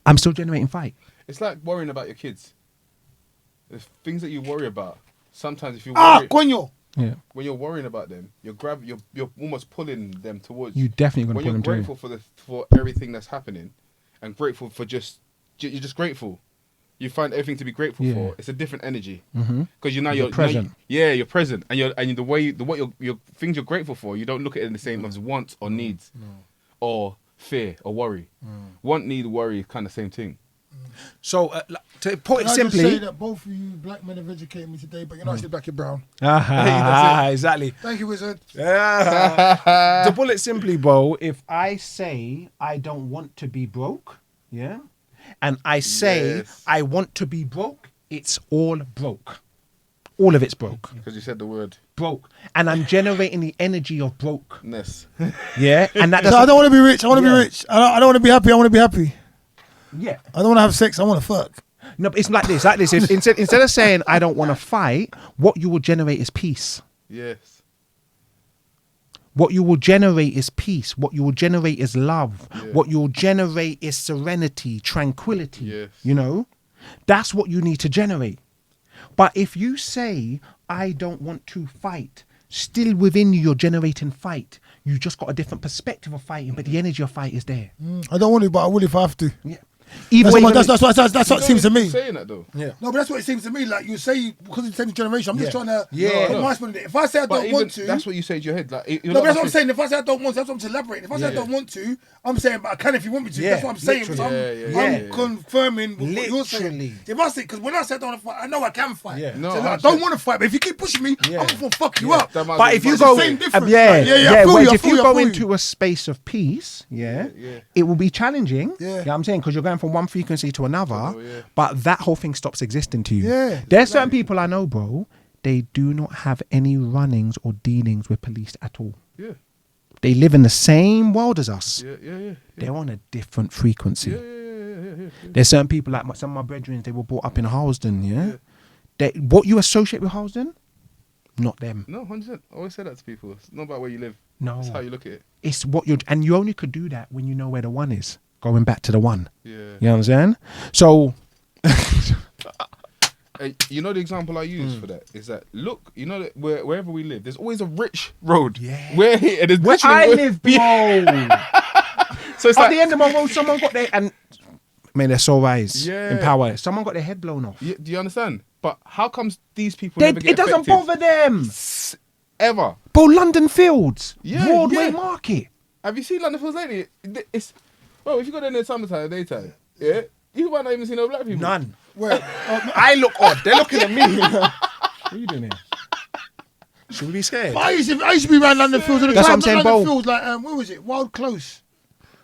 I'm still generating fight. It's like worrying about your kids. There's things that you worry about. Sometimes if you worry, Coño. Yeah. when you're worrying about them, you're almost pulling them towards You definitely When gonna you're pull them grateful for everything that's happening, and grateful for you're just grateful. You find everything to be grateful Yeah. for. It's a different energy Mhm. because you're present. You're present, and the way what your things you're grateful for, you don't look at it in the same as wants or needs, or fear or worry. Want, need, worry, kind of same thing. So to put Can it I simply, just say that both of you black men have educated me today, but you're not actually black, you're brown. exactly. Thank you, Wizard. To put it simply, bro, if I say I don't want to be broke, yeah, and I say Yes. I want to be broke, it's all broke. All of it's broke. Because you said the word Broke. And I'm generating the energy of broke. ness. Yeah. And that So I doesn't, don't want to be rich. I want to Yeah. be rich. I don't want to be happy. I want to be happy. yeah. I don't want to have sex. I want to fuck. No, but it's like this. If, instead of saying I don't want to fight, what you will generate is peace. Yes. What you will generate is peace. What you will generate is love. Yeah. What you will generate is serenity, tranquility. Yes. You know, that's what you need to generate. But if you say, I don't want to fight, still within you, you're generating fight. You just got a different perspective of fighting, but the energy of fight is there. I don't want to, but I will if I have to. Yeah. Either That's way, what, that's what it seems to me. Saying that though. yeah. No, but that's what it seems to me. Like you say, because it's the same generation. I'm just Yeah. trying to Yeah. put my spin on it. If I say I But don't even want to, that's what you say to your head. Like, you're no, not but that's what I'm asking- saying. If I say I don't want to, that's what I'm elaborating. If I say I Yeah. don't want to, I'm saying, but I can if you want me to. Yeah, That's what I'm saying. So literally. I'm, Yeah, I'm yeah. confirming with what you're saying. Literally. If I say, because when I say I don't want to fight, I know I can fight. Yeah. No, So, like, I 100%. don't want to fight, but if you keep pushing me, Yeah. I'm going to fuck you Yeah. up. That might But be if you much go, the same difference. yeah, Like, yeah, I yeah, feel whereas you, I if feel you you, I go feel you. into a space of peace, yeah, Yeah. it will be challenging. Yeah. You know what I'm saying? Because you're going from one frequency to another, Oh, yeah. but that whole thing stops existing to you. Yeah. There's certain people I know, bro, they do not have any runnings or dealings with police at all. Yeah. They live in the same world as us. Yeah. They're on a different frequency. Yeah. There's certain people like some of my brethren, they were brought up in Harlesden, yeah? What you associate with Harlesden, not them. No, 100%. I always say that to people. It's not about where you live. No. It's how you look at it. It's what you're, and you only could do that when you know where the one is. Going back to the one. Yeah. You know what I'm saying? So, You know the example I use for that is that look, you know that wherever we live, there's always a rich road. Yeah. Where there's where literally- I live, bro. So it's At like the end of my road, someone got their, and man, they're so wise Yeah. in power. Someone got their head blown off. do you understand? But how comes these people never get It doesn't affected? bother them. Ever? Bro, London Fields, Yeah, Broadway yeah. Market. Have you seen London Fields lately? It's well, if you go there in the summertime, daytime, yeah, you might not even see no black people. None. Where? I look odd. They're looking at me. What are you doing here? Should we be scared? I used to be around London Fields all the That's time. what I'm saying, London bro. Fields, like, where was it? Wild Close.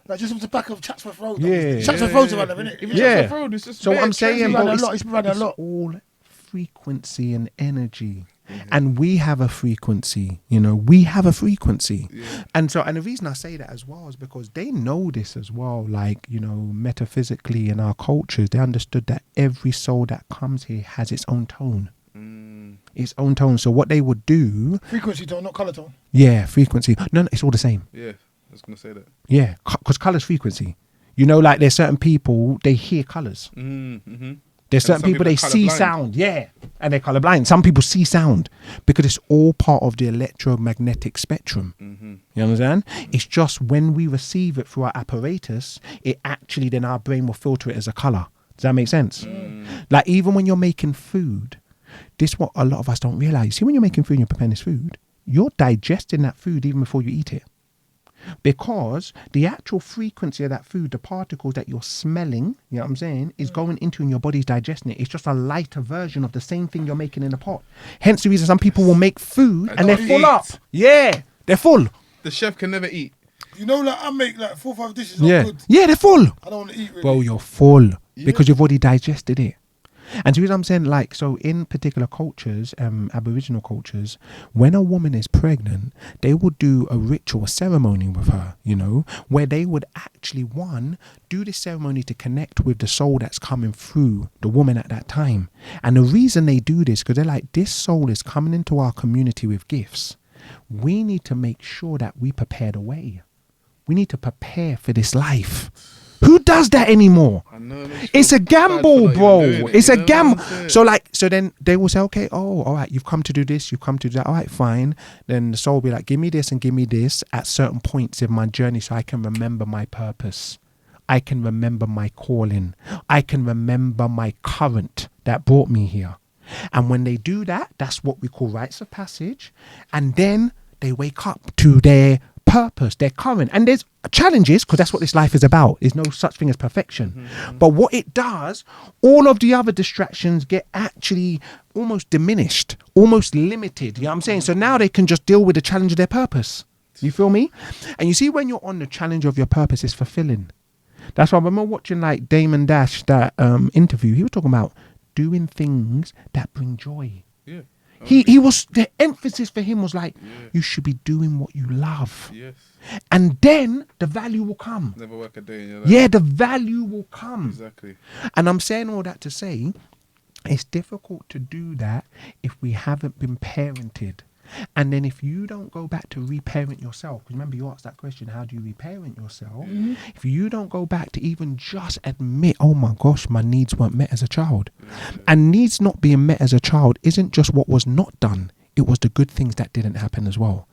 Like just off the back of Chatsworth Road. Yeah. Chatsworth Road's around there, isn't it? Even Yeah. Chatsworth Road, it's just So what bare I'm saying, trendy. around bro, there a lot. It's around there a it's lot. all frequency and energy. And we have a frequency, you know, we have a frequency. Yeah. And the reason I say that as well is because they know this as well, like, you know, metaphysically in our cultures, they understood that every soul that comes here has its own tone. Its own tone. So what they would do, Frequency tone, not colour tone. yeah, frequency. No, it's all the same. Yeah, I was gonna say that. Yeah, because colour's frequency. You know, like there's certain people, they hear colours. Mm-hmm. There's certain some people, people they are see colourblind. sound, yeah, and they're colorblind. Some people see sound because it's all part of the electromagnetic spectrum. Mm-hmm. You understand? It's just when we receive it through our apparatus, it actually then our brain will filter it as a color. Does that make sense? Like even when you're making food, this what a lot of us don't realize. See, when you're making food and you're preparing this food, you're digesting that food even before you eat it. Because the actual frequency of that food, the particles that you're smelling, you know what I'm saying, is going into and your body's digesting it. It's just a lighter version of the same thing you're making in a pot. Hence the reason some people will make food and they're don't full eat. up. Yeah, they're full. The chef can never eat. You know, like I make like 4 or 5 dishes. Yeah, Good. yeah, they're full. I don't want to eat really. Bro, you're full because you've already digested it. And so I'm saying, like, so in particular cultures, Aboriginal cultures, when a woman is pregnant, they would do a ritual ceremony with her, you know, where they would actually, one, do this ceremony to connect with the soul that's coming through the woman at that time. And the reason they do this, because they're like, this soul is coming into our community with gifts. We need to make sure that we prepare the way. We need to prepare for this life. Who does that anymore? I know, It's a gamble, bro. It's a gamble. So So then they will say, okay, oh, all right, you've come to do this, you've come to do that. All right, fine. Then the soul will be like, give me this and give me this at certain points in my journey so I can remember my purpose. I can remember my calling. I can remember my current that brought me here. And when they do that, that's what we call rites of passage. And then they wake up to their purpose, their current. And there's challenges, because that's what this life is about. There's no such thing as perfection. But what it does, all of the other distractions get actually almost diminished, almost limited. You know what I'm saying? So now they can just deal with the challenge of their purpose. You feel me? And you see, when you're on the challenge of your purpose, it's fulfilling. That's why I remember watching like Damon Dash, that interview. He was talking about doing things that bring joy. Yeah. He was, the emphasis for him was like, you should be doing what you love. Yes. And then the value will come. Never work a day in your life. Yeah, the value will come. Exactly. And I'm saying all that to say, it's difficult to do that if we haven't been parented. And then if you don't go back to reparent yourself, because remember you asked that question, how do you reparent yourself? If you don't go back to even just admit, oh my gosh, my needs weren't met as a child. And needs not being met as a child isn't just what was not done, it was the good things that didn't happen as well.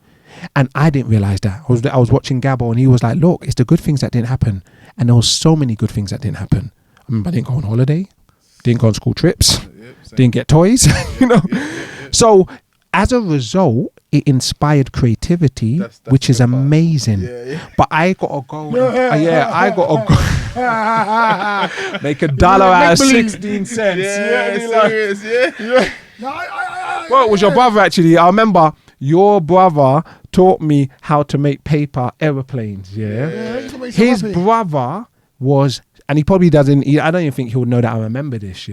And I didn't realize that. I was watching Gabbo and he was like, look, it's the good things that didn't happen. And there was so many good things that didn't happen. I remember I didn't go on holiday, didn't go on school trips, didn't get toys, you know. So as a result, it inspired creativity, that's which is amazing. But I gotta go. I gotta go. Make $1 out of 16 cents. Well, it was your brother actually. I remember your brother taught me how to make paper aeroplanes. His brother was, and he probably doesn't. I don't even think he'll know that I remember this.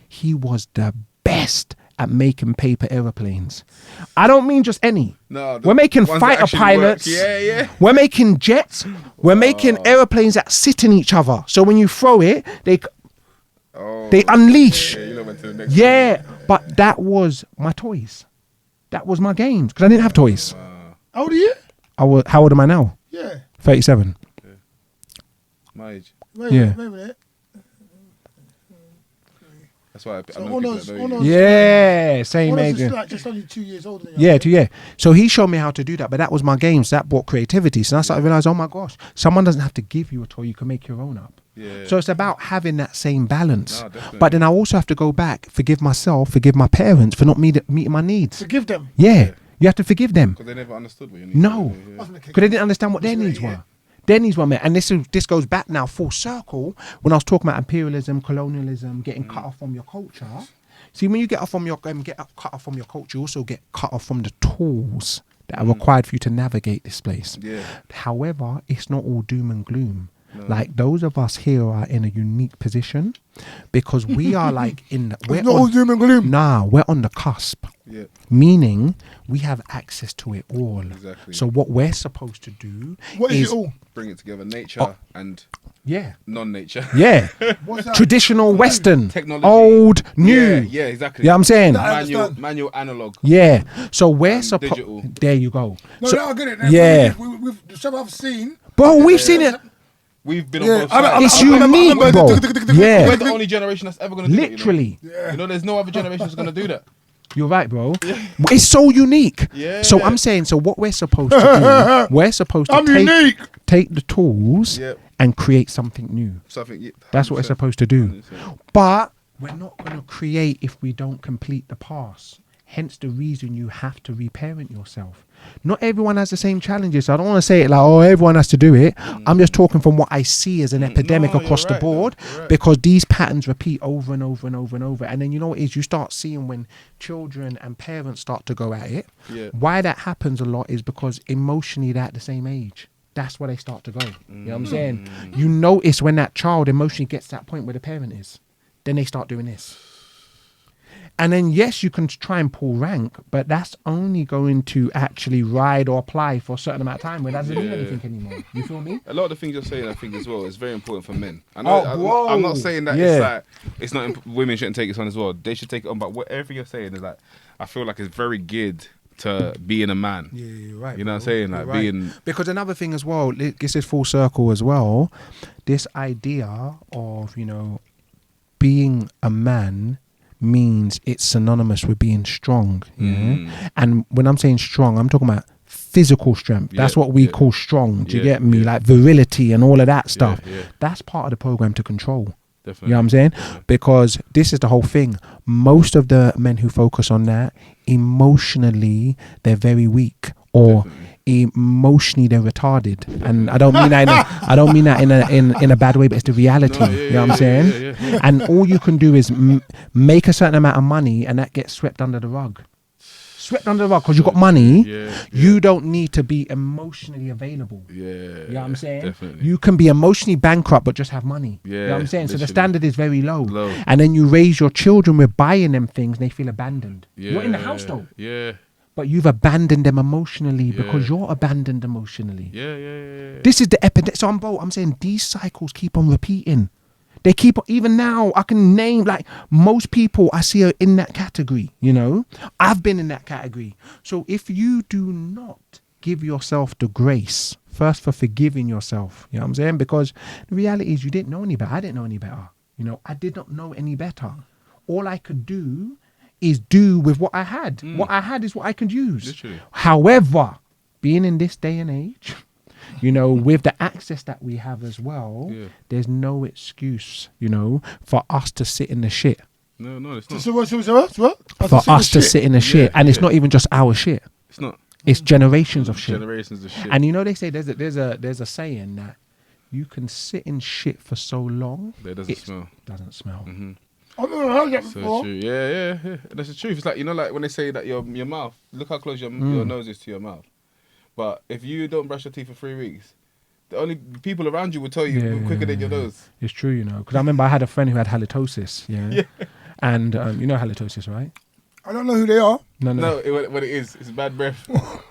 He was the best at making paper aeroplanes. I don't mean just any. No, we're making fighter pilots. We're making jets. We're making aeroplanes that sit in each other. So when you throw it, they unleash. But that was my toys. That was my games, because I didn't have toys. How old are you? How old am I now? 37. My age. Wait a minute. That's why I know people that know you. Same age. Just only 2 years older than you. 2 years. So he showed me how to do that, but that was my games. That brought creativity. So I started to realize, oh my gosh, someone doesn't have to give you a toy. You can make your own up. So it's about having that same balance. But then I also have to go back, forgive myself, forgive my parents for not meeting my needs. Forgive them. You have to forgive them. Because they never understood what you needed. No, because they didn't understand what their needs were. Their needs were met. And this goes back now full circle when I was talking about imperialism, colonialism, getting cut off from your culture. See, when you cut off from your culture, you also get cut off from the tools that are required for you to navigate this place. However, it's not all doom and gloom. No. Like those of us here are in a unique position because we are like we're not all doom and gloom. Nah, we're on the cusp. Meaning we have access to it all. Exactly. So what we're supposed to do is it all? Bring it together, nature and non-nature. Traditional, Western, technology, old, new. Exactly. Yeah, I'm saying manual, analog. So we're supposed. There you go. No, I get it. We've some I've seen. Bro, we've seen it. We've been on both sides. It's unique, bro. We're the only generation that's ever going to do it. Literally. You know, there's no other generation that's going to do that. You're right, bro. It's so unique. So I'm saying, so what we're supposed to do, we're supposed to take the tools and create something new. That's what we're supposed to do. 100%. But we're not going to create if we don't complete the past. Hence the reason you have to reparent yourself. Not everyone has the same challenges. So I don't want to say it like, oh, everyone has to do it. I'm just talking from what I see as an epidemic across the board, because these patterns repeat over and over and over and over. And then you know what it is, you start seeing when children and parents start to go at it. Why that happens a lot is because emotionally they're at the same age. That's where they start to go. You know what I'm saying? You notice when that child emotionally gets to that point where the parent is. then they start doing this. And then, yes, you can try and pull rank, but that's only going to actually ride or apply for a certain amount of time where that doesn't mean anything anymore. You feel me? A lot of the things you're saying, I think, as well, is very important for men. I know, I'm not saying that it's not women shouldn't take it on as well. They should take it on, but whatever you're saying is like, I feel like it's very geared to being a man. Yeah, you're right. You know what I'm saying? Like being... Because another thing as well, this is full circle as well, this idea of, you know, being a man means it's synonymous with being strong. Yeah? And when I'm saying strong, I'm talking about physical strength. That's what we call strong. Do you get me? Like virility and all of that stuff. That's part of the program to control. Definitely. You know what I'm saying? Because this is the whole thing. Most of the men who focus on that, emotionally, they're very weak, or emotionally they're retarded. And I don't mean that in a bad way, but it's the reality. You know what I'm saying? And all you can do is make a certain amount of money, and that gets swept under the rug. Swept under the rug because you got money. You don't need to be emotionally available. You know what I'm saying? Definitely. You can be emotionally bankrupt but just have money. You know what I'm saying? Literally. So the standard is very low. And then you raise your children with buying them things and they feel abandoned. You're in the house though. But you've abandoned them emotionally because you're abandoned emotionally. This is the epidemic. So I'm saying these cycles keep on repeating. They keep, even now, I can name, like, most people I see are in that category, you know? I've been in that category. So if you do not give yourself the grace, first for forgiving yourself, you know what I'm saying? Because the reality is you didn't know any better. I didn't know any better. You know, I did not know any better. All I could do is do with what I had. What I had is what I could use. Literally. However, being in this day and age... You know, with the access that we have as well, there's no excuse, you know, for us to sit in the shit. No, it's not. So what? For us to sit in the shit. And it's not even just our shit. It's not. It's generations of shit. Generations of shit. And you know, they say there's a saying that you can sit in shit for so long. But it doesn't smell. Doesn't smell. Mm-hmm. I've never heard that before. So true. Yeah. That's the truth. It's like, you know, like when they say that your mouth, look how close your nose is to your mouth. But if you don't brush your teeth for 3 weeks, the only people around you will tell you quicker than your nose. It's true, you know. Because I remember I had a friend who had halitosis. Yeah. And you know halitosis, right? I don't know who they are. No, what it is, it's bad breath. What?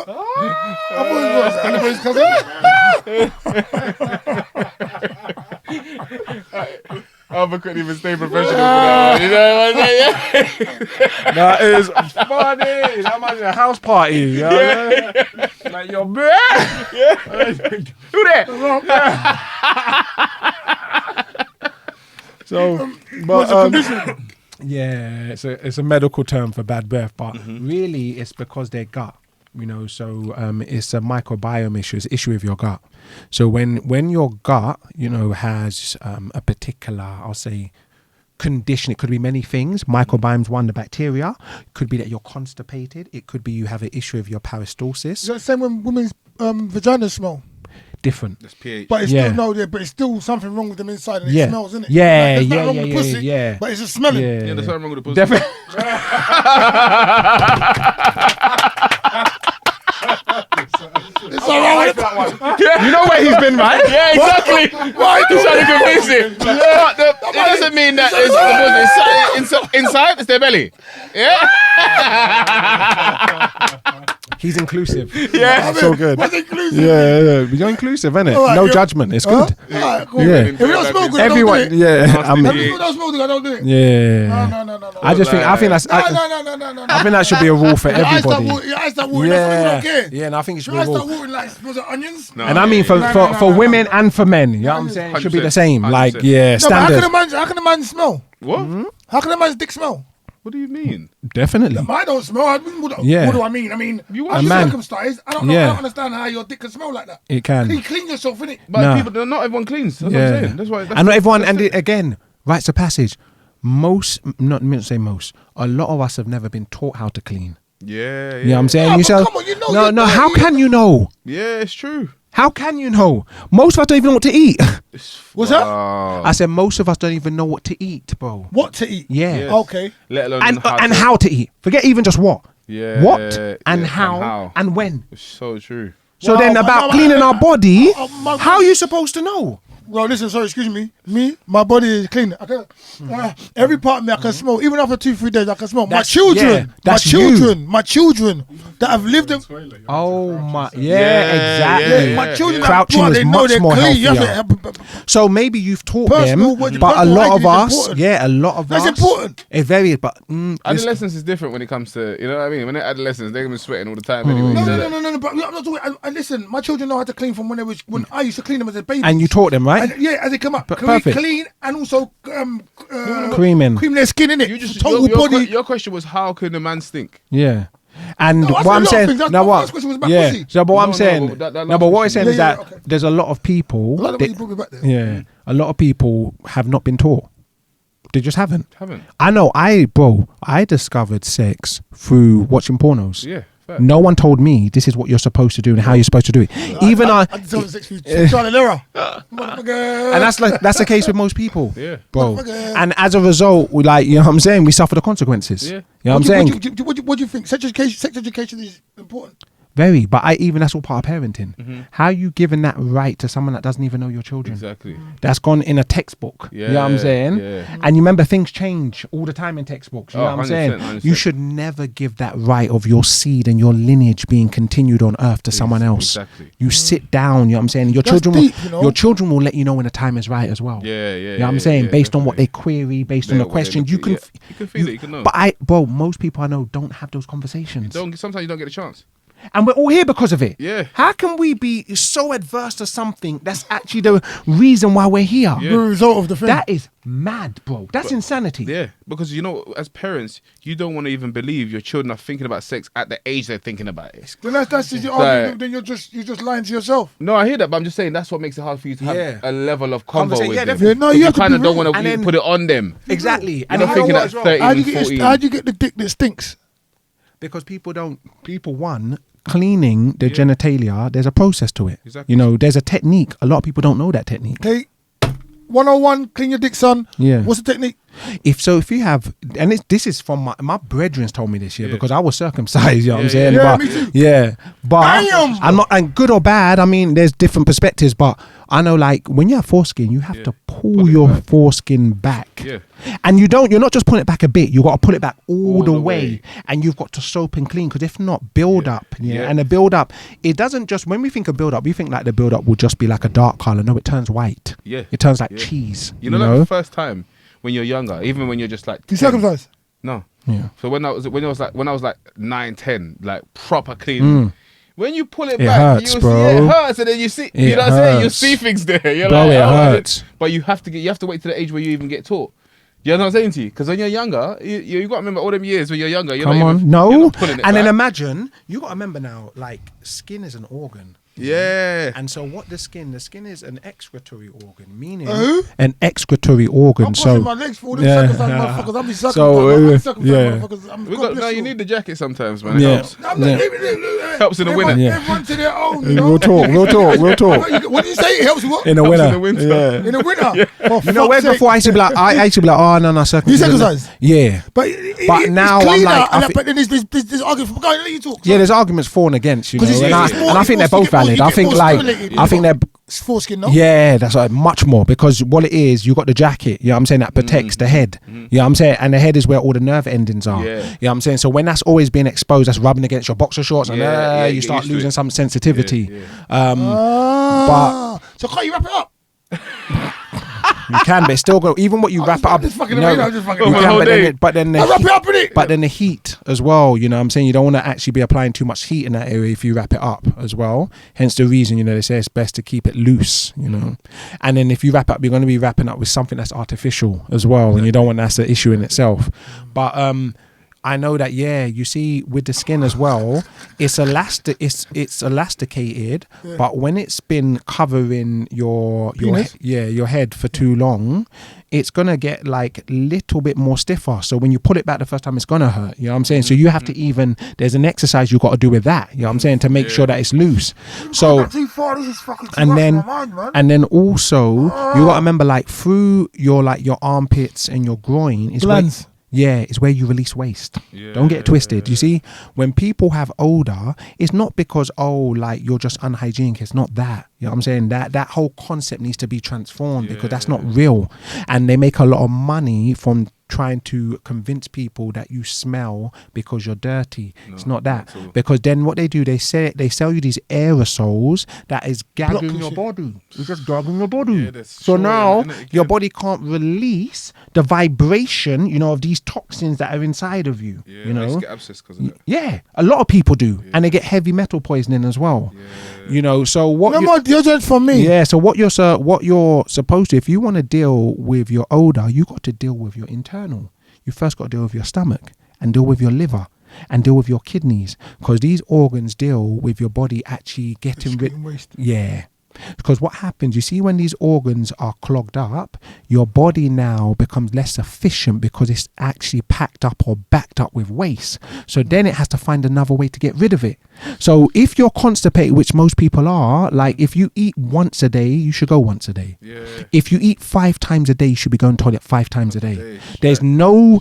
I thought it was anybody's cousin. Albert couldn't even stay professional for that one. You know what I'm saying? That is funny. That might be a house party. You know what I mean? Like your man. Who that? So, but it's a medical term for bad breath, but really it's because their gut. You know, so it's a microbiome issue. It's an issue with your gut. So when your gut, you know, has a particular, I'll say, condition, it could be many things. Microbiome's one, the bacteria. It could be that you're constipated. It could be you have an issue with your peristalsis. Is that the same when women's vaginas smell? Different. That's pH. But it's still but it's still something wrong with them inside, and it smells, isn't it? Yeah, like, wrong with pussy, but it's just smelling. Yeah, there's something wrong with the pussy. Definitely. You know where he's been, right? Yeah, exactly. Why are you trying to convince him? It doesn't mean that it's the pussy. Inside, it's their belly. Yeah. He's inclusive. Yeah, so good. What's inclusive? Yeah. You're inclusive, isn't it? Right, no judgment. It's good. Alright, cool. Yeah. If you don't smell good, Everyone, don't do it. If you don't smell good, I don't do it. Yeah. No. I think that's. No. I think that should be a rule for everybody. Your eyes start watering. That's why you don't care. Yeah, and I think it should Your be a eyes rule. start watering like, was it onions? No. And I mean for women and for men, you know what I'm saying? It should be the same. 100%. Like, No, but standard. how can a man smell? What? How can a man's dick smell? What do you mean? Definitely. Mine don't smell. What do I mean? I mean, a man. circumcised. I don't know. I don't understand how your dick can smell like that. It can. You clean yourself, innit? But not everyone cleans. That's what I'm saying. That's why. And not everyone. And again, rites of passage. Most, not me to say most. A lot of us have never been taught how to clean. Yeah. You know what I'm saying? Yeah, You but say, come on, you know no. you're How dirty. can you know? Yeah, it's true. How can you know? Most of us don't even know what to eat. What's that? I said most of us don't even know what to eat, bro. What to eat? Yeah. Yes. Okay. Let alone And how to eat. Forget even just what. Yeah. What and yeah, how and when. It's so true. So Wow, then but about no, cleaning our body, my- how are you supposed to know? Well, listen, sorry, excuse me. My body is clean. I can, every part of me I can smell. Even after 2-3 days, I can smell. That's you. My children that have lived in. Oh my, exactly. My children, crouching is much more healthier. So maybe you've taught them, but a lot of us, That's important. It varies, but adolescence is different when it comes to, you know what I mean? When they're adolescents, they're gonna be sweating all the time anyway. No. But I'm not talking. And listen, my children know how to clean from when I used to clean them as a baby. And you taught them, right? And, as they come up, Perfect. clean and also cream their skin in it. You just total body. Your question was how can a man stink? Yeah. And No, I what said a I'm lot of saying, things. That's now my what? first question was about Yeah. pussy. So, but what I'm No, saying, but that no, but what I'm question- saying is that okay. there's a lot of people. I like the way you brought me back there. Yeah, a lot of people have not been taught. They just haven't. Haven't. I know. I discovered sex through watching pornos. Yeah. Fair. No one told me this is what you're supposed to do and how you're supposed to do it. Even I discovered sex through trial and error. Motherfucker. and that's the case with most people. Yeah. Bro. Motherfucker. And as a result, we you know what I'm saying, we suffer the consequences. Yeah. You know what I'm saying? What do you think? Sex education is important. Very, but that's all part of parenting. How are you giving that right to someone that doesn't even know your children? Exactly. That's gone in a textbook. You know what I'm saying? Yeah. And you remember things change all the time in textbooks. You know what I'm 100%, saying? 100%. You should never give that right of your seed and your lineage being continued on earth to someone else. Exactly. You sit down, you know what I'm saying? Your That's children deep, will you know? your children will let you know when the time is right as well. Yeah. You know what I'm saying? Based on what they query, based on the questions. You can you can feel it, you can know. But most people I know don't have those conversations. Sometimes you don't get a chance. And we're all here because of it. Yeah. How can we be so adverse to something that's actually the reason why we're here? Yeah. The result of the thing. That is mad, bro. That's insanity. Yeah, because as parents, you don't want to even believe your children are thinking about sex at the age they're thinking about it. Then that's just your argument. Then you're just lying to yourself. No, I hear that, but I'm just saying that's what makes it hard for you to have a level of convo Conversation, with yeah, them. definitely. Yeah, no, you you have to kind be of don't real. want And to then- put it on them. Exactly. And they're you know thinking what at as well? 13, How do you 14. get the dick that stinks? Because cleaning the genitalia, there's a process to it. Exactly. You know, there's a technique. A lot of people don't know that technique. Okay. 101, clean your dick, son. Yeah. What's the technique? If you have, and this is from my brethren told me this year because I was circumcised, you know what I'm saying? Yeah, But, me too. yeah. But Damn. I'm not, and good or bad, I mean, there's different perspectives, but I know like when you have foreskin, you have to pull your foreskin back. Yeah. And you're not just pulling it back a bit, you got to pull it back all the way. And you've got to soap and clean because if not, build up. Yeah. And the build up, it doesn't just, when we think of build up, we think like the build up will just be like a dark color. No, it turns white. Yeah. It turns like cheese. You know, like the first time when you're younger, even when you're just like You 10. circumcised? No. Yeah. So when I was like 9, 10, like proper clean. When you pull it back, hurts, you bro. see it hurts, and then you see, you know what I'm saying? You see things there. You're Bro, like, it oh, hurts. But you have to wait to the age where you even get taught. You know what I'm saying to you? Because when you're younger, you got to remember all them years when you're younger. You're Come not on. even, No. you're not pulling it And then back. imagine, you got to remember now, like skin is an organ. Yeah. And so what the skin is an excretory organ, meaning Who? an excretory organ. I'm So crossing my legs for all them circumcised motherfuckers. I'm be circumcised. So, I'm circumcised yeah. motherfuckers. I'm We God got, bless no, you need the jacket sometimes, man. It Yeah. helps. I'm not Helps in the winter. Yeah. Everyone to their own. You know? We'll talk. What do you say? It helps what? In the Helps winter. in the winter. Yeah. In the winter. For You know, where fuck's sake. before I used to be like, oh no, circumcised. You circumcised? Yeah. But now it's I'm cleaner, like, and but then there's argument. Go on, let you talk. Yeah, there's arguments for and against, you know, 'Cause it's more- and I think they're both valid. I think they're It's foreskin, no? yeah, that's like much more because what it is, you got the jacket, you know what I'm saying, that protects the head. You know what I'm saying? And the head is where all the nerve endings are. Yeah. You know what I'm saying? So when that's always being exposed, that's rubbing against your boxer shorts and you you get start used to losing it. some sensitivity. So can't you wrap it up? You can, but it's still go. Even what you wrap it up, I'm just fucking you around, I'm just fucking you around. can, Whole day. but then the I wrap it up in it. But then the heat as well, you know what I'm saying? You don't want to actually be applying too much heat in that area if you wrap it up as well. Hence the reason, you know, they say it's best to keep it loose, you know. And then if you wrap up, you're going to be wrapping up with something that's artificial as well. And you don't want that's the issue in itself. But I know that, yeah, you see with the skin as well, it's elasticated, but when it's been covering your head for too long, it's gonna get like a little bit more stiffer. So when you pull it back the first time, it's gonna hurt. You know what I'm saying? So you have to there's an exercise you got to do with that. You know what I'm saying, to make sure that it's loose. So Too far, this is fucking too and much then for my mind, man. and then also you got to remember, like through your armpits and your groin is Glands. Yeah, it's where you release waste. Yeah. Don't get it twisted. You see, when people have odor, it's not because, like you're just unhygienic. It's not that. You know what I'm saying? That whole concept needs to be transformed because that's not real. And they make a lot of money from trying to convince people that you smell because you're dirty. It's not that. Because then what they do, they sell you these aerosols that is gagging your body. It's just gagging your body. So now your body can't release the vibration, of these toxins that are inside of you. Yeah, I used to get abscess because of that. Yeah, a lot of people do, and they get heavy metal poisoning as well. So what? No more deodorant for me. Yeah, so what you're supposed to, if you want to deal with your odor, you got to deal with your internal. You first got to deal with your stomach and deal with your liver and deal with your kidneys, because these organs deal with your body actually getting rid. Yeah. Because what happens, you see, when these organs are clogged up, your body now becomes less efficient because it's actually packed up or backed up with waste. So then it has to find another way to get rid of it. So if you're constipated, which most people are, like if you eat once a day, you should go once a day. Yeah. If you eat 5 times a day, you should be going to the toilet 5 times a day. There is no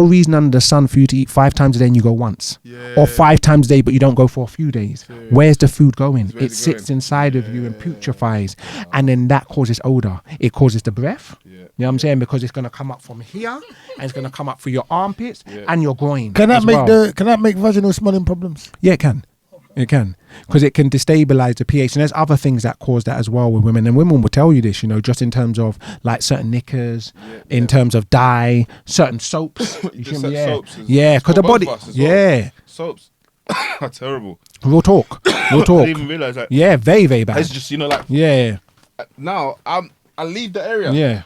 reason under the sun for you to eat 5 times a day and you go once. Or 5 times a day, but you don't go for a few days. Where's the food going? It sits inside of you and putrefies, and then that causes odor. It causes the breath. You know what I'm saying? Because it's going to come up from here and it's going to come up through your armpits and your groin. Can that make vaginal smelling problems? Yeah, it can. It can, because it can destabilize the pH, and there's other things that cause that as well with women. And women will tell you this, just in terms of like certain knickers, in terms of dye, certain soaps. Because the body, soaps are terrible. Real talk. I didn't even realize that. Yeah, very, very bad. It's just now I leave the area. Yeah.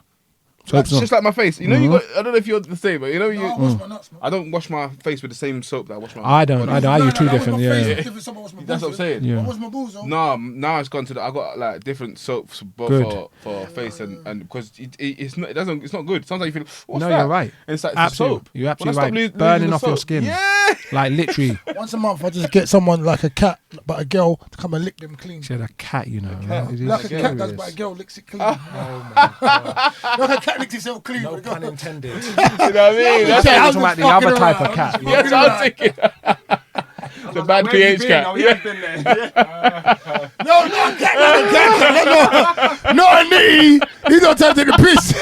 It's just like my face. You got, I don't know if you're the same, but I wash my nuts, man. I don't wash my face with the same soap that I wash my I don't. I use 2 different. That's what I'm saying. I wash my balls, No, now it's gone to I got like different soaps both for face and because it's not good. Sometimes you feel what's that? You're right. And it's like absolutely. soap. You're absolutely right. Burning off your skin. Yeah. Like literally. Once a month, I just get someone like a cat, but a girl to come and lick them clean. She had a cat, Like a cat does, but a girl licks it clean. Oh my god! Like a cat licks itself clean. No pun intended. You know what I mean? That's talking about the other type of cat. Yes, I'm thinking. The bad pH cat. No, not a cat. Not a nitty. He's not trying to take a piss.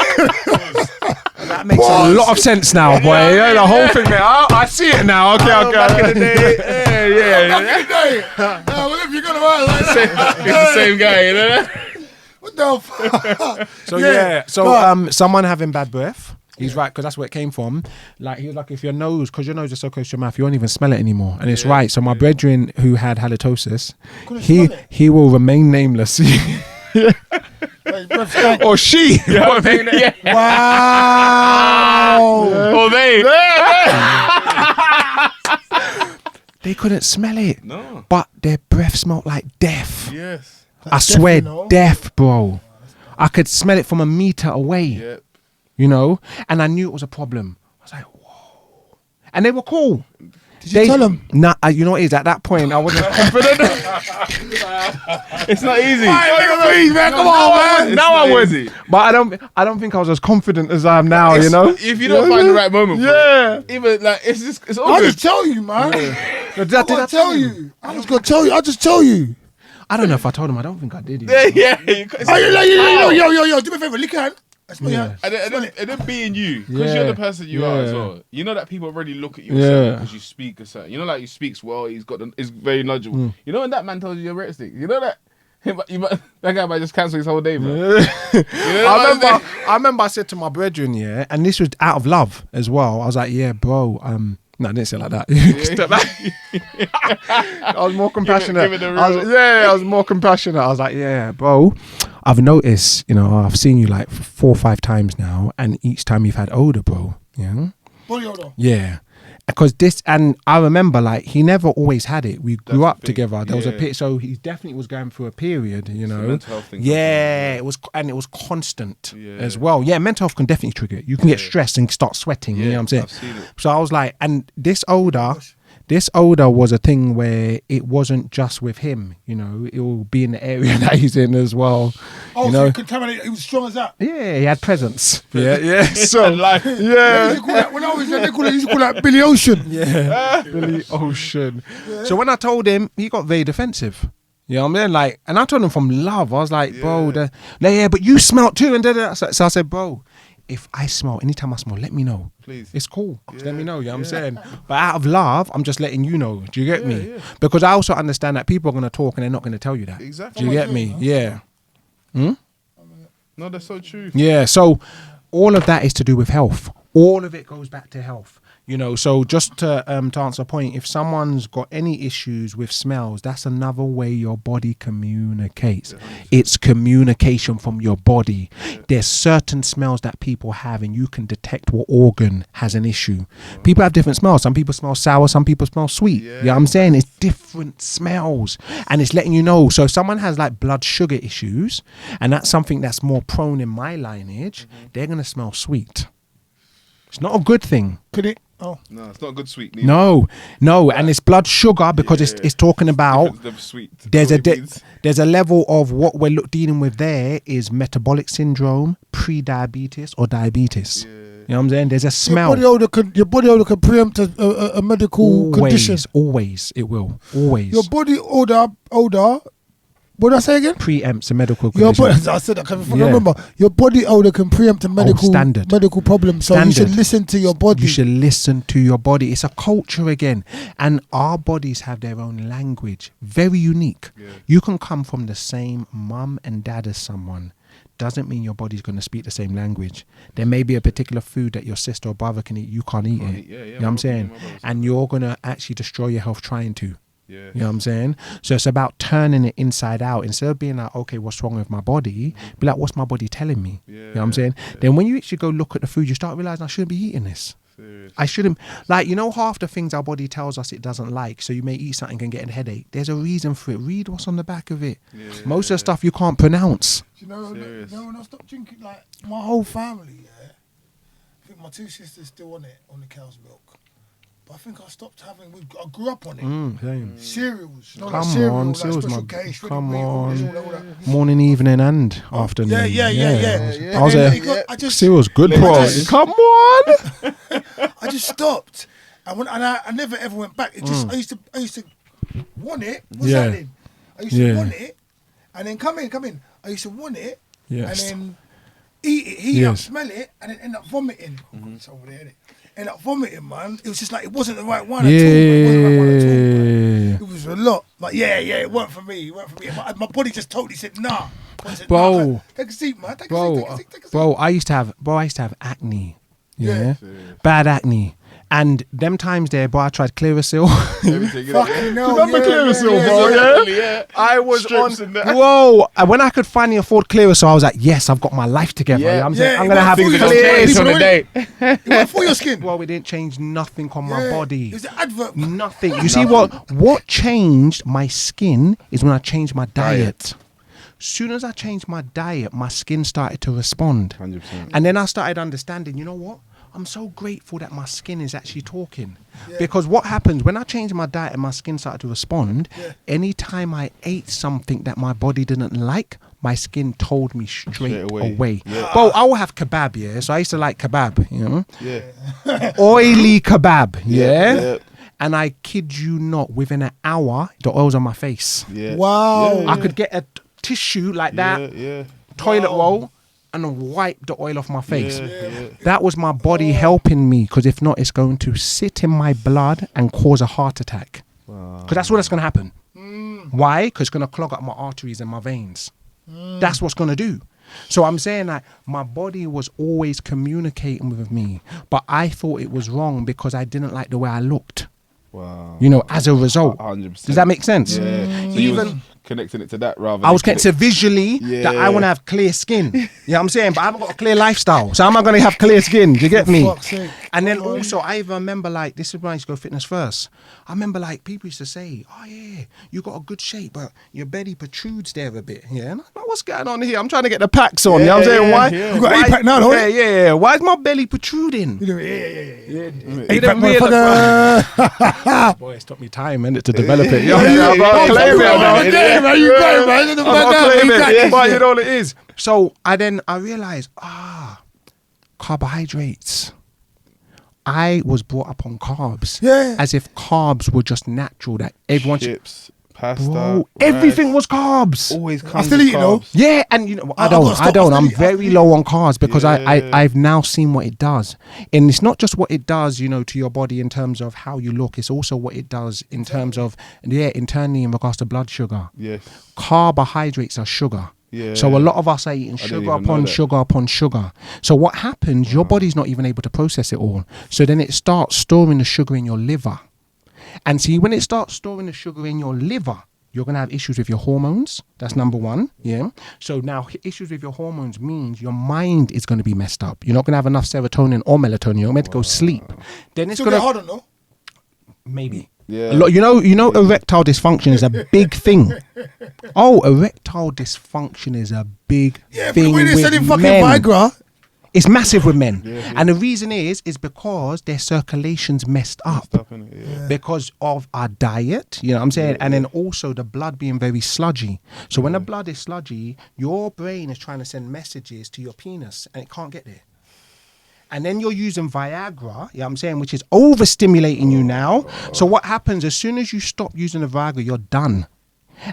That makes a lot of sense now, boy. The whole thing, man. I see it now. Okay. Back in the day. Back in the day. Well, if you're gonna run like that, it's the same guy, you know. What the fuck? So someone having bad breath. He's right, because that's where it came from. Like, he was like, if your nose, because your nose is so close to your mouth, you won't even smell it anymore. And it's right. So my brethren who had halitosis, he will remain nameless. Or she. Wow. Or they. They couldn't smell it. No. But their breath smelled like death. Yes. I swear, death, bro. I could smell it from a meter away. Yep. And I knew it was a problem. I was like, whoa. And they were cool. Did you tell them? Nah, you know what it is? At that point, I wasn't confident. It's not easy. Come on, man. Now I was. But I don't think I was as confident as I am now, If you don't find the right moment for it, even like it's all I'll good. just tell you, man. Did I tell you? I was gonna tell you. I'll just tell you. I don't know if I told him. I don't think I did. Yeah. Yo, do me a favor, lick your hand. And then being you, because you're the person you are as well. You know that people already look at you because you speak a certain. Like he speaks well. He's very knowledgeable. You know when that man tells you you're realistic. You know that that guy might just cancel his whole day, bro. I remember I said to my brethren, and this was out of love as well. I was like, bro. No, I didn't say it like that. Step back. I was more compassionate. I was more compassionate. I was like, bro, I've noticed, I've seen you like 4 or 5 times now, and each time you've had odor, bro. Body odor. Yeah. Because and I remember, like, he never always had it. We grew up together. There was a period, so he definitely was going through a period, mental health thing. It was constant as well. Yeah, mental health can definitely trigger it. You can get stressed and start sweating. You know what I'm saying? I've seen it. So I was like, and this odor, this odor was a thing where it wasn't just with him, you know, it will be in the area that he's in as well. Oh, you so know, he contaminated. He was strong as that. yeah, he had presence. Yeah. So, Like, They yeah. used to call that, when I was young, they used to call that Billy Ocean. Yeah, Billy Ocean. So when I told him, he got very defensive. You know what I mean? Like, and I told him from love. I was like, bro, yeah, but you smelt too. And so I said, bro, if I smell, anytime I smell, let me know. Please. It's cool. Just let me know. You know what I'm saying? But out of love, I'm just letting you know. Do you get me? Yeah. Because I also understand that people are going to talk and they're not going to tell you that. Exactly. Do you get me? Yeah. No, that's so true. Yeah. So all of that is to do with health. All of it goes back to health. You know, so just to answer a point, if someone's got any issues with smells, that's another way your body communicates. It's communication from your body. There's certain smells that people have and you can detect what organ has an issue. People have different smells. Some people smell sour, some people smell sweet. You know what I'm saying? It's different smells and it's letting you know. So if someone has like blood sugar issues and that's something that's more prone in my lineage, they're going to smell sweet. It's not a good thing. Could it? Oh, No, it's not a good sweet. Neither. No, and it's blood sugar because it's talking about The sweet. there's What it means. there's a level of what we're dealing with. There is metabolic syndrome, pre-diabetes or diabetes. You know what I'm saying? There's a smell. your body odor can preempt a medical condition. Always, it will. Always. Your body odor. What did I say again? Preempts a medical Your condition. body, I said that. I remember. Your body odor can preempt a medical problem. So you should listen to your body. You should listen to your body. It's a culture again. And our bodies have their own language. Very unique. Yeah. You can come from the same mum and dad as someone. Doesn't mean your body's going to speak the same language. There may be a particular food that your sister or brother can eat. You can't eat it. You know what I'm saying? And you're going to actually destroy your health trying to. Yeah. You know what I'm saying? So it's about turning it inside out. Instead of being like, okay, what's wrong with my body? Be like, what's my body telling me? You know what I'm saying? Then when you actually go look at the food, you start realizing I shouldn't be eating this. Serious. I shouldn't. Like, you know, half the things our body tells us it doesn't like. So you may eat something and get a headache. There's a reason for it. Read what's on the back of it. Most of the stuff you can't pronounce. You know, when I stopped drinking, like, my whole family, I think my two sisters still on it, on the cow's milk. But I think I stopped having. I grew up on it. Same. Cereals. Come like cereal, on, like cereals, special my. Case, Come all on. that. Morning, evening, and afternoon. Yeah. I was there. I just Cereals, good, bro. Come on. I just stopped, I never ever went back. It just I used to want it. What's happening? I used to want it, and then come in. I used to want it, and then eat it, heat up, smell it, and then end up vomiting. It's over there, innit? End up vomiting, man. It was just like it wasn't the right one at all. It wasn't the right one at all. It was a lot. Like it weren't for me. My body just totally said nah. Bro, take a seat, man. Take a seat. Bro, I used to have acne. Yeah. Bad acne. And them times there, boy, I tried Clearasil. Fucking hell. Remember Clearasil, bro? Yeah. I was on. Bro, when I could finally afford Clearasil, I was like, yes, I've got my life together. Yeah. You know what I'm saying? I'm going to have things clear on the day. It went for your skin. Well, it didn't change nothing on my body. It was an advert. Nothing. You see what changed my skin is when I changed my diet. Soon as I changed my diet, my skin started to respond. 100%. And then I started understanding, you know what? I'm so grateful that my skin is actually talking. Because what happens when I changed my diet and my skin started to respond, anytime I ate something that my body didn't like, my skin told me straight away. Well, I will have kebab, so I used to like kebab, you know? Oily kebab, And I kid you not, within an hour, the oil's on my face. Wow. I could get a tissue like that, toilet roll, and wipe the oil off my face. That was my body helping me, because if not, it's going to sit in my blood and cause a heart attack. Because that's what's going to happen. Why? Because it's going to clog up my arteries and my veins. That's what's going to do. So I'm saying that my body was always communicating with me, but I thought it was wrong because I didn't like the way I looked. Wow. You know, as a result. 100%. Does that make sense? Yeah. So connecting it to that rather. I was connected visually that I want to have clear skin. You know what I'm saying? But I haven't got a clear lifestyle. So how am I going to have clear skin? Do you get me? And then also, I even remember, like, this is when I used to go fitness first. I remember, like, people used to say, oh, yeah, you got a good shape, but your belly protrudes there a bit. Yeah. And I'm like, what's going on here? I'm trying to get the packs on. You know what I'm saying? Why? You got 8-pack now, don't you? Yeah. Why is my belly protruding? Yeah. 8-pack, motherfucker. Boy, it's took me time, innit, to develop it. But you know what it is. So I realized, carbohydrates. I was brought up on carbs. Yeah. As if carbs were just natural, that everyone chips, pasta, bro, everything was carbs. Always comes I still with eat, you know. carbs. Yeah, and you know, I I don't. I'm still very eat. low on carbs because Yeah. I've now seen what it does. And it's not just what it does, you know, to your body in terms of how you look. It's also what it does in terms of, internally in regards to blood sugar. Yes. Carbohydrates are sugar. Yeah. So a lot of us are eating didn't sugar even know upon that. sugar upon sugar. So what happens, your body's not even able to process it all. So then it starts storing the sugar in your liver. And see, when it starts storing the sugar in your liver, you're going to have issues with your hormones. That's number one. Yeah. So now issues with your hormones means your mind is going to be messed up. You're not going to have enough serotonin or melatonin. You're meant to go sleep. Then it's Still going get to... harder, no? Maybe. Yeah. You know, erectile dysfunction is a big thing. Oh, erectile dysfunction is a big Yeah, but thing the way they're with selling fucking men. Viagra. It's massive with men, and the reason is because their circulation's messed up Stuff in it, yeah. because of our diet. You know what I'm saying, and then also the blood being very sludgy. So when the blood is sludgy, your brain is trying to send messages to your penis, and it can't get there. And then you're using Viagra, you know what I'm saying, which is overstimulating you now. So what happens, as soon as you stop using the Viagra, you're done.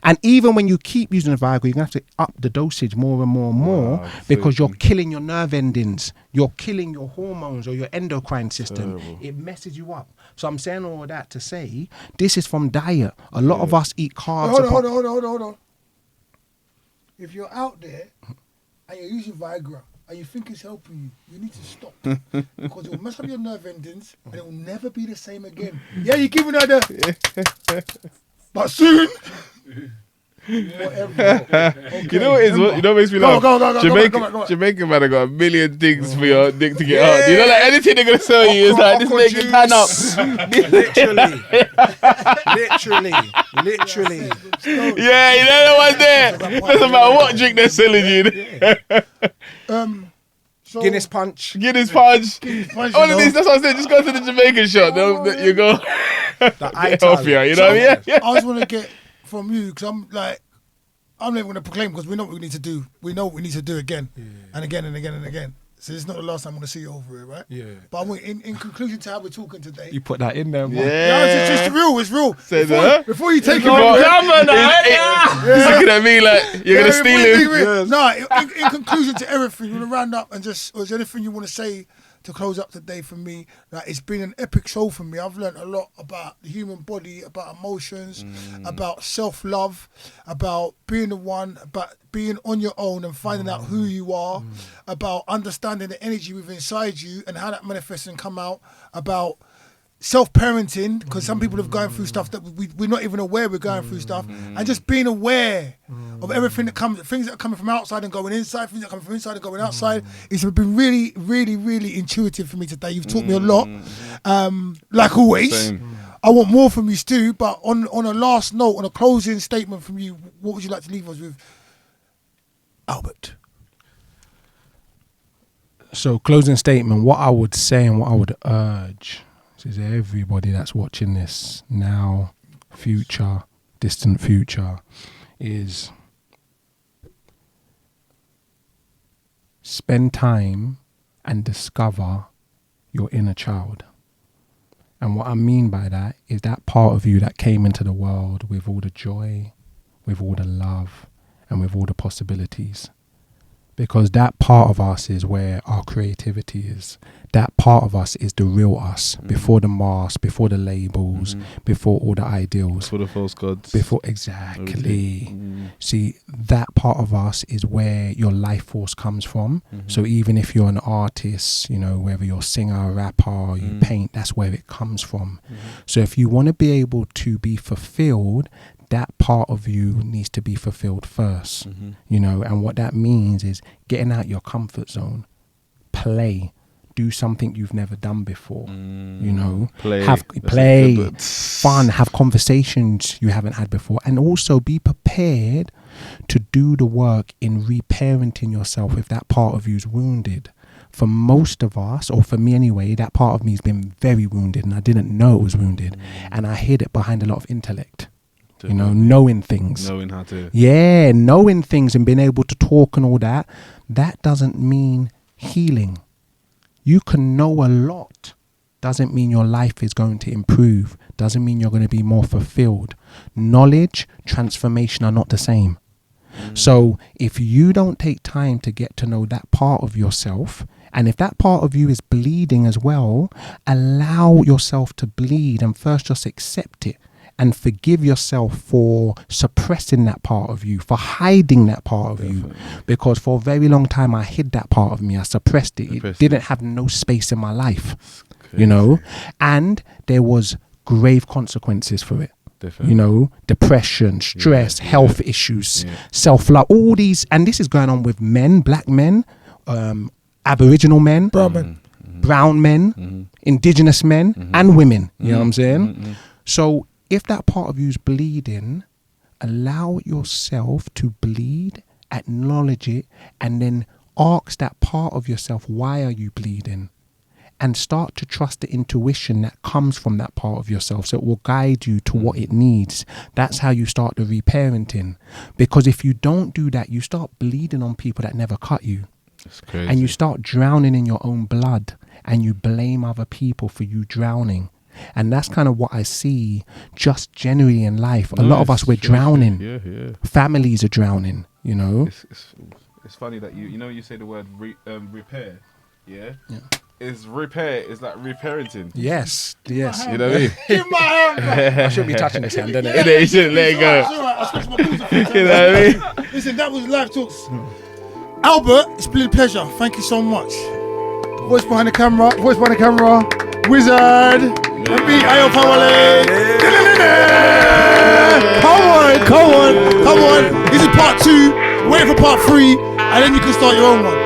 And even when you keep using the Viagra, you're going to have to up the dosage more and more and more because you're killing your nerve endings. You're killing your hormones or your endocrine system. It messes you up. So I'm saying all of that to say, this is from diet. A lot of us eat carbs. Hold on. If you're out there and you're using Viagra and you think it's helping you, you need to stop because it will mess up your nerve endings and it will never be the same again. Yeah, you're giving her the... But soon... Whatever. Okay, You know what is what? You know what makes me laugh? Go on. Jamaican man have got a million things for your dick to get out. You know, like anything they're gonna sell you is like this nigga pan up. Literally. Yeah, you know the one there. Doesn't matter what drink they're selling you. So, Guinness punch. Guinness punch. punch, All you of know. this. That's what I said. Just go to the Jamaican shop. You go. Get healthier. You know what I mean? Yeah. I just want to get from you because I'm never going to proclaim because we know what we need to do. We know what we need to do again and again and again and again. So it's not the last time I'm going to see you over it, right? Yeah. But I want, in conclusion to how we're talking today. You put that in there, man. Yeah, it's just real. It's real. Say that. Before you take it, He's looking at me like you're gonna steal him. No, in conclusion to everything, you want to round up and just, was there anything you want to say to close up today for me? Like, it's been an epic show for me. I've learned a lot about the human body, about emotions, about self-love, about being the one, about being on your own and finding out who you are, about understanding the energy within inside you and how that manifests and come out, about self-parenting, because some people have gone through stuff that we're not even aware we're going through stuff, and just being aware of everything that comes, things that are coming from outside and going inside, things that are coming from inside and going outside. It's been really, really, really intuitive for me today. You've taught me a lot, like always. Same. I want more from you, Stu, but on a last note, on a closing statement from you, what would you like to leave us with, Albert? So, closing statement, what I would say and what I would urge is everybody that's watching this now, future, distant future, is spend time and discover your inner child. And what I mean by that is that part of you that came into the world with all the joy, with all the love, and with all the possibilities. Because that part of us is where our creativity is. That part of us is the real us, before the mask, before the labels, before all the ideals. For the false gods. Before, exactly. See, that part of us is where your life force comes from. So even if you're an artist, you know, whether you're a singer, rapper, or you paint, that's where it comes from. So if you want to be able to be fulfilled, that part of you needs to be fulfilled first, you know. And what that means is getting out your comfort zone, play, do something you've never done before, you know, have play, fun, have conversations you haven't had before, and also be prepared to do the work in reparenting yourself if that part of you's wounded. For most of us, or for me anyway, that part of me has been very wounded, and I didn't know it was wounded, and I hid it behind a lot of intellect. You know, knowing things. Knowing how to. Yeah, knowing things and being able to talk and all that. That doesn't mean healing. You can know a lot. Doesn't mean your life is going to improve. Doesn't mean you're going to be more fulfilled. Knowledge, transformation are not the same. So if you don't take time to get to know that part of yourself, and if that part of you is bleeding as well, allow yourself to bleed and first just accept it. And forgive yourself for suppressing that part of you, for hiding that part of you. Because for a very long time, I hid that part of me. I suppressed it. It didn't have no space in my life, you know. And there was grave consequences for it. Definitely. You know, depression, stress, health issues, self-love, all these. And this is going on with men, black men, Aboriginal men, brown men, indigenous men, and women. You know what I'm saying? So if that part of you is bleeding, allow yourself to bleed, acknowledge it, and then ask that part of yourself, why are you bleeding? And start to trust the intuition that comes from that part of yourself, so it will guide you to what it needs. That's how you start the reparenting. Because if you don't do that, you start bleeding on people that never cut you. That's crazy. And you start drowning in your own blood, and you blame other people for you drowning. And that's kind of what I see just generally in life. A lot of us, we're drowning. Families are drowning, you know. It's funny that you say the word repair. Yeah. Repair is like reparenting. Yes. You know what I mean? Give my hand back. I shouldn't be touching his hand, innit? Yeah, you shouldn't let it go. It's all right. I scratched my balls a few times. You know what I mean? Listen, that was Live Talks. Albert, it's been a pleasure. Thank you so much. Voice behind the camera. Wizard. And me, Ayo Fawole. Come on. This is part 2. Wait for part 3, and then you can start your own one.